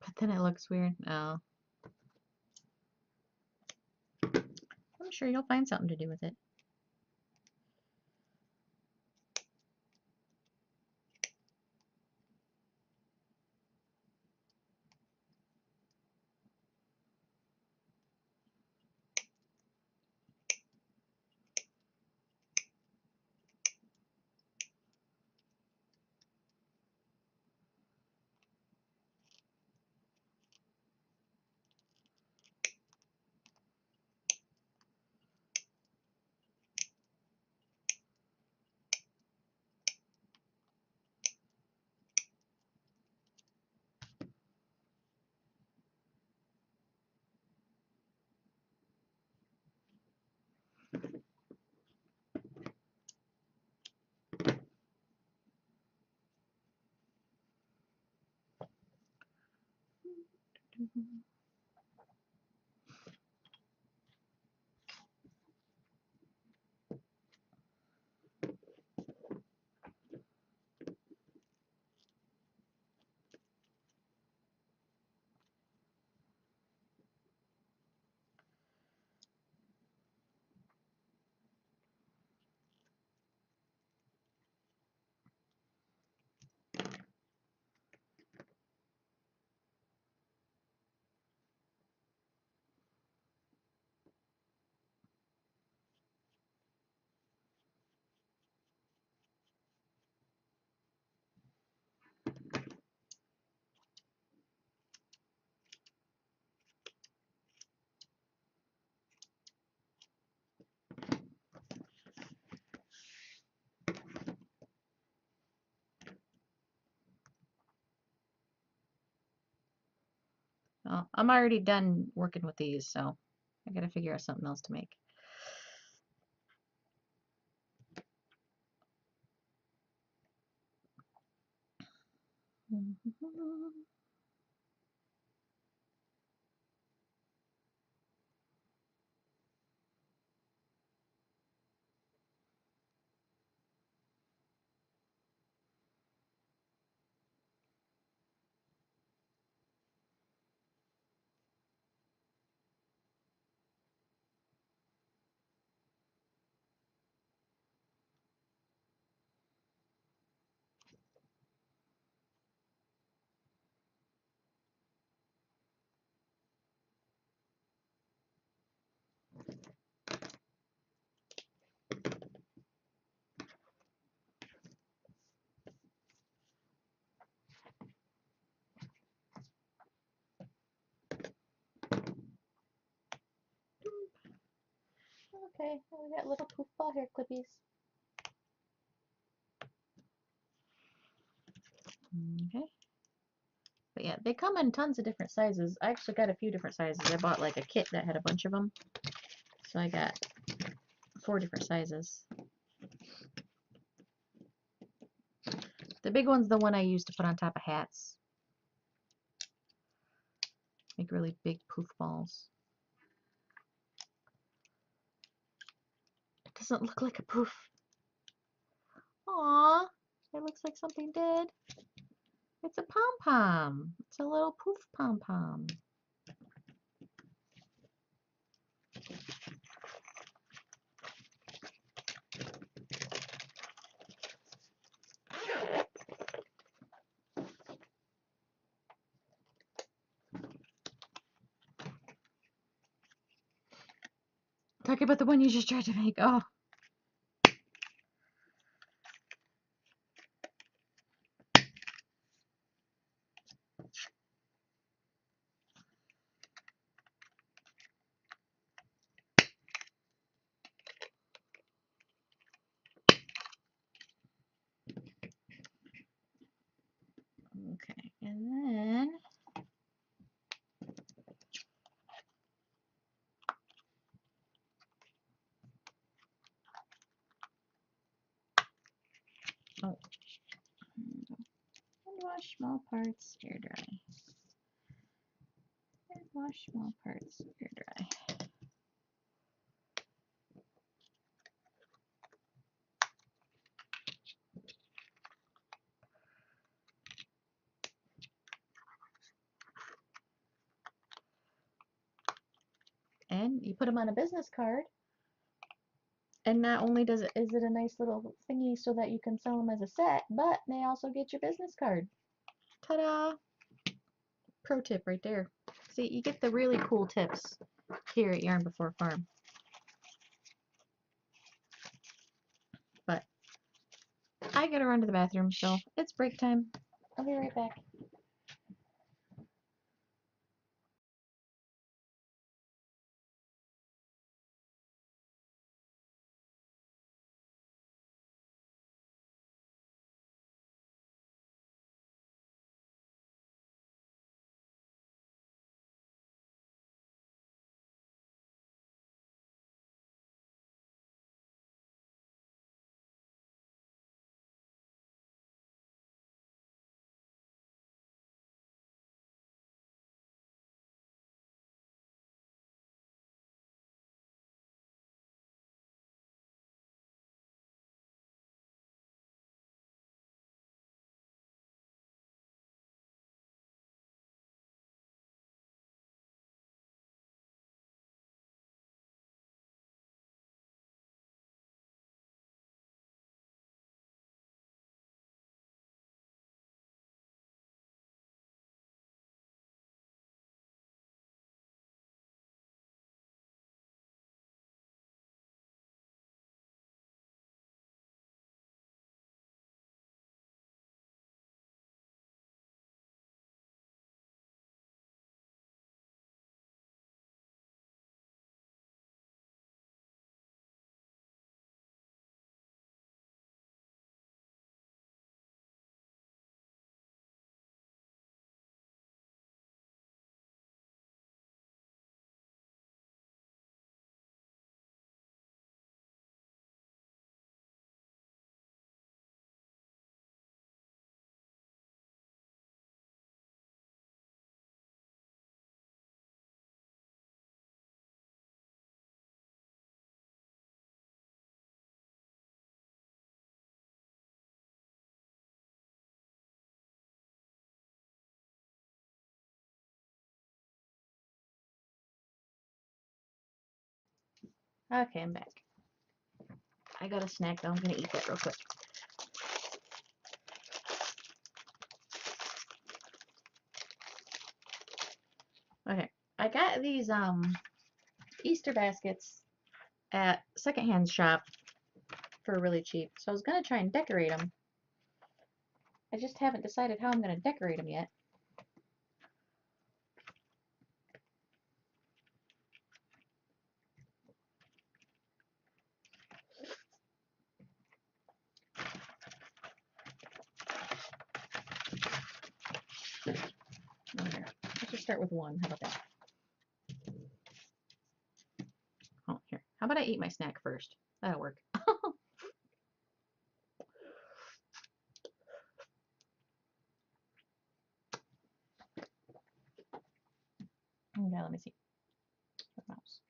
But then it looks weird. Oh, I'm sure you'll find something to do with it. Well, I'm already done working with these, so I gotta figure out something else to make. Okay, we got little poof ball hair clippies. Okay. But yeah, they come in tons of different sizes. I actually got a few different sizes. I bought like a kit that had a bunch of them. So I got 4 different sizes. The big one's the one I use to put on top of hats. Make really big poof balls. It doesn't look like a poof. Aww, it looks like something did. It's a pom-pom. It's a little poof pom-pom. Talk about the one you just tried to make. Oh. Okay, and then oh, hand wash small parts, air dry. Hand wash small parts, air dry. And you put them on a business card. And not only is it a nice little thingy so that you can sell them as a set, but they also get your business card. Ta-da! Pro tip right there. See, you get the really cool tips here at Yarn Before Farm. But I gotta run to the bathroom, so it's break time. I'll be right back. Okay, I'm back. I got a snack though. I'm gonna eat that real quick. Okay, I got these Easter baskets at secondhand shop for really cheap. So I was gonna try and decorate them. I just haven't decided how I'm gonna decorate them yet. just start with one. How about that? Oh, here. How about I eat my snack first? That'll work. Okay, let me see. Mouse.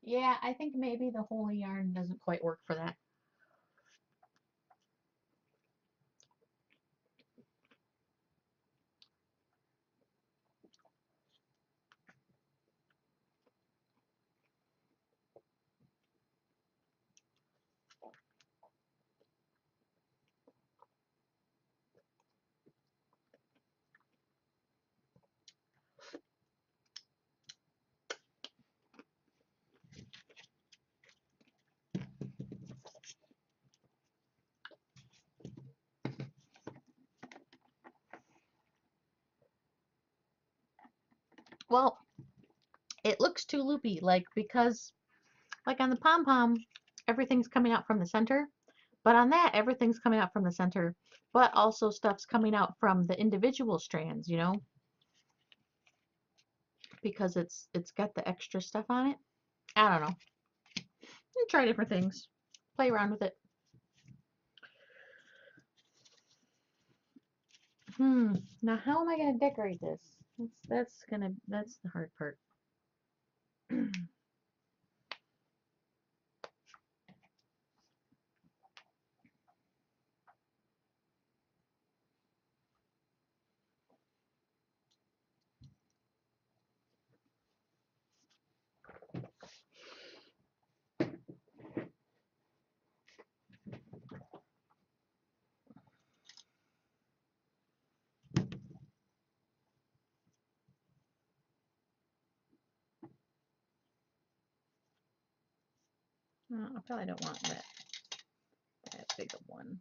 Yeah, I think maybe the holy yarn doesn't quite work for that. Well, it looks too loopy, like because like on the pom-pom, everything's coming out from the center, but on that, everything's coming out from the center, but also stuff's coming out from the individual strands, you know, because it's got the extra stuff on it. I don't know. You try different things. Play around with it. Now how am I gonna decorate this? That's the hard part. I probably don't want that big of one.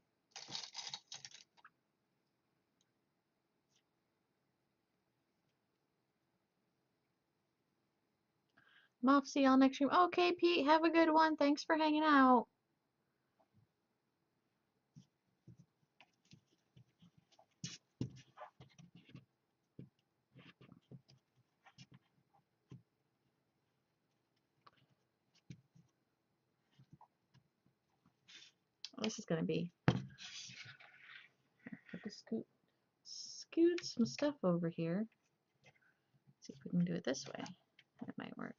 Well, see y'all next stream. Okay, Pete, have a good one. Thanks for hanging out. This is gonna be. Have to scoot some stuff over here. Let's see if we can do it this way. That might work.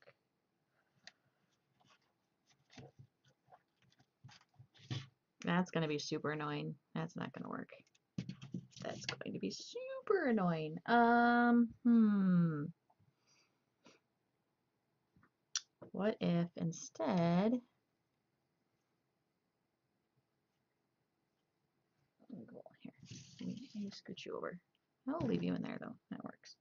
That's gonna be super annoying. That's not gonna work. That's going to be super annoying. What if instead go here. Let me scoot you over. I'll leave you in there though. That works.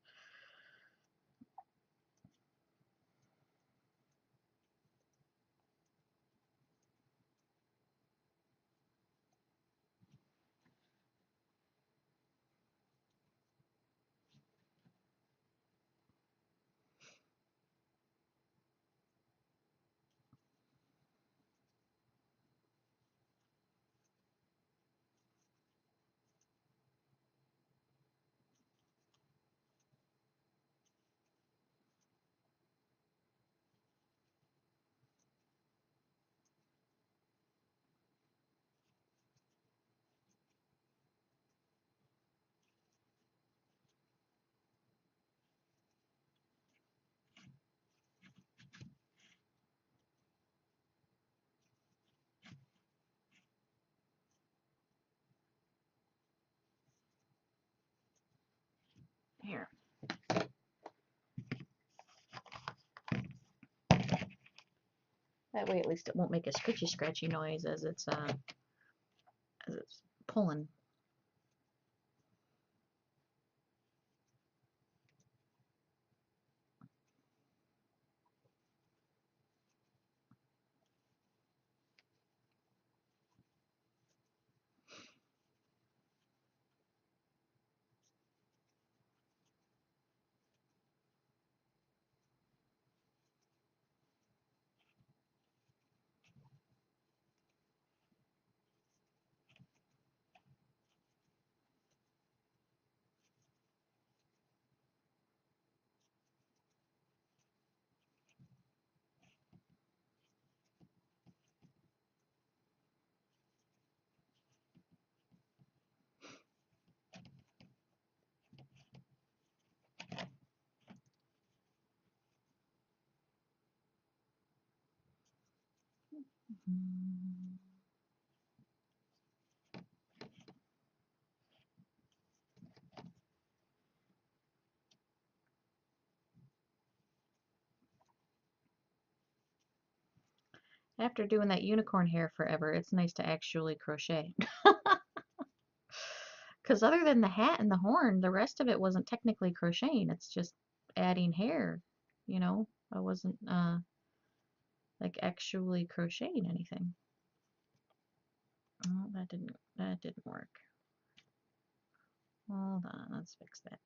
Here. That way at least it won't make a scratchy noise as it's pulling. After doing that unicorn hair forever, it's nice to actually crochet. Because other than the hat and the horn, the rest of it wasn't technically crocheting. It's just adding hair, you know? I wasn't like actually crocheting anything. Oh, that didn't work. Hold on, let's fix that.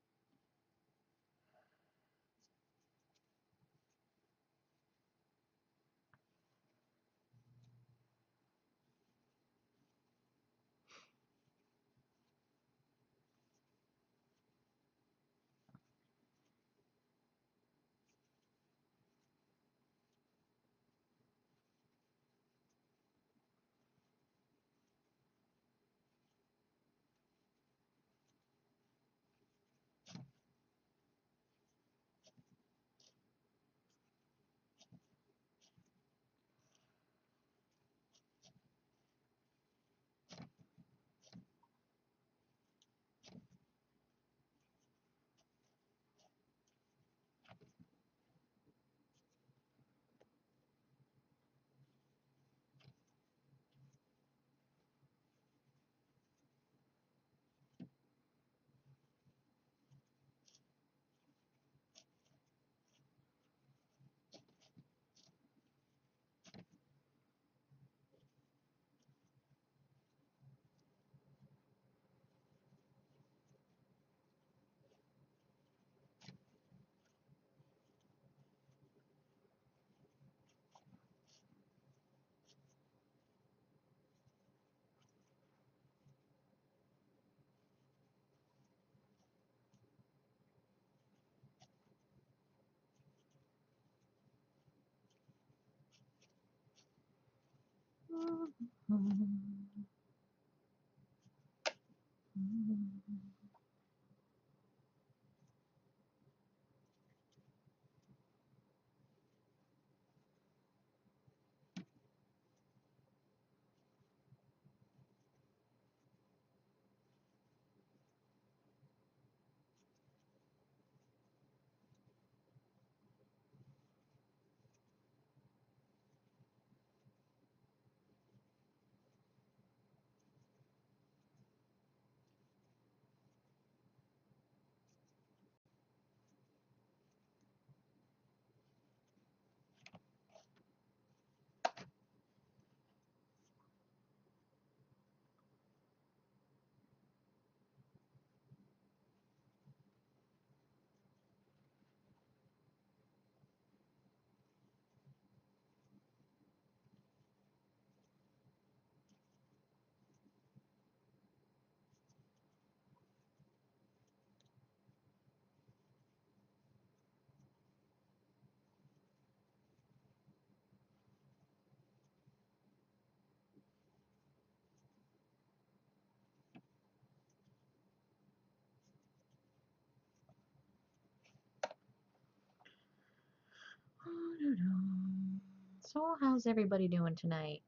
So, how's everybody doing tonight?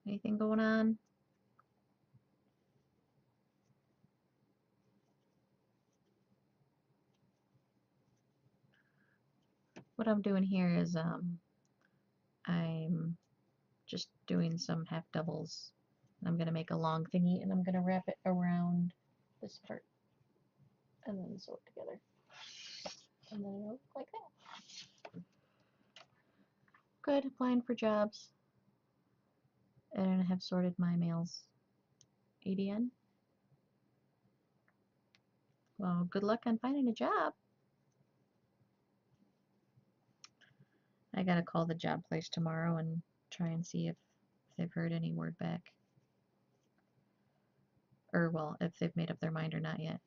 Anything going on? What I'm doing here is I'm just doing some half doubles. I'm gonna make a long thingy and I'm gonna wrap it around this part and then sew it together. And then it'll look like that. Good, applying for jobs. And I have sorted my mails. ADN. Well, good luck on finding a job. I gotta call the job place tomorrow and try and see if they've heard any word back. Or, well, if they've made up their mind or not yet.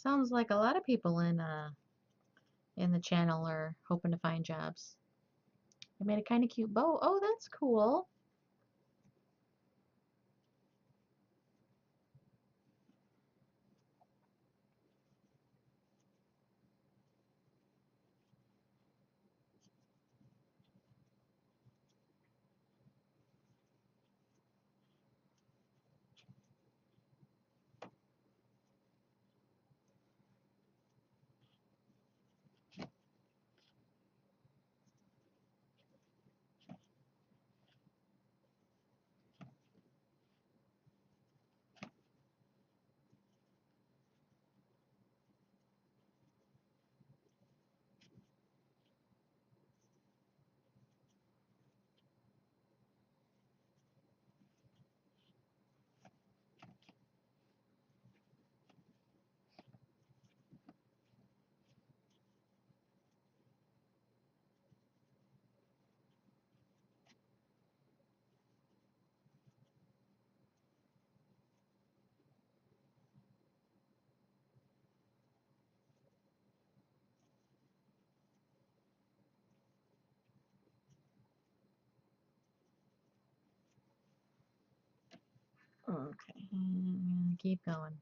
Sounds like a lot of people in the channel are hoping to find jobs. I made a kind of cute bow. Oh, that's cool. Okay, keep going.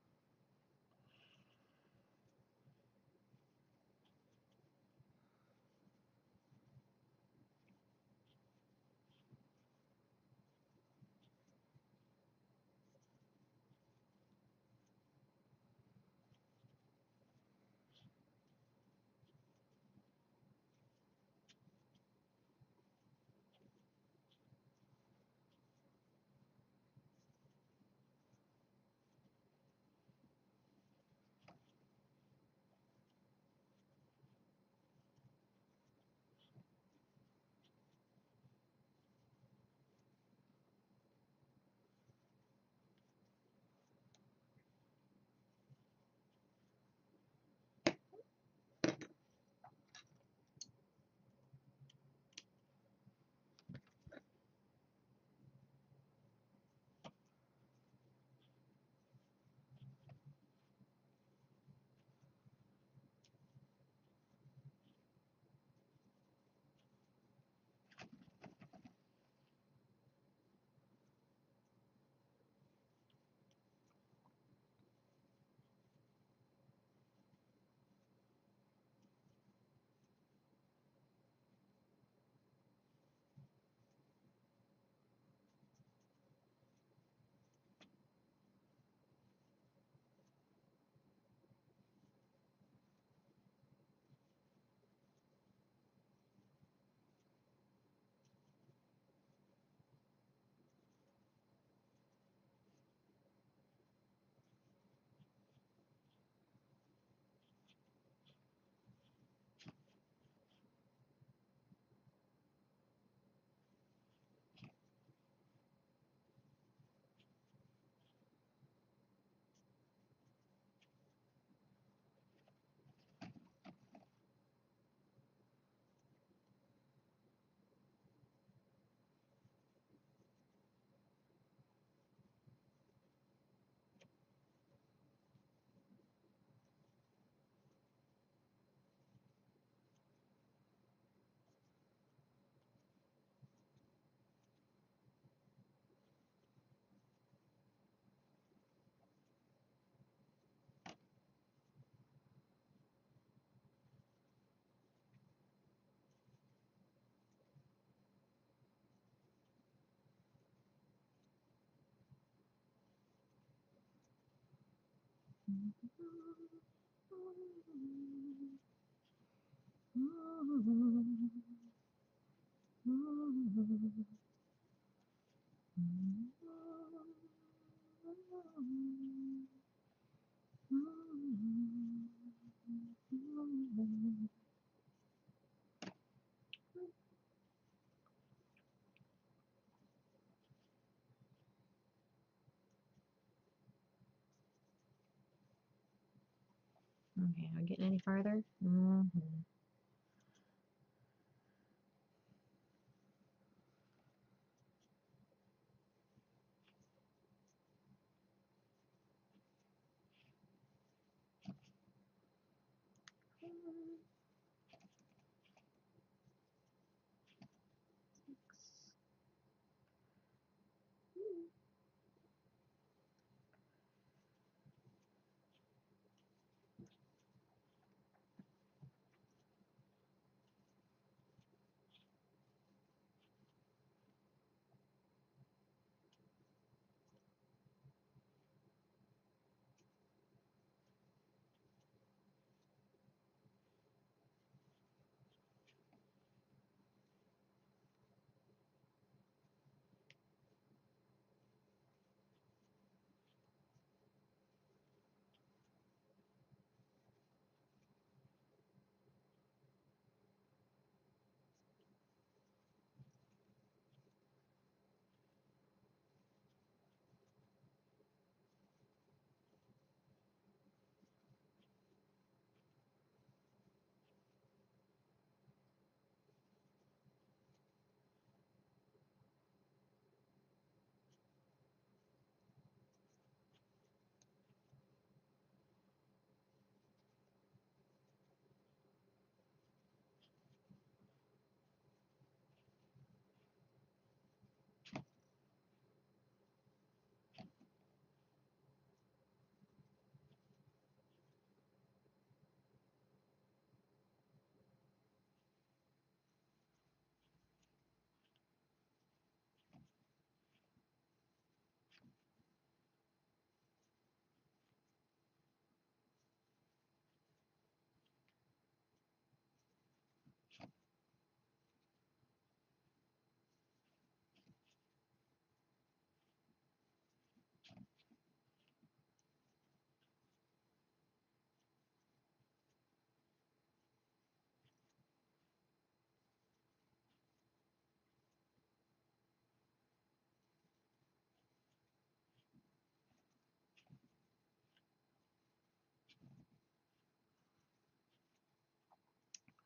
Okay, are we getting any farther?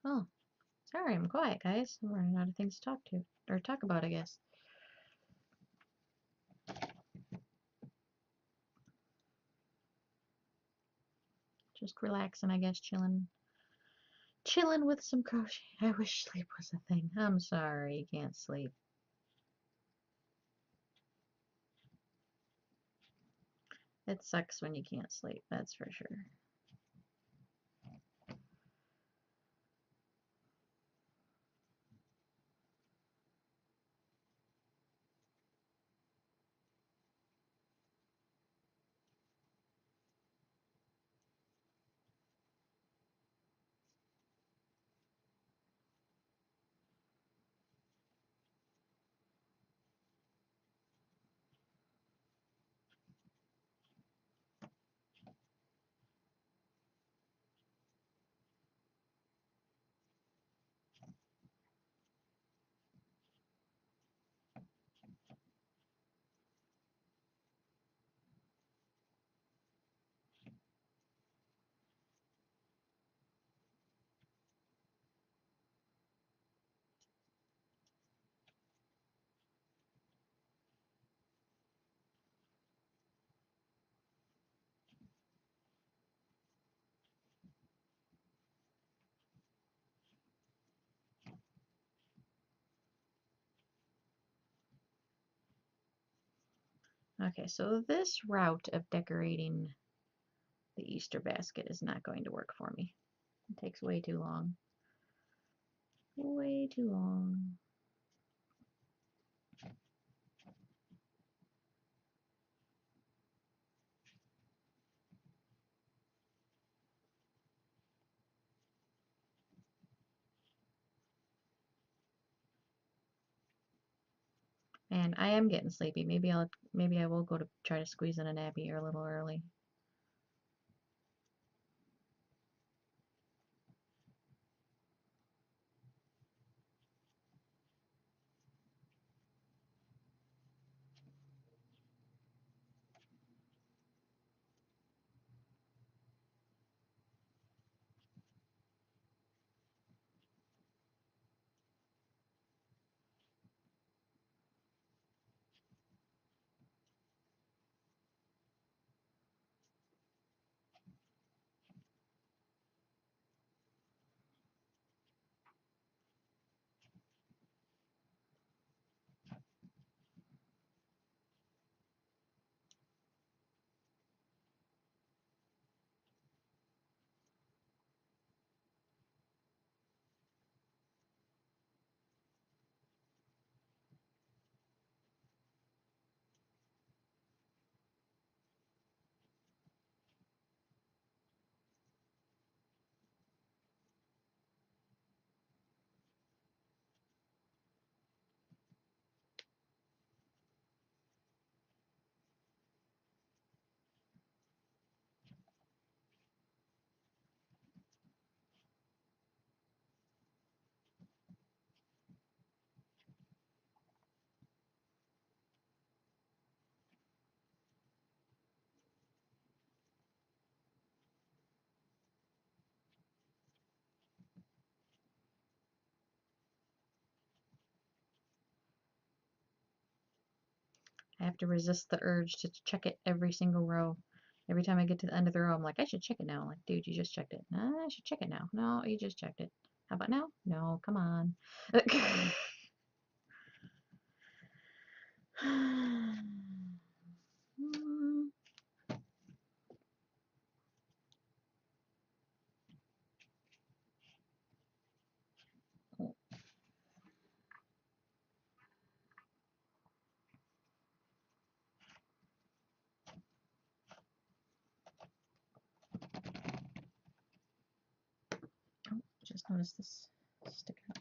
Oh, sorry, I'm quiet, guys. I'm running out of things to talk to or talk about, I guess. Just relaxing, I guess, chilling with some crochet. I wish sleep was a thing. I'm sorry, you can't sleep. It sucks when you can't sleep, that's for sure. Okay, so this route of decorating the Easter basket is not going to work for me. It takes way too long. Way too long. And I am getting sleepy. Maybe I will go to try to squeeze in a nappy here a little early. I have to resist the urge to check it every single row. Every time I get to the end of the row, I'm like, I should check it now. I'm like, dude, you just checked it. I should check it now. No, you just checked it. How about now? No, come on. Just noticed this sticking out.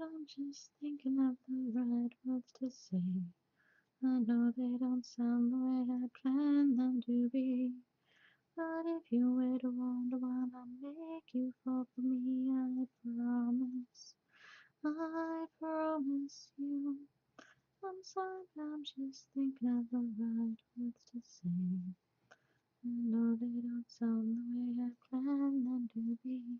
I'm just thinking of the right words to say. I know they don't sound the way I planned them to be. But if you were to wonder why I make you fall for me, I promise I promise you. I'm sometimes just thinking of the right words to say. I know they don't sound the way I planned them to be.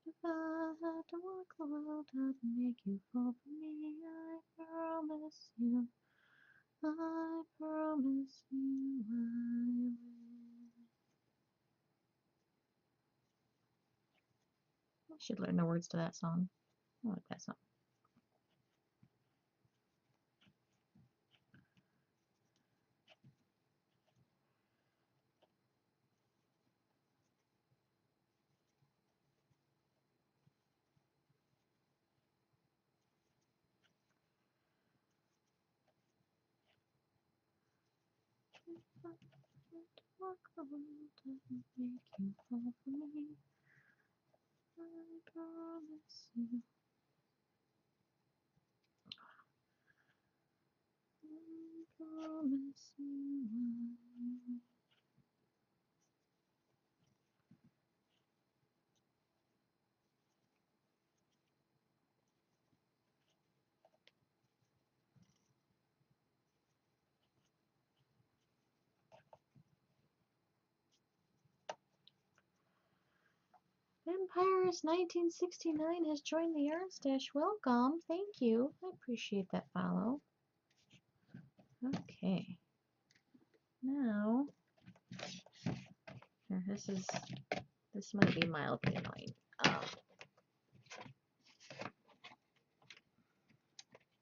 If I had to walk the world, I'd make you fall for me. I promise you. I promise you I will. I should learn the words to that song. I like that song. If I had to walk the world, I'd make you fall for me. I promise you. I promise you I will. Vampires 1969 has joined the Yarn Stash. Welcome. Thank you. I appreciate that follow. Okay. Now, here, this might be mildly annoying.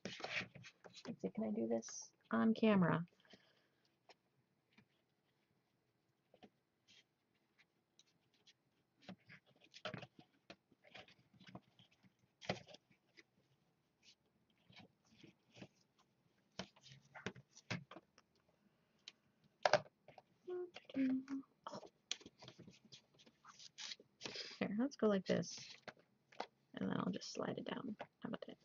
Let's see, can I do this on camera? Here, let's go like this. And then I'll just slide it down. How about that?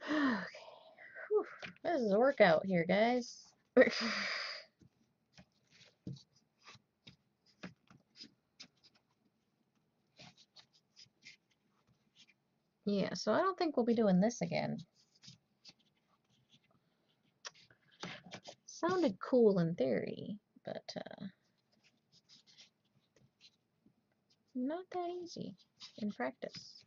Okay. Whew. This is a workout here, guys. Yeah, so I don't think we'll be doing this again. Sounded cool in theory, but Not that easy in practice.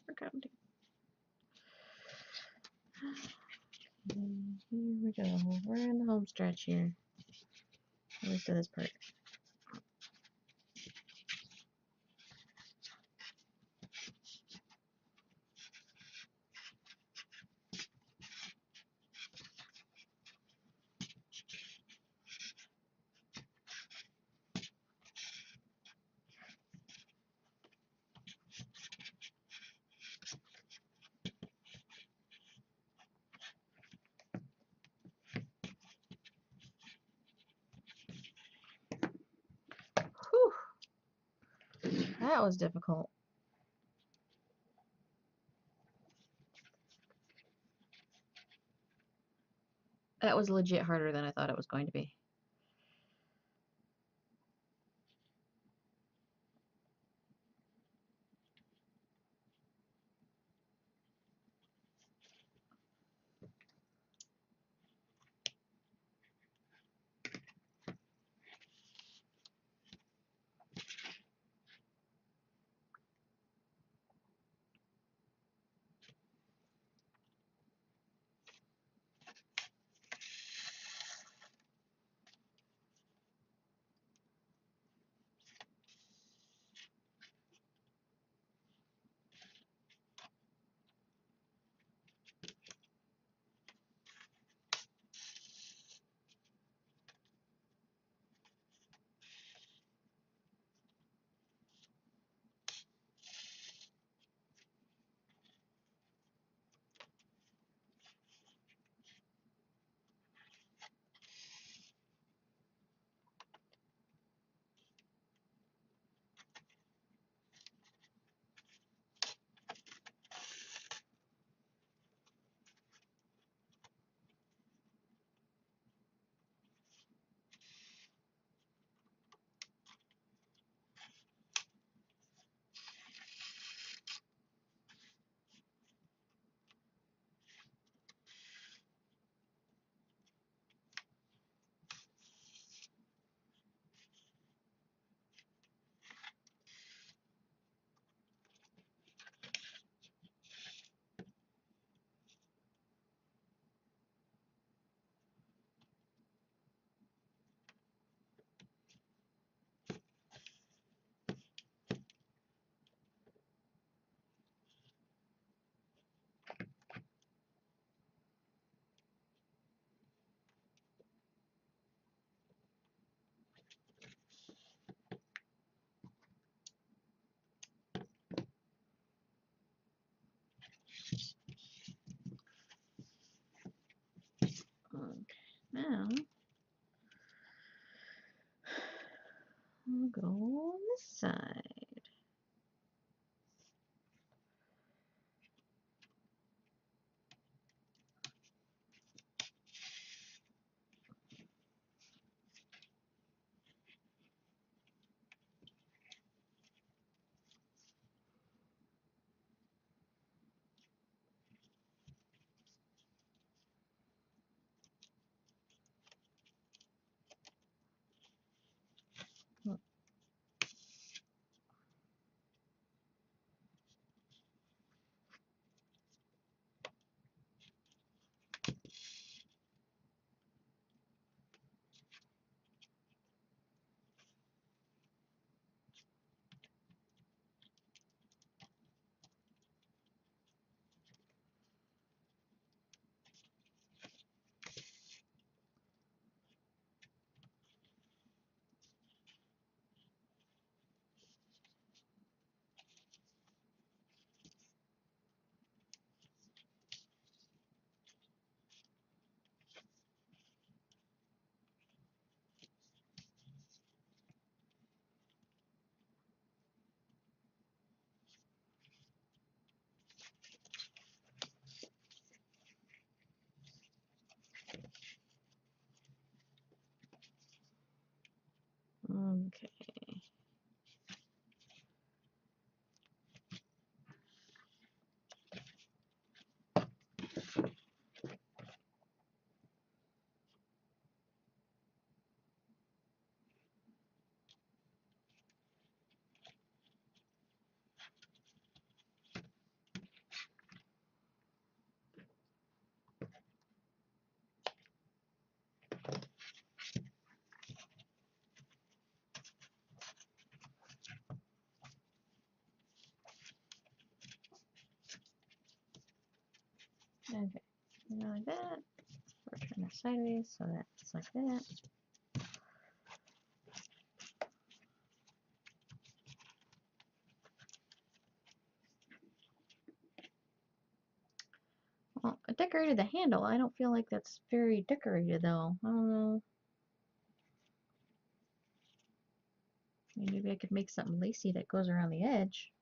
Forgotten. Here we go. We're in the home stretch here. At least to this part. Whew. That was difficult. That was legit harder than I thought it was going to be. Okay, now I'll go on this side. Okay. Okay. Like that. We're turning it sideways so that's like that. Well, I decorated the handle. I don't feel like that's very decorated though. I don't know. Maybe I could make something lacy that goes around the edge.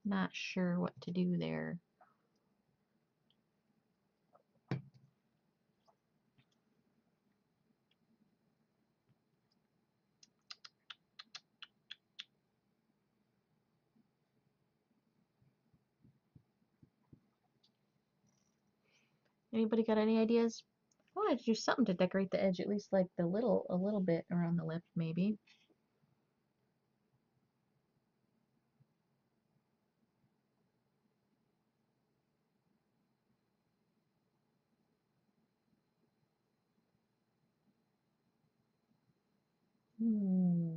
Not sure what to do there. Anybody got any ideas? I wanted to do something to decorate the edge, at least like a little bit around the lip, maybe. Hmm.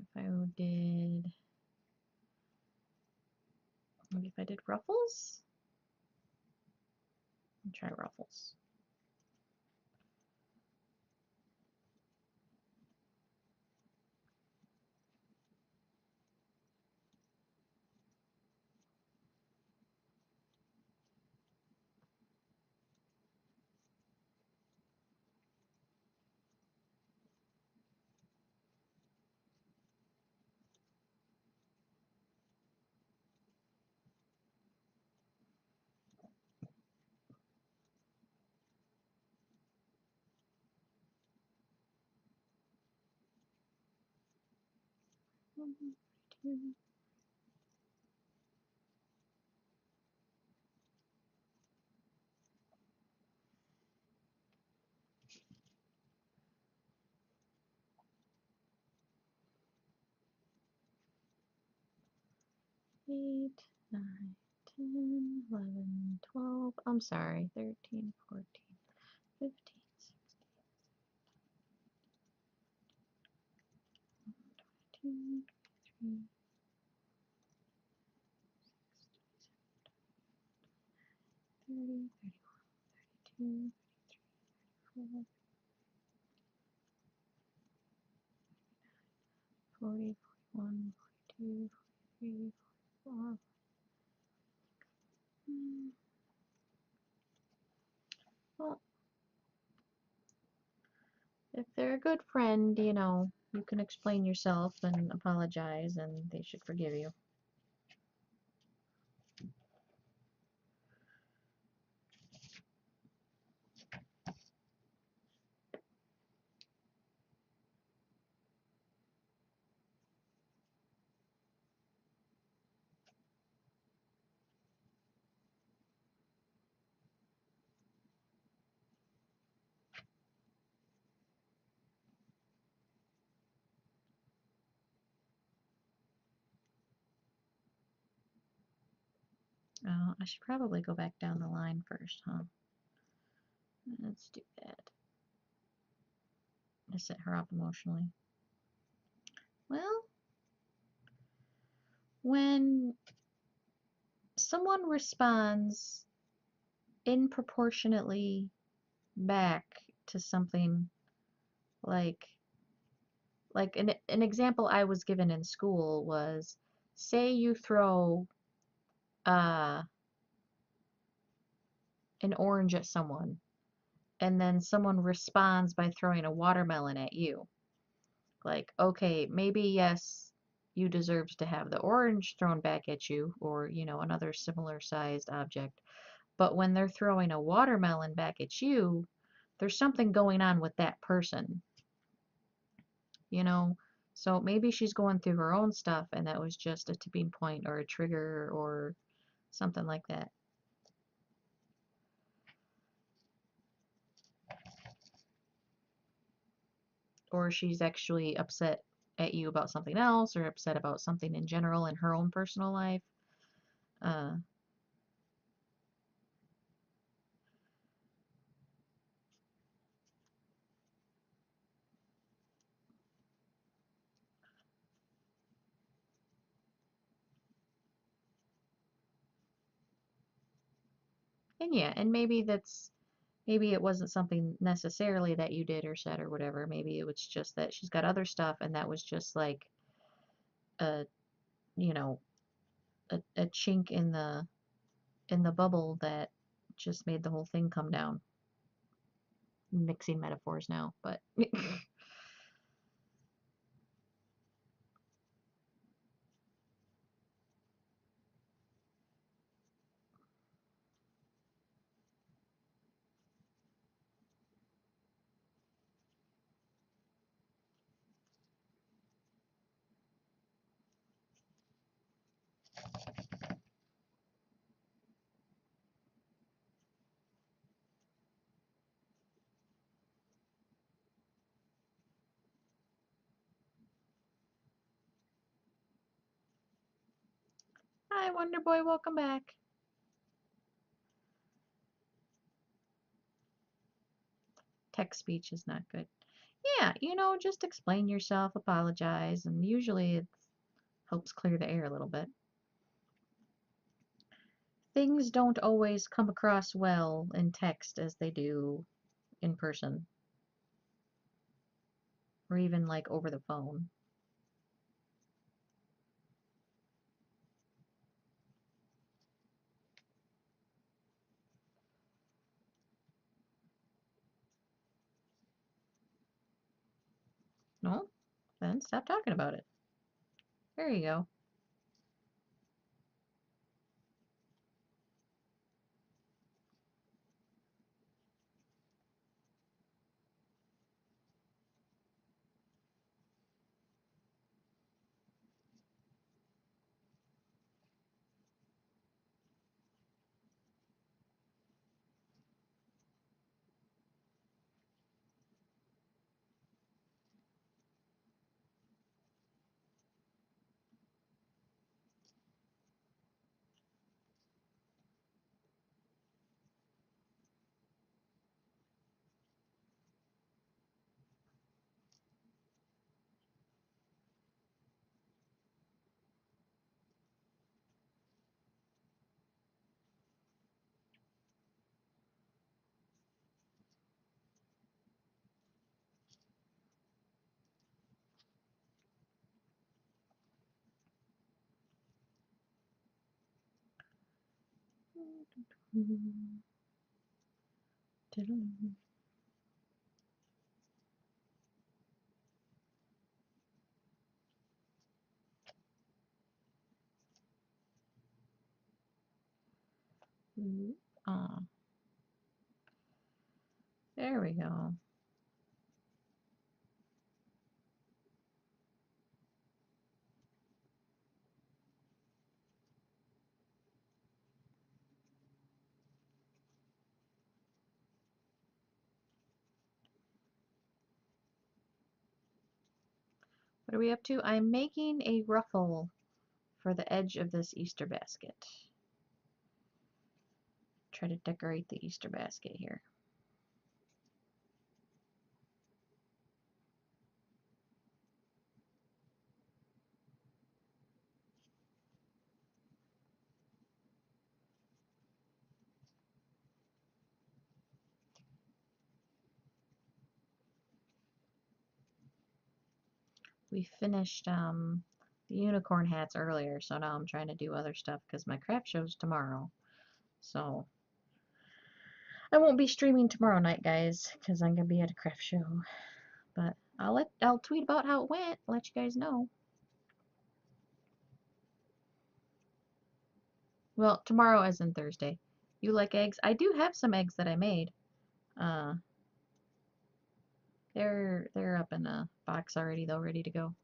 If I did, maybe if I did ruffles? I'll try ruffles. One, two. Eight, 9, 10, 11, 12. I'm sorry, 13, 14, 15, 16, 17, 30, 31, 32, 40, 41, 42, 43, 44. Well, if they're a good friend, you know, you can explain yourself and apologize, and they should forgive you. I should probably go back down the line first, huh? Let's do that. I set her up emotionally. Well, when someone responds inproportionately back to something like an example I was given in school was, say you throw uh, an orange at someone, and then someone responds by throwing a watermelon at you. Like, okay, maybe yes, you deserve to have the orange thrown back at you, or, another similar sized object. But when they're throwing a watermelon back at you, there's something going on with that person, you know? So maybe she's going through her own stuff and that was just a tipping point or a trigger or something like that. Or she's actually upset at you about something else or upset about something in general in her own personal life. Uh, and yeah, and maybe it wasn't something necessarily that you did or said or whatever. Maybe it was just that she's got other stuff and that was just like a, you know, a chink in the bubble that just made the whole thing come down. Mixing metaphors now, but hi Wonder Boy, welcome back. Text speech is not good. Yeah, just explain yourself, apologize, and usually it helps clear the air a little bit. Things don't always come across well in text as they do in person, or even like over the phone. No? Then stop talking about it. There you go. Ah, there we go. What are we up to? I'm making a ruffle for the edge of this Easter basket. Try to decorate the Easter basket here. We finished the unicorn hats earlier, so now I'm trying to do other stuff because my craft show's tomorrow. So I won't be streaming tomorrow night, guys, because I'm gonna be at a craft show. But I'll tweet about how it went, let you guys know. Well, tomorrow as in Thursday. You like eggs? I do have some eggs that I made. Uh, they're up in a box already though, ready to go.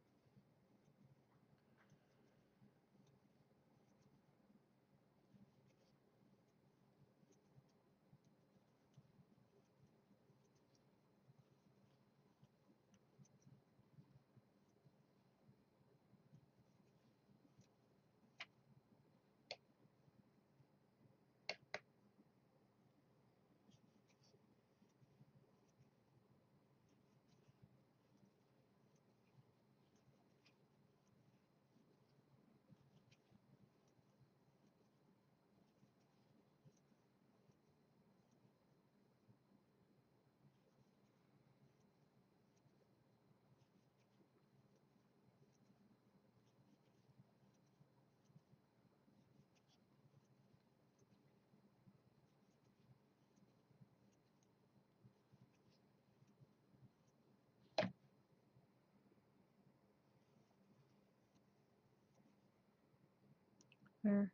Where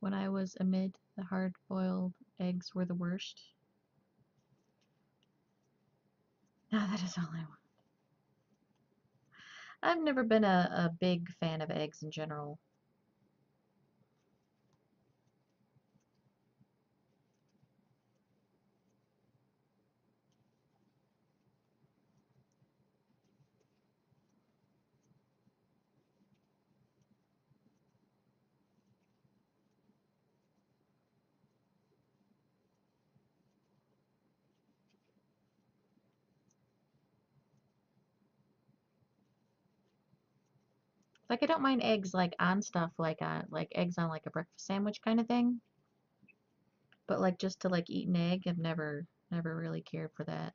when I was a mid, the hard-boiled eggs were the worst. Ah, that is all I want. I've never been a big fan of eggs in general. Like I don't mind eggs like on stuff like eggs on like a breakfast sandwich kind of thing. But like just to like eat an egg, I've never really cared for that.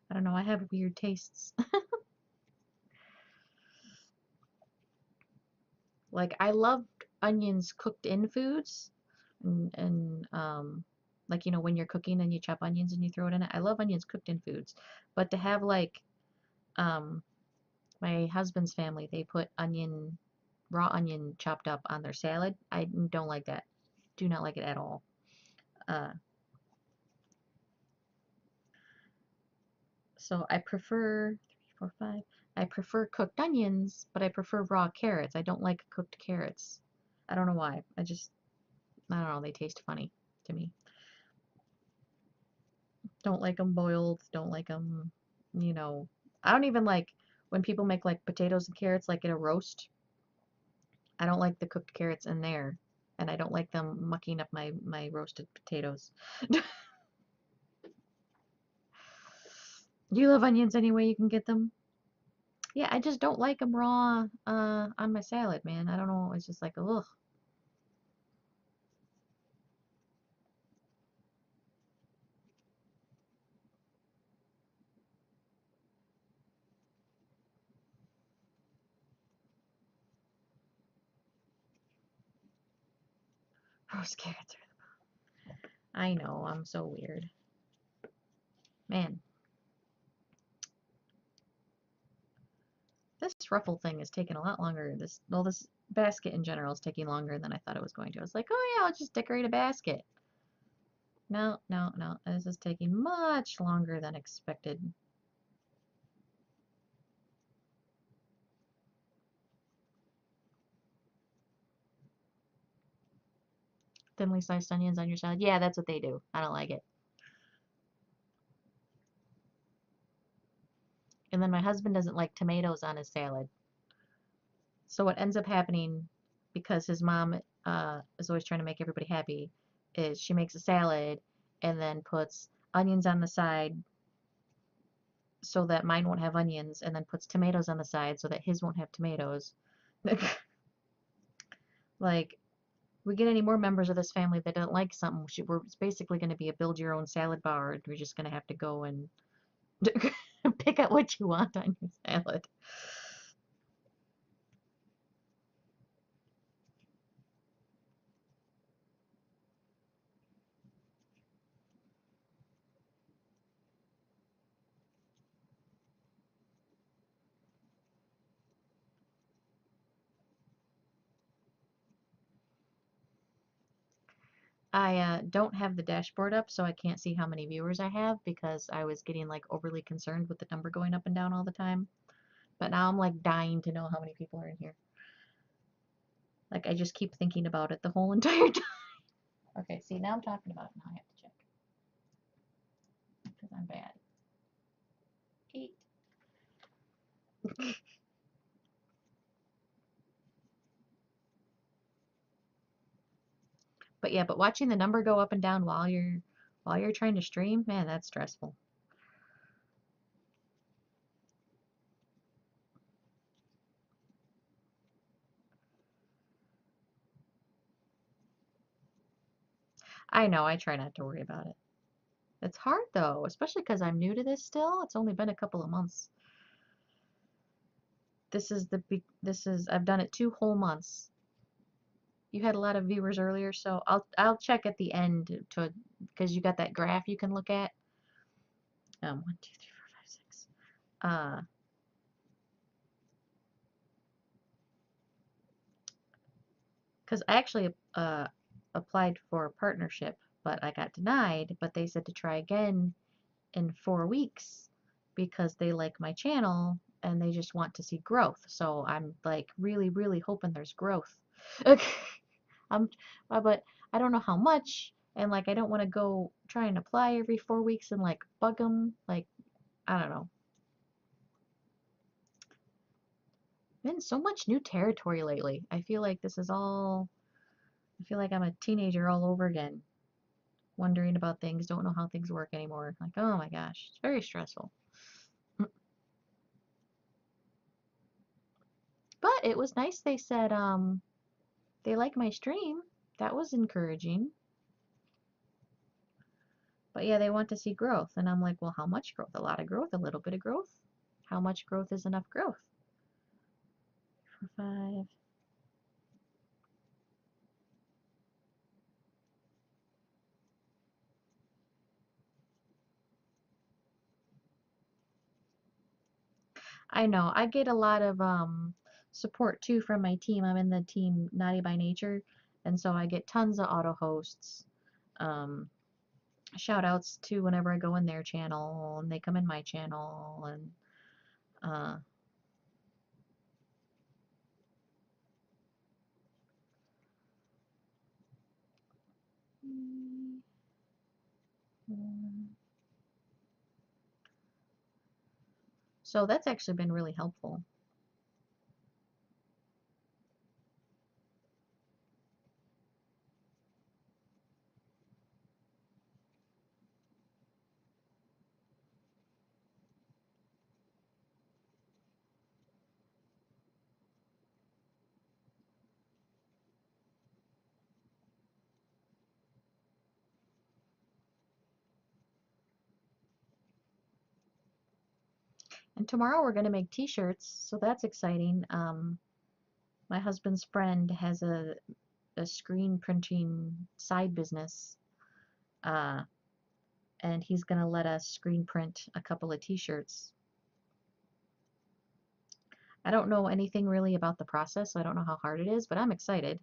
I don't know, I have weird tastes. Like I loved onions cooked in foods and like when you're cooking and you chop onions and you throw it in it. I love onions cooked in foods. But to have like um my husband's family, they put raw onion chopped up on their salad. I don't like that. Do not like it at all. Uh so I prefer three, four, five. I prefer cooked onions, but I prefer raw carrots. I don't like cooked carrots. I don't know why. I don't know, they taste funny to me. Don't like them boiled, don't like them, you know. I don't even like when people make like potatoes and carrots like in a roast. I don't like the cooked carrots in there, and I don't like them mucking up my roasted potatoes. You love onions any way you can get them? Yeah, I just don't like them raw on my salad, man. I don't know. It's just like, ugh. Roast carrots are. I know. I'm so weird, man. This ruffle thing is taking a lot longer. This basket in general is taking longer than I thought it was going to. I was like, oh yeah, I'll just decorate a basket. No, no, no. This is taking much longer than expected. Thinly sliced onions on your salad. Yeah, that's what they do. I don't like it. And then my husband doesn't like tomatoes on his salad. So what ends up happening, because his mom is always trying to make everybody happy, is she makes a salad and then puts onions on the side so that mine won't have onions, and then puts tomatoes on the side so that his won't have tomatoes. Like, we get any more members of this family that don't like something, it's basically going to be a build your own salad bar, and we're just going to have to go and pick out what you want on your salad. I don't have the dashboard up, so I can't see how many viewers I have because I was getting like overly concerned with the number going up and down all the time. But now I'm like dying to know how many people are in here. Like I just keep thinking about it the whole entire time. Okay, see, now I'm talking about it. Now I have to check because I'm bad. 8. But yeah, but watching the number go up and down while you're trying to stream, man, that's stressful. I know, I try not to worry about it. It's hard though, especially because I'm new to this still. It's only been a couple of months. I've done it 2 whole months. You had a lot of viewers earlier, so I'll check at the end to because you got that graph you can look at. 1, 2, 3, 4, 5, 6. Because I actually applied for a partnership, but I got denied. But they said to try again in 4 weeks because they like my channel and they just want to see growth. So I'm like really, really hoping there's growth. I'm, but I don't know how much, and like I don't want to go try and apply every 4 weeks and like bug them. Like I don't know. Been so much new territory lately. I feel like this is all. I feel like I'm a teenager all over again, wondering about things, don't know how things work anymore. Like oh my gosh, it's very stressful. But it was nice. They said they like my stream. That was encouraging. But yeah, they want to see growth. And I'm like, well, how much growth? A lot of growth, a little bit of growth. How much growth is enough growth? 4, 5. I know. I get a lot of support too from my team. I'm in the team Naughty by Nature, and so I get tons of auto hosts. Um, Shout outs to whenever I go in their channel and they come in my channel and uh so that's actually been really helpful. And tomorrow we're going to make t-shirts, so that's exciting. My husband's friend has a screen printing side business, uh, and he's going to let us screen print a couple of t-shirts. I don't know anything really about the process, so I don't know how hard it is, but I'm excited.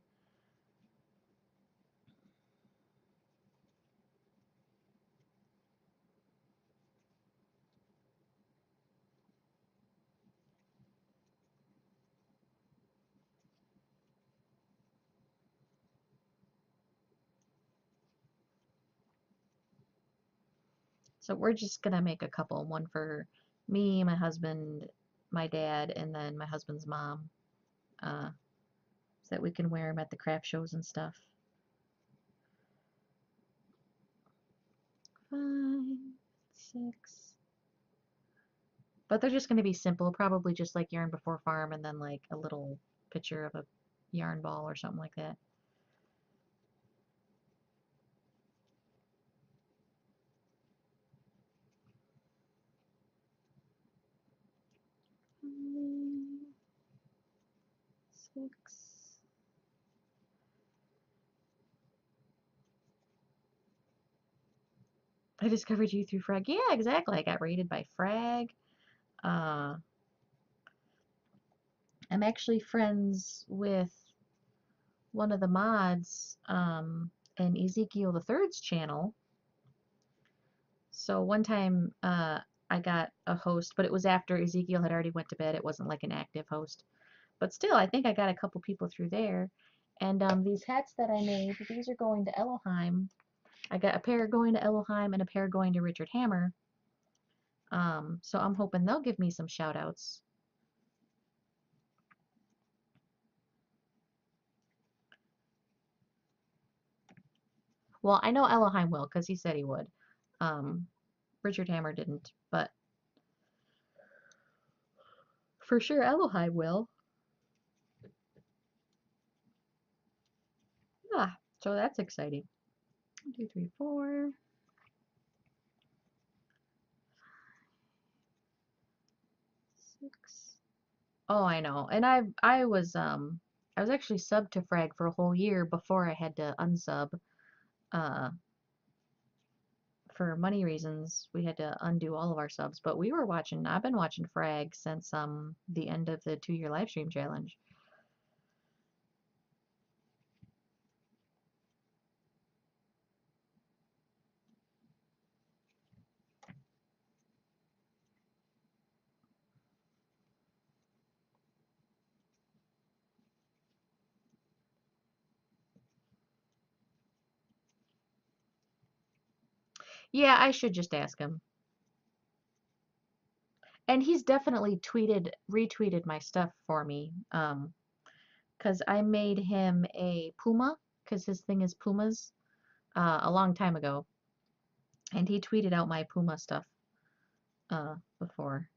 So we're just going to make a couple, one for Me, my husband, my dad, and then my husband's mom, uh, so that we can wear them at the craft shows and stuff. 5, 6. But they're just going to be simple, probably just like Yarn Before Farm and then like a little picture of a yarn ball or something like that. Mm, 6. I discovered you through Frag. Yeah, exactly. I got rated by Frag. Uh, I'm actually friends with one of the mods in Ezekiel the Third's channel. So one time I got a host, but it was after Ezekiel had already went to bed. It wasn't like an active host. But still, I think I got a couple people through there. And these hats that I made, these are going to Ellohime. I got a pair going to Ellohime and a pair going to Richard Hammer. So I'm hoping they'll give me some shout outs. Well, I know Ellohime will because he said he would. Um, Richard Hammer didn't, but for sure Ellohime will. Ah, so that's exciting. 1, 2, 3, 4, 6. Oh, I know. And I was actually subbed to Frag for a whole year before I had to unsub. Uh for money reasons, we had to undo all of our subs, but I've been watching Frag since the end of the 2-year live stream challenge. Yeah, I should just ask him. And he's definitely retweeted my stuff for me. Because I made him a puma, because his thing is pumas, a long time ago. And he tweeted out my puma stuff before.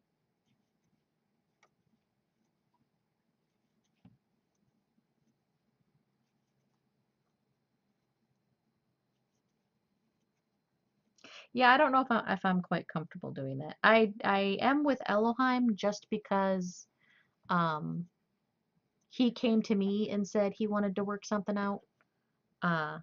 Yeah, I don't know if I'm quite comfortable doing that. I am with Ellohime just because um he came to me and said he wanted to work something out. Uh,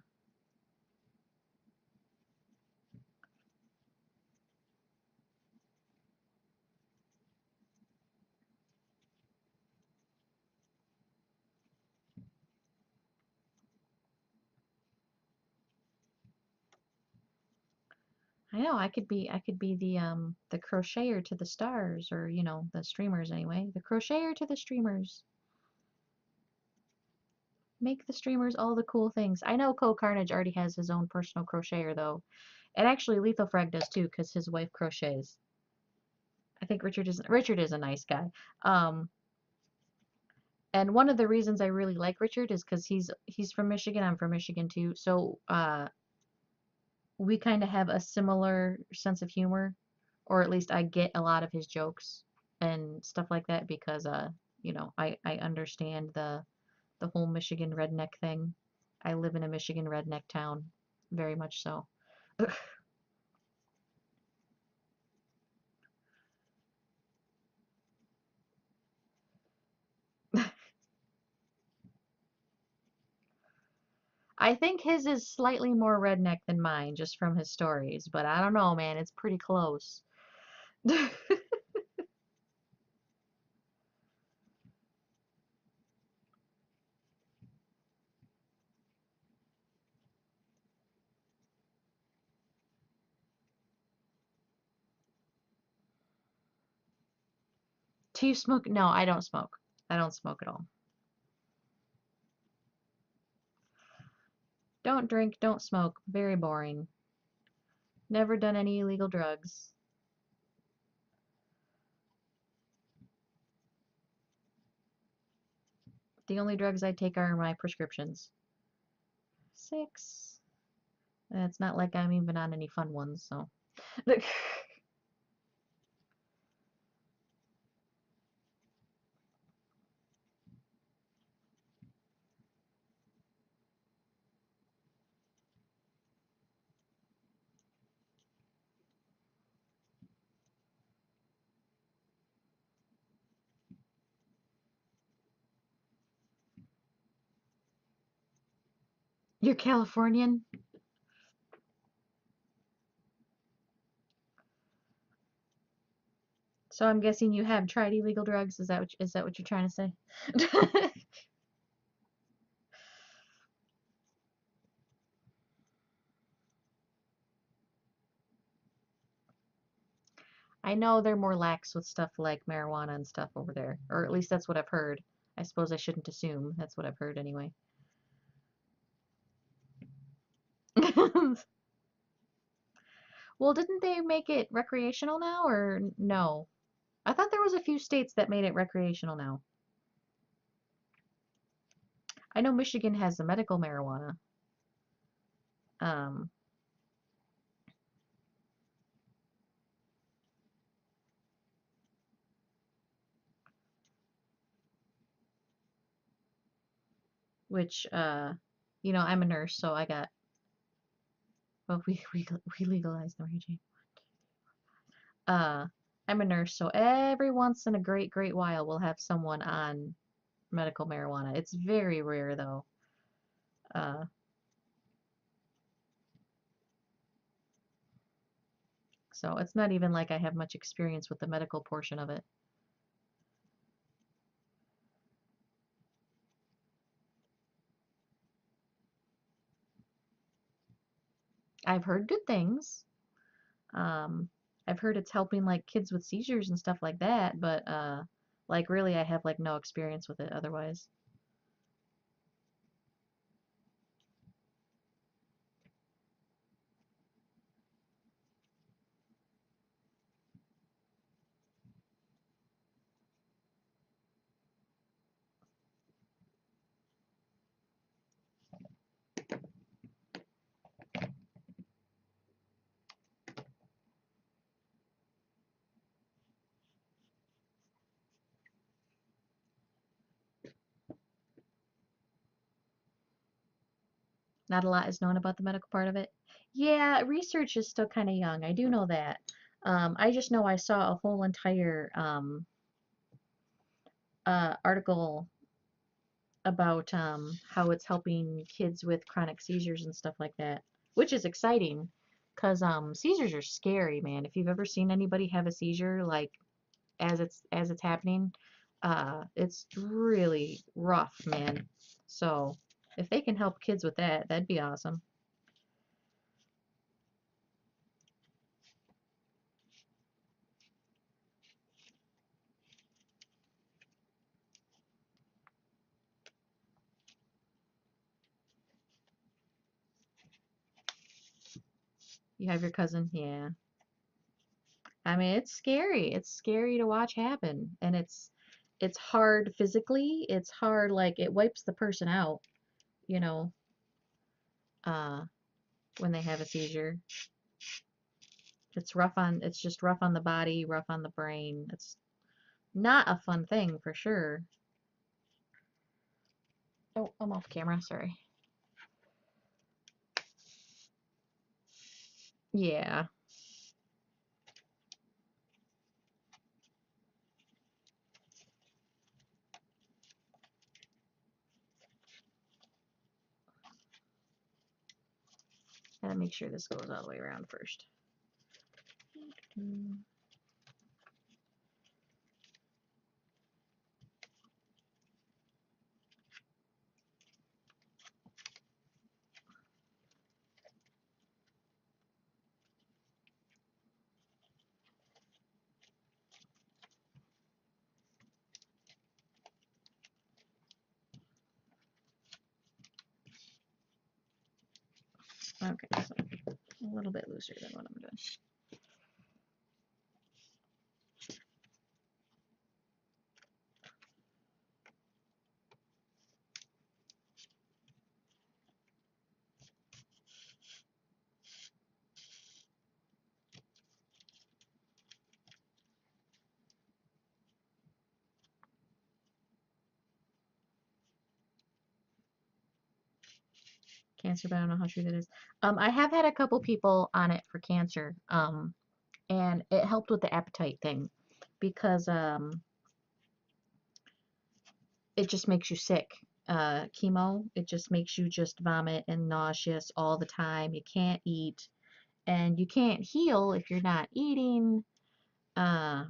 I know I could be the crocheter to the stars, or the streamers anyway. The crocheter to the streamers. Make the streamers all the cool things. I know Co Carnage already has his own personal crocheter though. And actually Lethal Frag does too, because his wife crochets. I think Richard is a nice guy. Um, and one of the reasons I really like Richard is because he's from Michigan. I'm from Michigan too. So we kind of have a similar sense of humor, or at least I get a lot of his jokes and stuff like that because I understand the whole Michigan redneck thing. I live in a Michigan redneck town, very much so. I think his is slightly more redneck than mine, just from his stories, but I don't know, man, it's pretty close. Do you smoke? No, I don't smoke. I don't smoke at all. Don't drink, don't smoke. Very boring. Never done any illegal drugs. The only drugs I take are my prescriptions. 6. And it's not like I'm even on any fun ones, so. You're Californian? So I'm guessing you have tried illegal drugs. Is that what you're trying to say? I know they're more lax with stuff like marijuana and stuff over there, or at least that's what I've heard. I suppose I shouldn't assume. That's what I've heard anyway. Well, didn't they make it recreational now, or no? I thought there was a few states that made it recreational now. I know Michigan has the medical marijuana. Um, which I'm a nurse, so I got well, we legalized the raging. Uh, I'm a nurse, so every once in a great while we'll have someone on medical marijuana. It's very rare though. Uh, so it's not even like I have much experience with the medical portion of it. I've heard good things. Um, I've heard it's helping like kids with seizures and stuff like that, but like really I have like no experience with it otherwise. Not a lot is known about the medical part of it. Yeah, research is still kind of young. I do know that. I just know I saw a whole entire article about how it's helping kids with chronic seizures and stuff like that, which is exciting because seizures are scary, man. If you've ever seen anybody have a seizure, like as it's happening, it's really rough, man. So if they can help kids with that, that'd be awesome. You have your cousin, yeah. I mean, it's scary. It's scary to watch happen, and it's hard physically. It's hard, like it wipes the person out, you know, uh, when they have a seizure. It's just rough on the body, rough on the brain. It's not a fun thing for sure. Oh, I'm off camera, sorry. Yeah, gotta make sure this goes all the way around first. Mm, okay, so a little bit looser than what I'm doing. Cancer, but I don't know how true that is. I have had a couple people on it for cancer, and it helped with the appetite thing because it just makes you sick. Chemo, it just makes you just vomit and nauseous all the time. You can't eat, and you can't heal if you're not eating. Uh,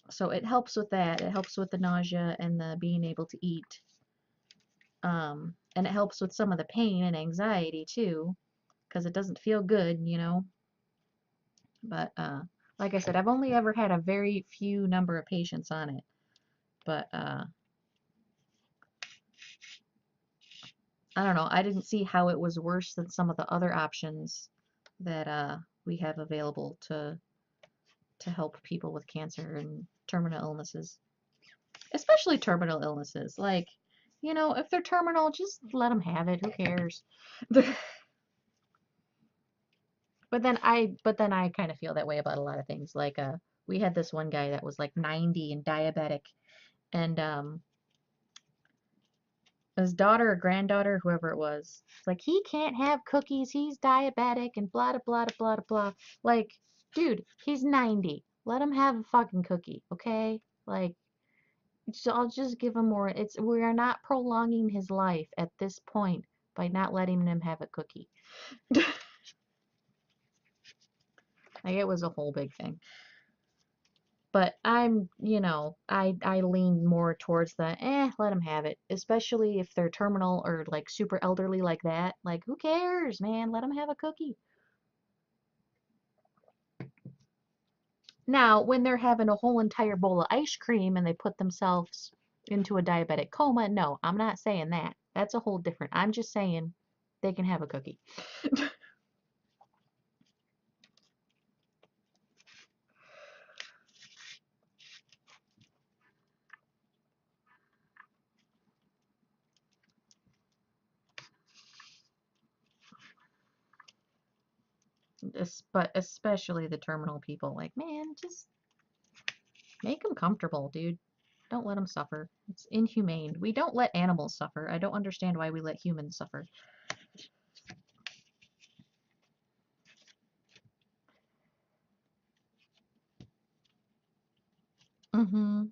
so it helps with that. It helps with the nausea and the being able to eat. And it helps with some of the pain and anxiety too, because it doesn't feel good, you know. But like I said, I've only ever had a very few number of patients on it. But I don't know. I didn't see how it was worse than some of the other options that we have available to help people with cancer and terminal illnesses, especially terminal illnesses. Like, you know, if they're terminal, just let them have it. Who cares? But then I kind of feel that way about a lot of things. Like we had this one guy that was like 90 and diabetic, and his daughter or granddaughter, whoever it was, like he can't have cookies. He's diabetic and blah blah blah blah blah. Like, dude, he's 90. Let him have a fucking cookie, okay? Like, so I'll just give him more. It's we are not prolonging his life at this point by not letting him have a cookie. Like it was a whole big thing. But I'm, I lean more towards the let them have it, especially if they're terminal or like super elderly like that. Like, who cares, man? Let them have a cookie. Now, when they're having a whole entire bowl of ice cream and they put themselves into a diabetic coma, no, I'm not saying that. That's a whole different. I'm just saying they can have a cookie. But especially the terminal people, like, man, just make them comfortable, dude. Don't let them suffer. It's inhumane. We don't let animals suffer. I don't understand why we let humans suffer. Mm-hmm.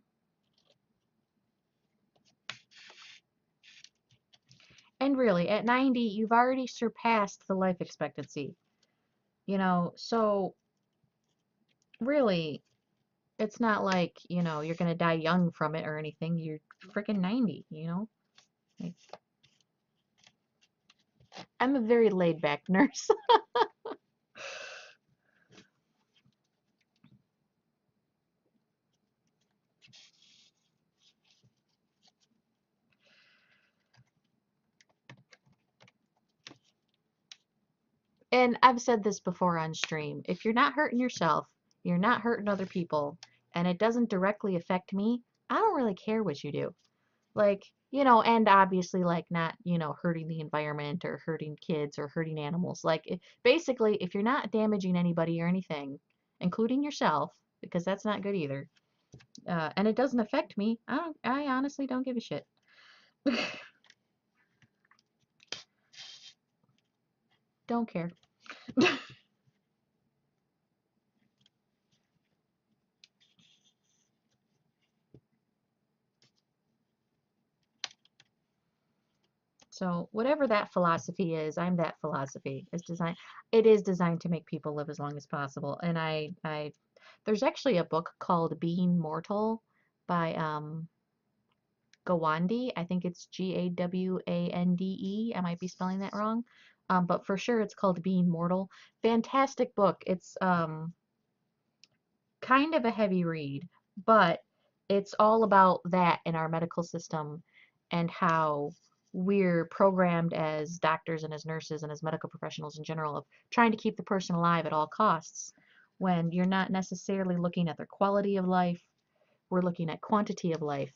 And really, at 90, you've already surpassed the life expectancy. So really, it's not like, you're gonna die young from it or anything. You're freaking 90. Like, I'm a very laid back nurse. And I've said this before on stream. If you're not hurting yourself, you're not hurting other people, and it doesn't directly affect me, I don't really care what you do. Like, and obviously, like, not, hurting the environment or hurting kids or hurting animals. Like, basically, if you're not damaging anybody or anything, including yourself, because that's not good either, and it doesn't affect me, I honestly don't give a shit. Don't care. So whatever that philosophy is, I'm that philosophy. It is designed to make people live as long as possible. And there's actually a book called Being Mortal by Gawande. I think it's Gawande. I might be spelling that wrong. But for sure it's called Being Mortal. Fantastic book. It's kind of a heavy read, but it's all about that in our medical system and how we're programmed as doctors and as nurses and as medical professionals in general of trying to keep the person alive at all costs when you're not necessarily looking at their quality of life, we're looking at quantity of life.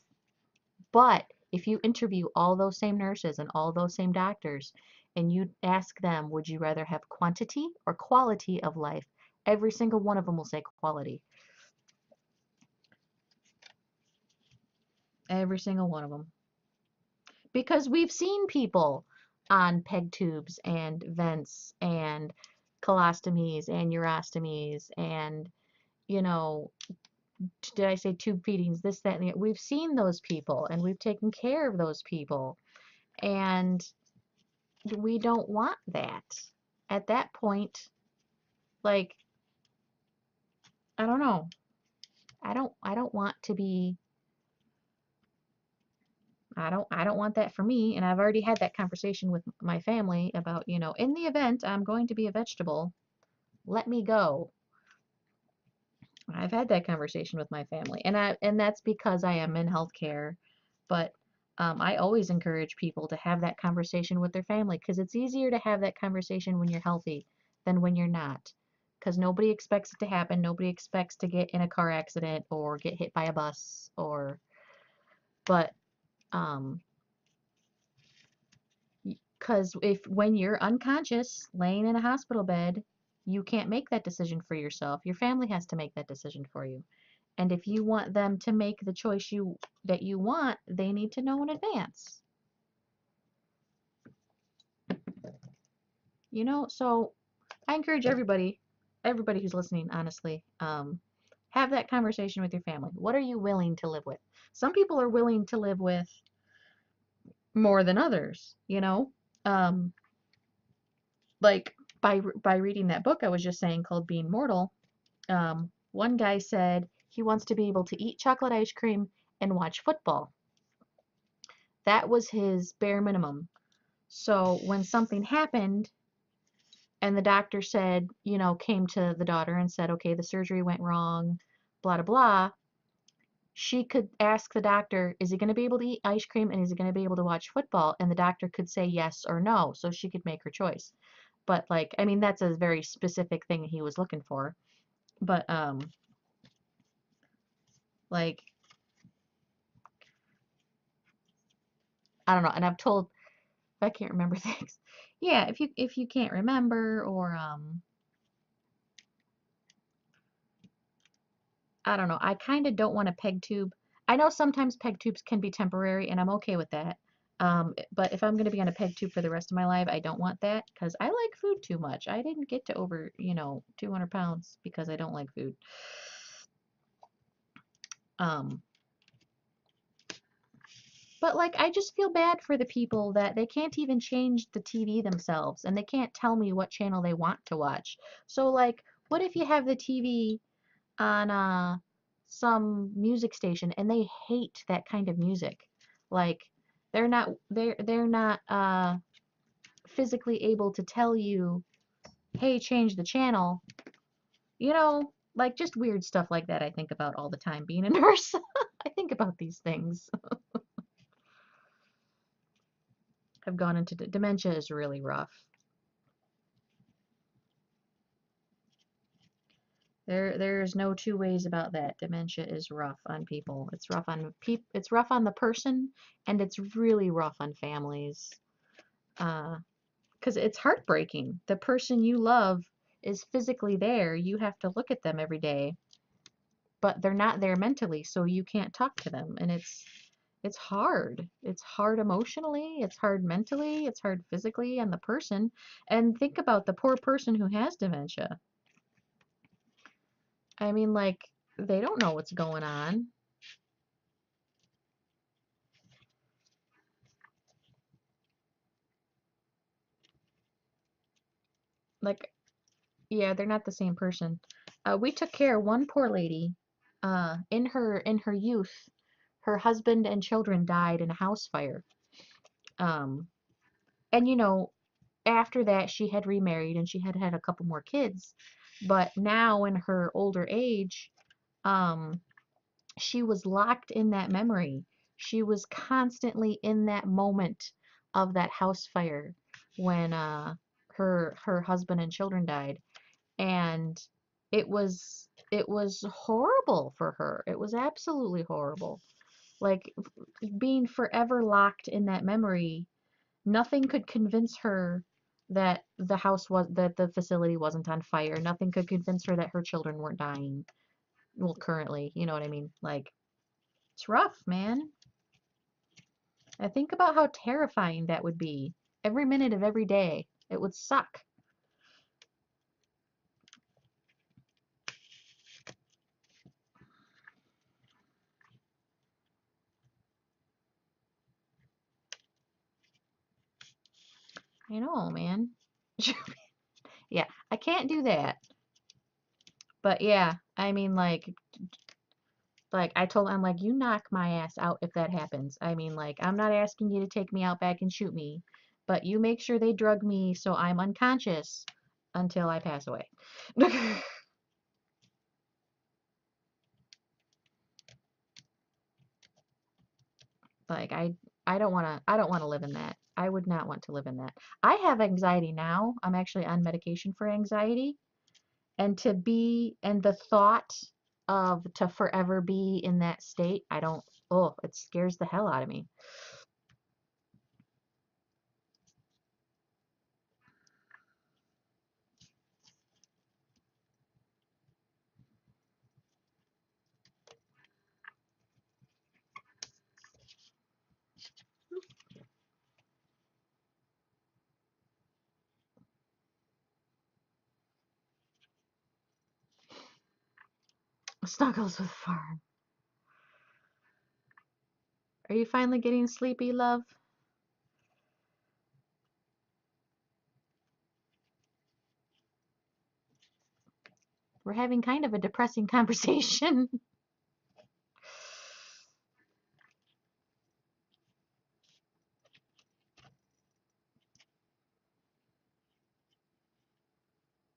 But if you interview all those same nurses and all those same doctors and you ask them, would you rather have quantity or quality of life? Every single one of them will say quality. Every single one of them. Because we've seen people on peg tubes and vents and colostomies and urostomies and, you know, did I say tube feedings, this, that, and the, we've seen those people and we've taken care of those people. And we don't want that. At that point, like, I don't know. I don't want to be I don't want that for me. And I've already had that conversation with my family about, in the event I'm going to be a vegetable, let me go. I've had that conversation with my family, and that's because I am in healthcare. But I always encourage people to have that conversation with their family because it's easier to have that conversation when you're healthy than when you're not. Because nobody expects it to happen. Nobody expects to get in a car accident or get hit by a bus but um, because if when you're unconscious, laying in a hospital bed, you can't make that decision for yourself. Your family has to make that decision for you. And if you want them to make the choice that you want, they need to know in advance. So I encourage everybody who's listening, honestly, have that conversation with your family. What are you willing to live with? Some people are willing to live with more than others. Um, like by reading that book I was just saying called Being Mortal, one guy said he wants to be able to eat chocolate ice cream and watch football. That was his bare minimum. So when something happened and the doctor said, came to the daughter and said, okay, the surgery went wrong, blah, blah, blah, she could ask the doctor, is he going to be able to eat ice cream and is he going to be able to watch football? And the doctor could say yes or no, so she could make her choice. But like, I mean, that's a very specific thing he was looking for. But like, I don't know. And I've told, if I can't remember things, yeah, if you can't remember or I don't know. I kind of don't want a peg tube. I know sometimes peg tubes can be temporary, and I'm okay with that. But if I'm going to be on a peg tube for the rest of my life, I don't want that because I like food too much. I didn't get to over, 200 pounds because I don't like food. Um, but like, I just feel bad for the people that they can't even change the TV themselves and they can't tell me what channel they want to watch. So like, what if you have the TV on some music station and they hate that kind of music? Like they're not physically able to tell you, hey, change the channel. Like just weird stuff like that I think about all the time being a nurse. I think about these things. I've gone into dementia is really rough. There's no two ways about that. Dementia is rough on people. It's rough on the person, and it's really rough on families. Because it's heartbreaking. The person you love is physically there. You have to look at them every day, but they're not there mentally, so you can't talk to them, and it's hard. It's hard emotionally, it's hard mentally, it's hard physically on the person. And think about the poor person who has dementia. I mean, like, they don't know what's going on. Like, yeah, they're not the same person. We took care of one poor lady. In her youth, her husband and children died in a house fire. Um, and after that, she had remarried and she had had a couple more kids. But now, in her older age, um, she was locked in that memory. She was constantly in that moment of that house fire when her husband and children died, and it was horrible for her. It was absolutely horrible. Like being forever locked in that memory, nothing could convince her that the facility wasn't on fire. Nothing could convince her that her children weren't dying. Well, currently, you know what I mean? Like, it's rough, man. I think about how terrifying that would be. every minute of every day. It would suck. I know, man. Yeah, I can't do that. But yeah, I mean, like I told him, I'm like, you knock my ass out if that happens. I mean, like, I'm not asking you to take me out back and shoot me, but you make sure they drug me so I'm unconscious until I pass away. Like I don't want to live in that. I would not want to live in that. I have anxiety now. I'm actually on medication for anxiety, and the thought of to forever be in that state, I don't, oh, it scares the hell out of me. Snuggles with farm. Are you finally getting sleepy, love? We're having kind of a depressing conversation.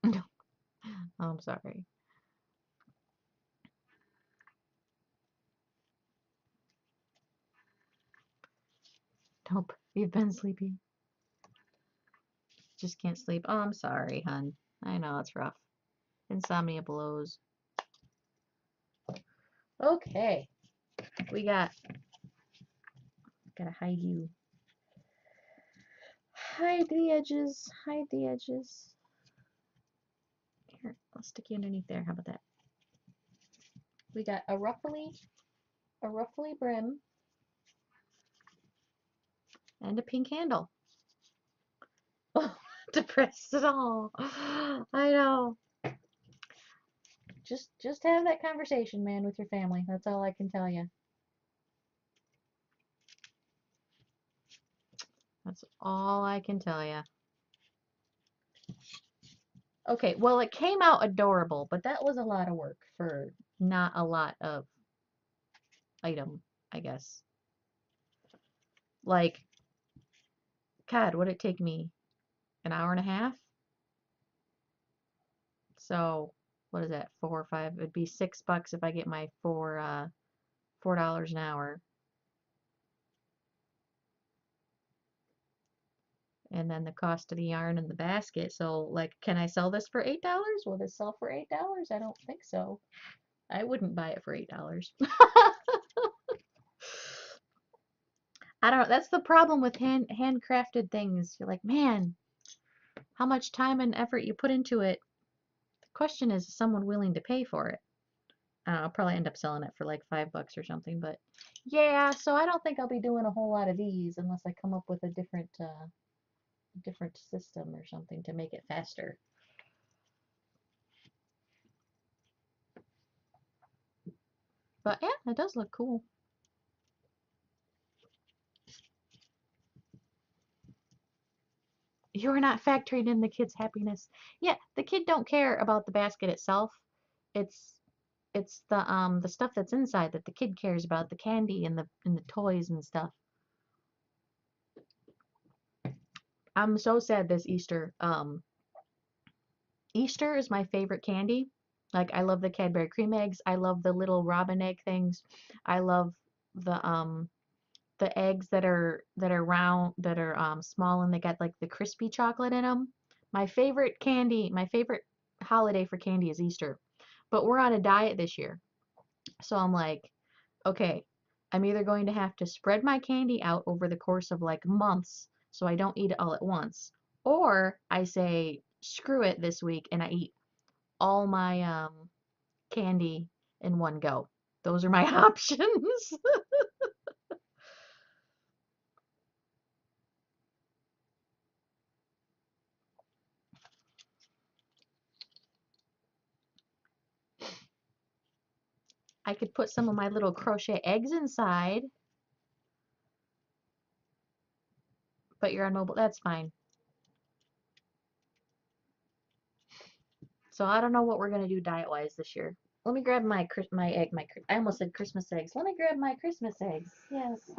No, I'm sorry. Nope, you've been sleepy. Just can't sleep. Oh, I'm sorry, hun. I know it's rough. Insomnia blows. Okay, we gotta hide you. Hide the edges. Hide the edges. Here, I'll stick you underneath there. How about that? We got a ruffly brim, and a pink handle. Oh, depressed at all. I know. Just have that conversation, man, with your family. That's all I can tell you. That's all I can tell you. Okay, well, it came out adorable, but that was a lot of work for not a lot of item, I guess. Like, God, would it take me an hour and a half? So, what is that? 4 or 5? It'd be $6 if I get my $4 an hour. And then the cost of the yarn and the basket. So, like, can I sell this for $8? Will this sell for $8? I don't think so. I wouldn't buy it for $8. I don't know. That's the problem with handcrafted things. You're like, man, how much time and effort you put into it. The question is someone willing to pay for it? I'll probably end up selling it for like $5 or something, but yeah, so I don't think I'll be doing a whole lot of these unless I come up with a different system or something to make it faster. But yeah, it does look cool. You're not factoring in the kid's happiness. Yeah, the kid don't care about the basket itself. It's it's the stuff that's inside that the kid cares about, the candy and the toys and stuff. I'm so sad this Easter. Easter is my favorite candy. Like I love the Cadbury cream eggs. I love the little robin egg things. I love the eggs that are round, that are small, and they got like the crispy chocolate in them. My favorite holiday for candy is Easter. But we're on a diet this year. So I'm like, okay, I'm either going to have to spread my candy out over the course of like months so I don't eat it all at once, or I say screw it this week and I eat all my candy in one go. Those are my options. I could put some of my little crochet eggs inside. But you're on mobile. That's fine. So I don't know what we're gonna do diet-wise this year. Let me grab my egg. I almost said Christmas eggs. Let me grab my Christmas eggs. Yes.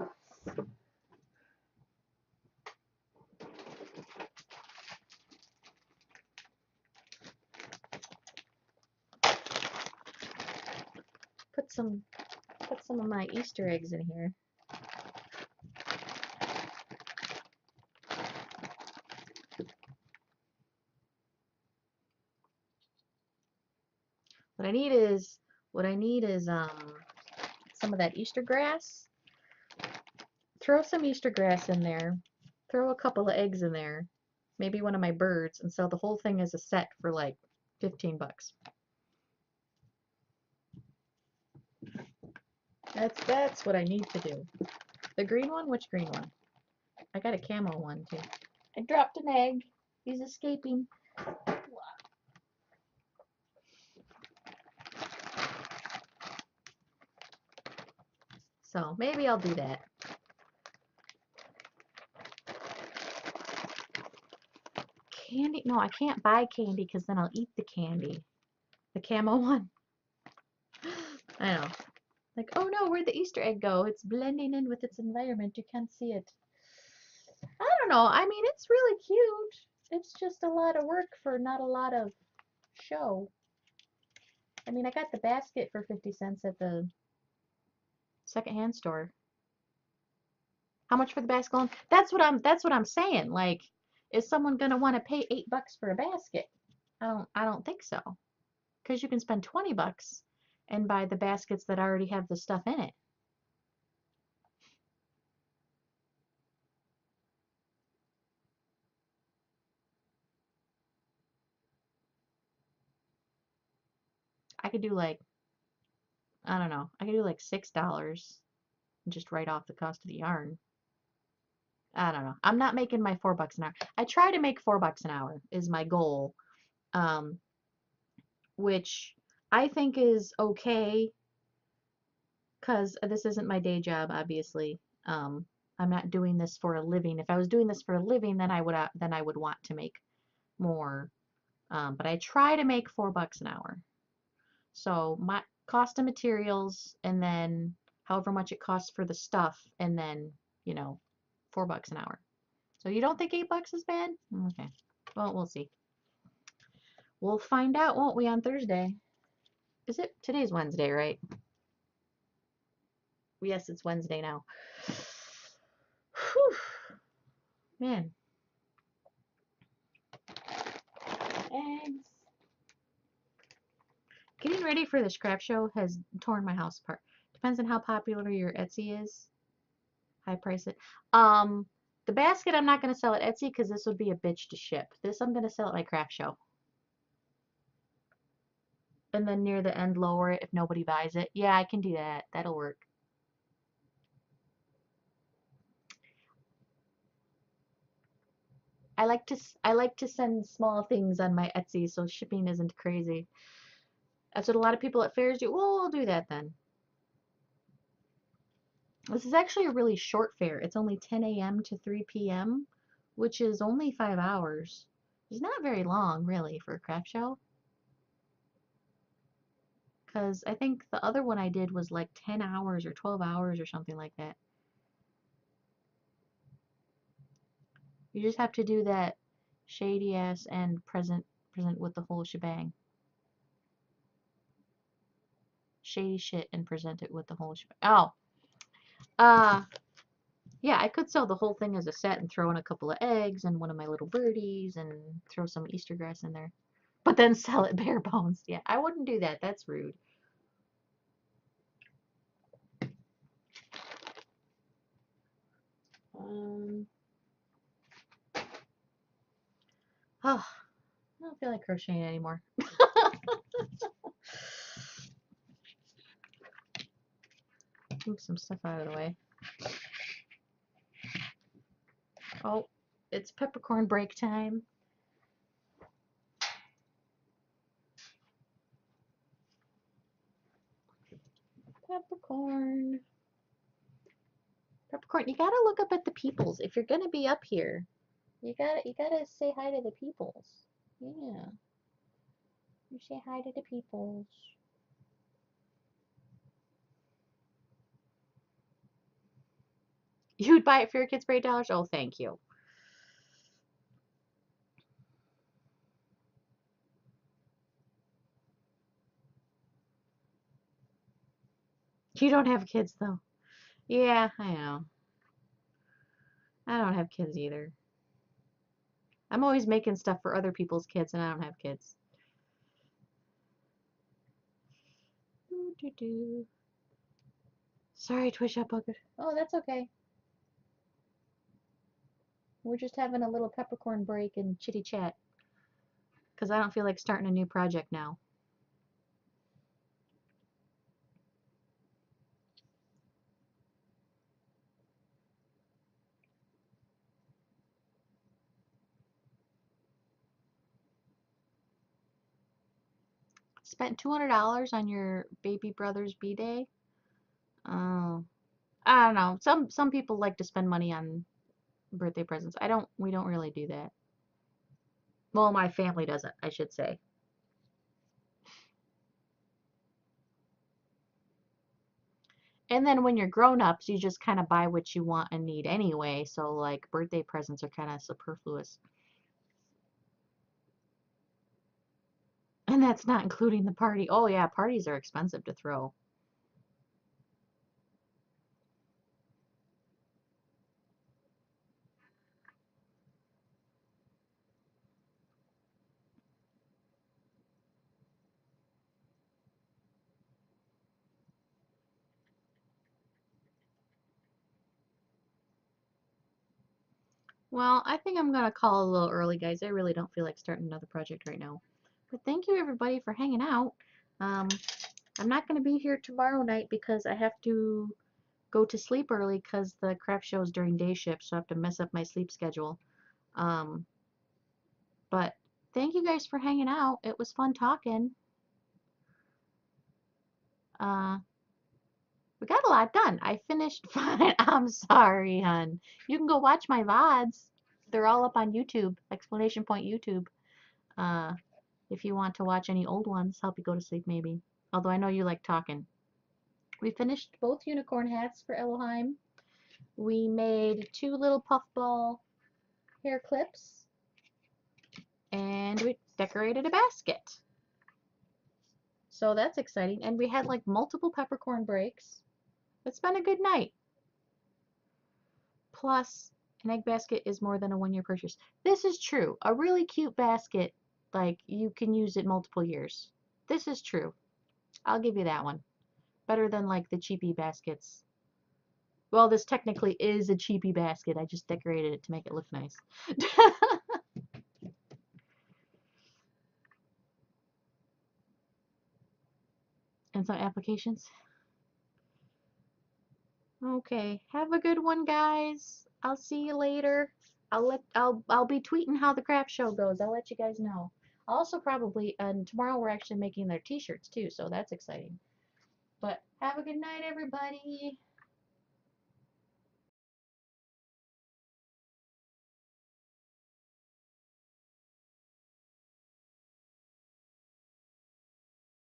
Put some of my Easter eggs in here. What I need is some of that Easter grass. Throw some Easter grass in there. Throw a couple of eggs in there. Maybe one of my birds, and sell the whole thing as a set for like 15 bucks. That's what I need to do. The green one? Which green one? I got a camo one too. I dropped an egg. He's escaping. So maybe I'll do that. Candy? No, I can't buy candy because then I'll eat the candy. The camo one. I know. Like, oh no, where'd the Easter egg go? It's blending in with its environment. You can't see it. I don't know. I mean, it's really cute. It's just a lot of work for not a lot of show. I mean, I got the basket for 50 cents at the secondhand store. How much for the basket? That's what I'm saying. Like, is someone gonna want to pay $8 for a basket? I don't think so. Because you can spend 20 bucks and buy the baskets that already have the stuff in it. I could do like, I don't know, I could do like $6 and just write off the cost of the yarn. I don't know. I'm not making my $4 an hour. I try to make $4 an hour is my goal, um, which I think is okay because this isn't my day job, obviously. I'm not doing this for a living. If I was doing this for a living, then I would want to make more. But I try to make $4 an hour. So my cost of materials, and then however much it costs for the stuff, and then, you know, $4 an hour. So you don't think $8 is bad? Okay. Well, we'll see. We'll find out, won't we, on Thursday? Is it? Today's Wednesday, right? Yes, it's Wednesday now. Whew. Man. Eggs. Getting ready for the scrap show has torn my house apart. Depends on how popular your Etsy is. High price it. The basket I'm not going to sell at Etsy because this would be a bitch to ship. This I'm going to sell at my craft show. And then near the end lower it if nobody buys it. Yeah, I can do that. That'll work. I like to send small things on my Etsy so shipping isn't crazy. That's what a lot of people at fairs do. Well, we'll do that then. This is actually a really short fair. It's only 10 a.m. to 3 p.m., which is only 5 hours. It's not very long, really, for a craft show. Because I think the other one I did was like 10 hours or 12 hours or something like that. You just have to do that shady ass and present with the whole shebang. Shady shit and present it with the whole shebang. Oh. Yeah, I could sell the whole thing as a set and throw in a couple of eggs and one of my little birdies and throw some Easter grass in there. But then sell it bare bones. Yeah, I wouldn't do that. That's rude. Oh, I don't feel like crocheting anymore. Move some stuff out of the way. Oh, it's peppercorn break time. Peppercorn. Peppercorn, you gotta look up at the peoples. If you're gonna be up here, you gotta say hi to the peoples. Yeah. You say hi to the peoples. You'd buy it for your kids for $8? Oh, thank you. You don't have kids though. Yeah, I know. I don't have kids either. I'm always making stuff for other people's kids and I don't have kids. Doo, doo, doo. Sorry, Twitch Upbucket. Oh, that's okay. We're just having a little peppercorn break and chitty chat. Because I don't feel like starting a new project now. Spent $200 on your baby brother's B-day? Oh, I don't know. Some people like to spend money on birthday presents. We don't really do that. Well, my family doesn't, I should say. And then when you're grown-ups, you just kind of buy what you want and need anyway. So like birthday presents are kind of superfluous. And that's not including the party. Oh yeah, parties are expensive to throw. Well, I think I'm gonna call a little early, guys. I really don't feel like starting another project right now. But thank you everybody for hanging out. Um, I'm not gonna be here tomorrow night because I have to go to sleep early because the craft show is during day shift, so I have to mess up my sleep schedule. Um, but thank you guys for hanging out. It was fun talking. Uh, we got a lot done. I finished fine. I'm sorry, hon. You can go watch my VODs. They're all up on YouTube, exclamation point YouTube. Uh, if you want to watch any old ones, help you go to sleep maybe. Although I know you like talking. We finished both unicorn hats for Ellohime. We made 2 little puffball hair clips. And we decorated a basket. So that's exciting. And we had like multiple peppercorn breaks. It's been a good night. Plus, an egg basket is more than a 1-year purchase. This is true. A really cute basket, like you can use it multiple years. This is true. I'll give you that one. Better than like the cheapy baskets. Well, this technically is a cheapy basket. I just decorated it to make it look nice. And some applications. Okay, have a good one, guys. I'll see you later. I'll be tweeting how the craft show goes. I'll let you guys know. Also probably and tomorrow we're actually making their t-shirts too, so that's exciting. But have a good night, everybody.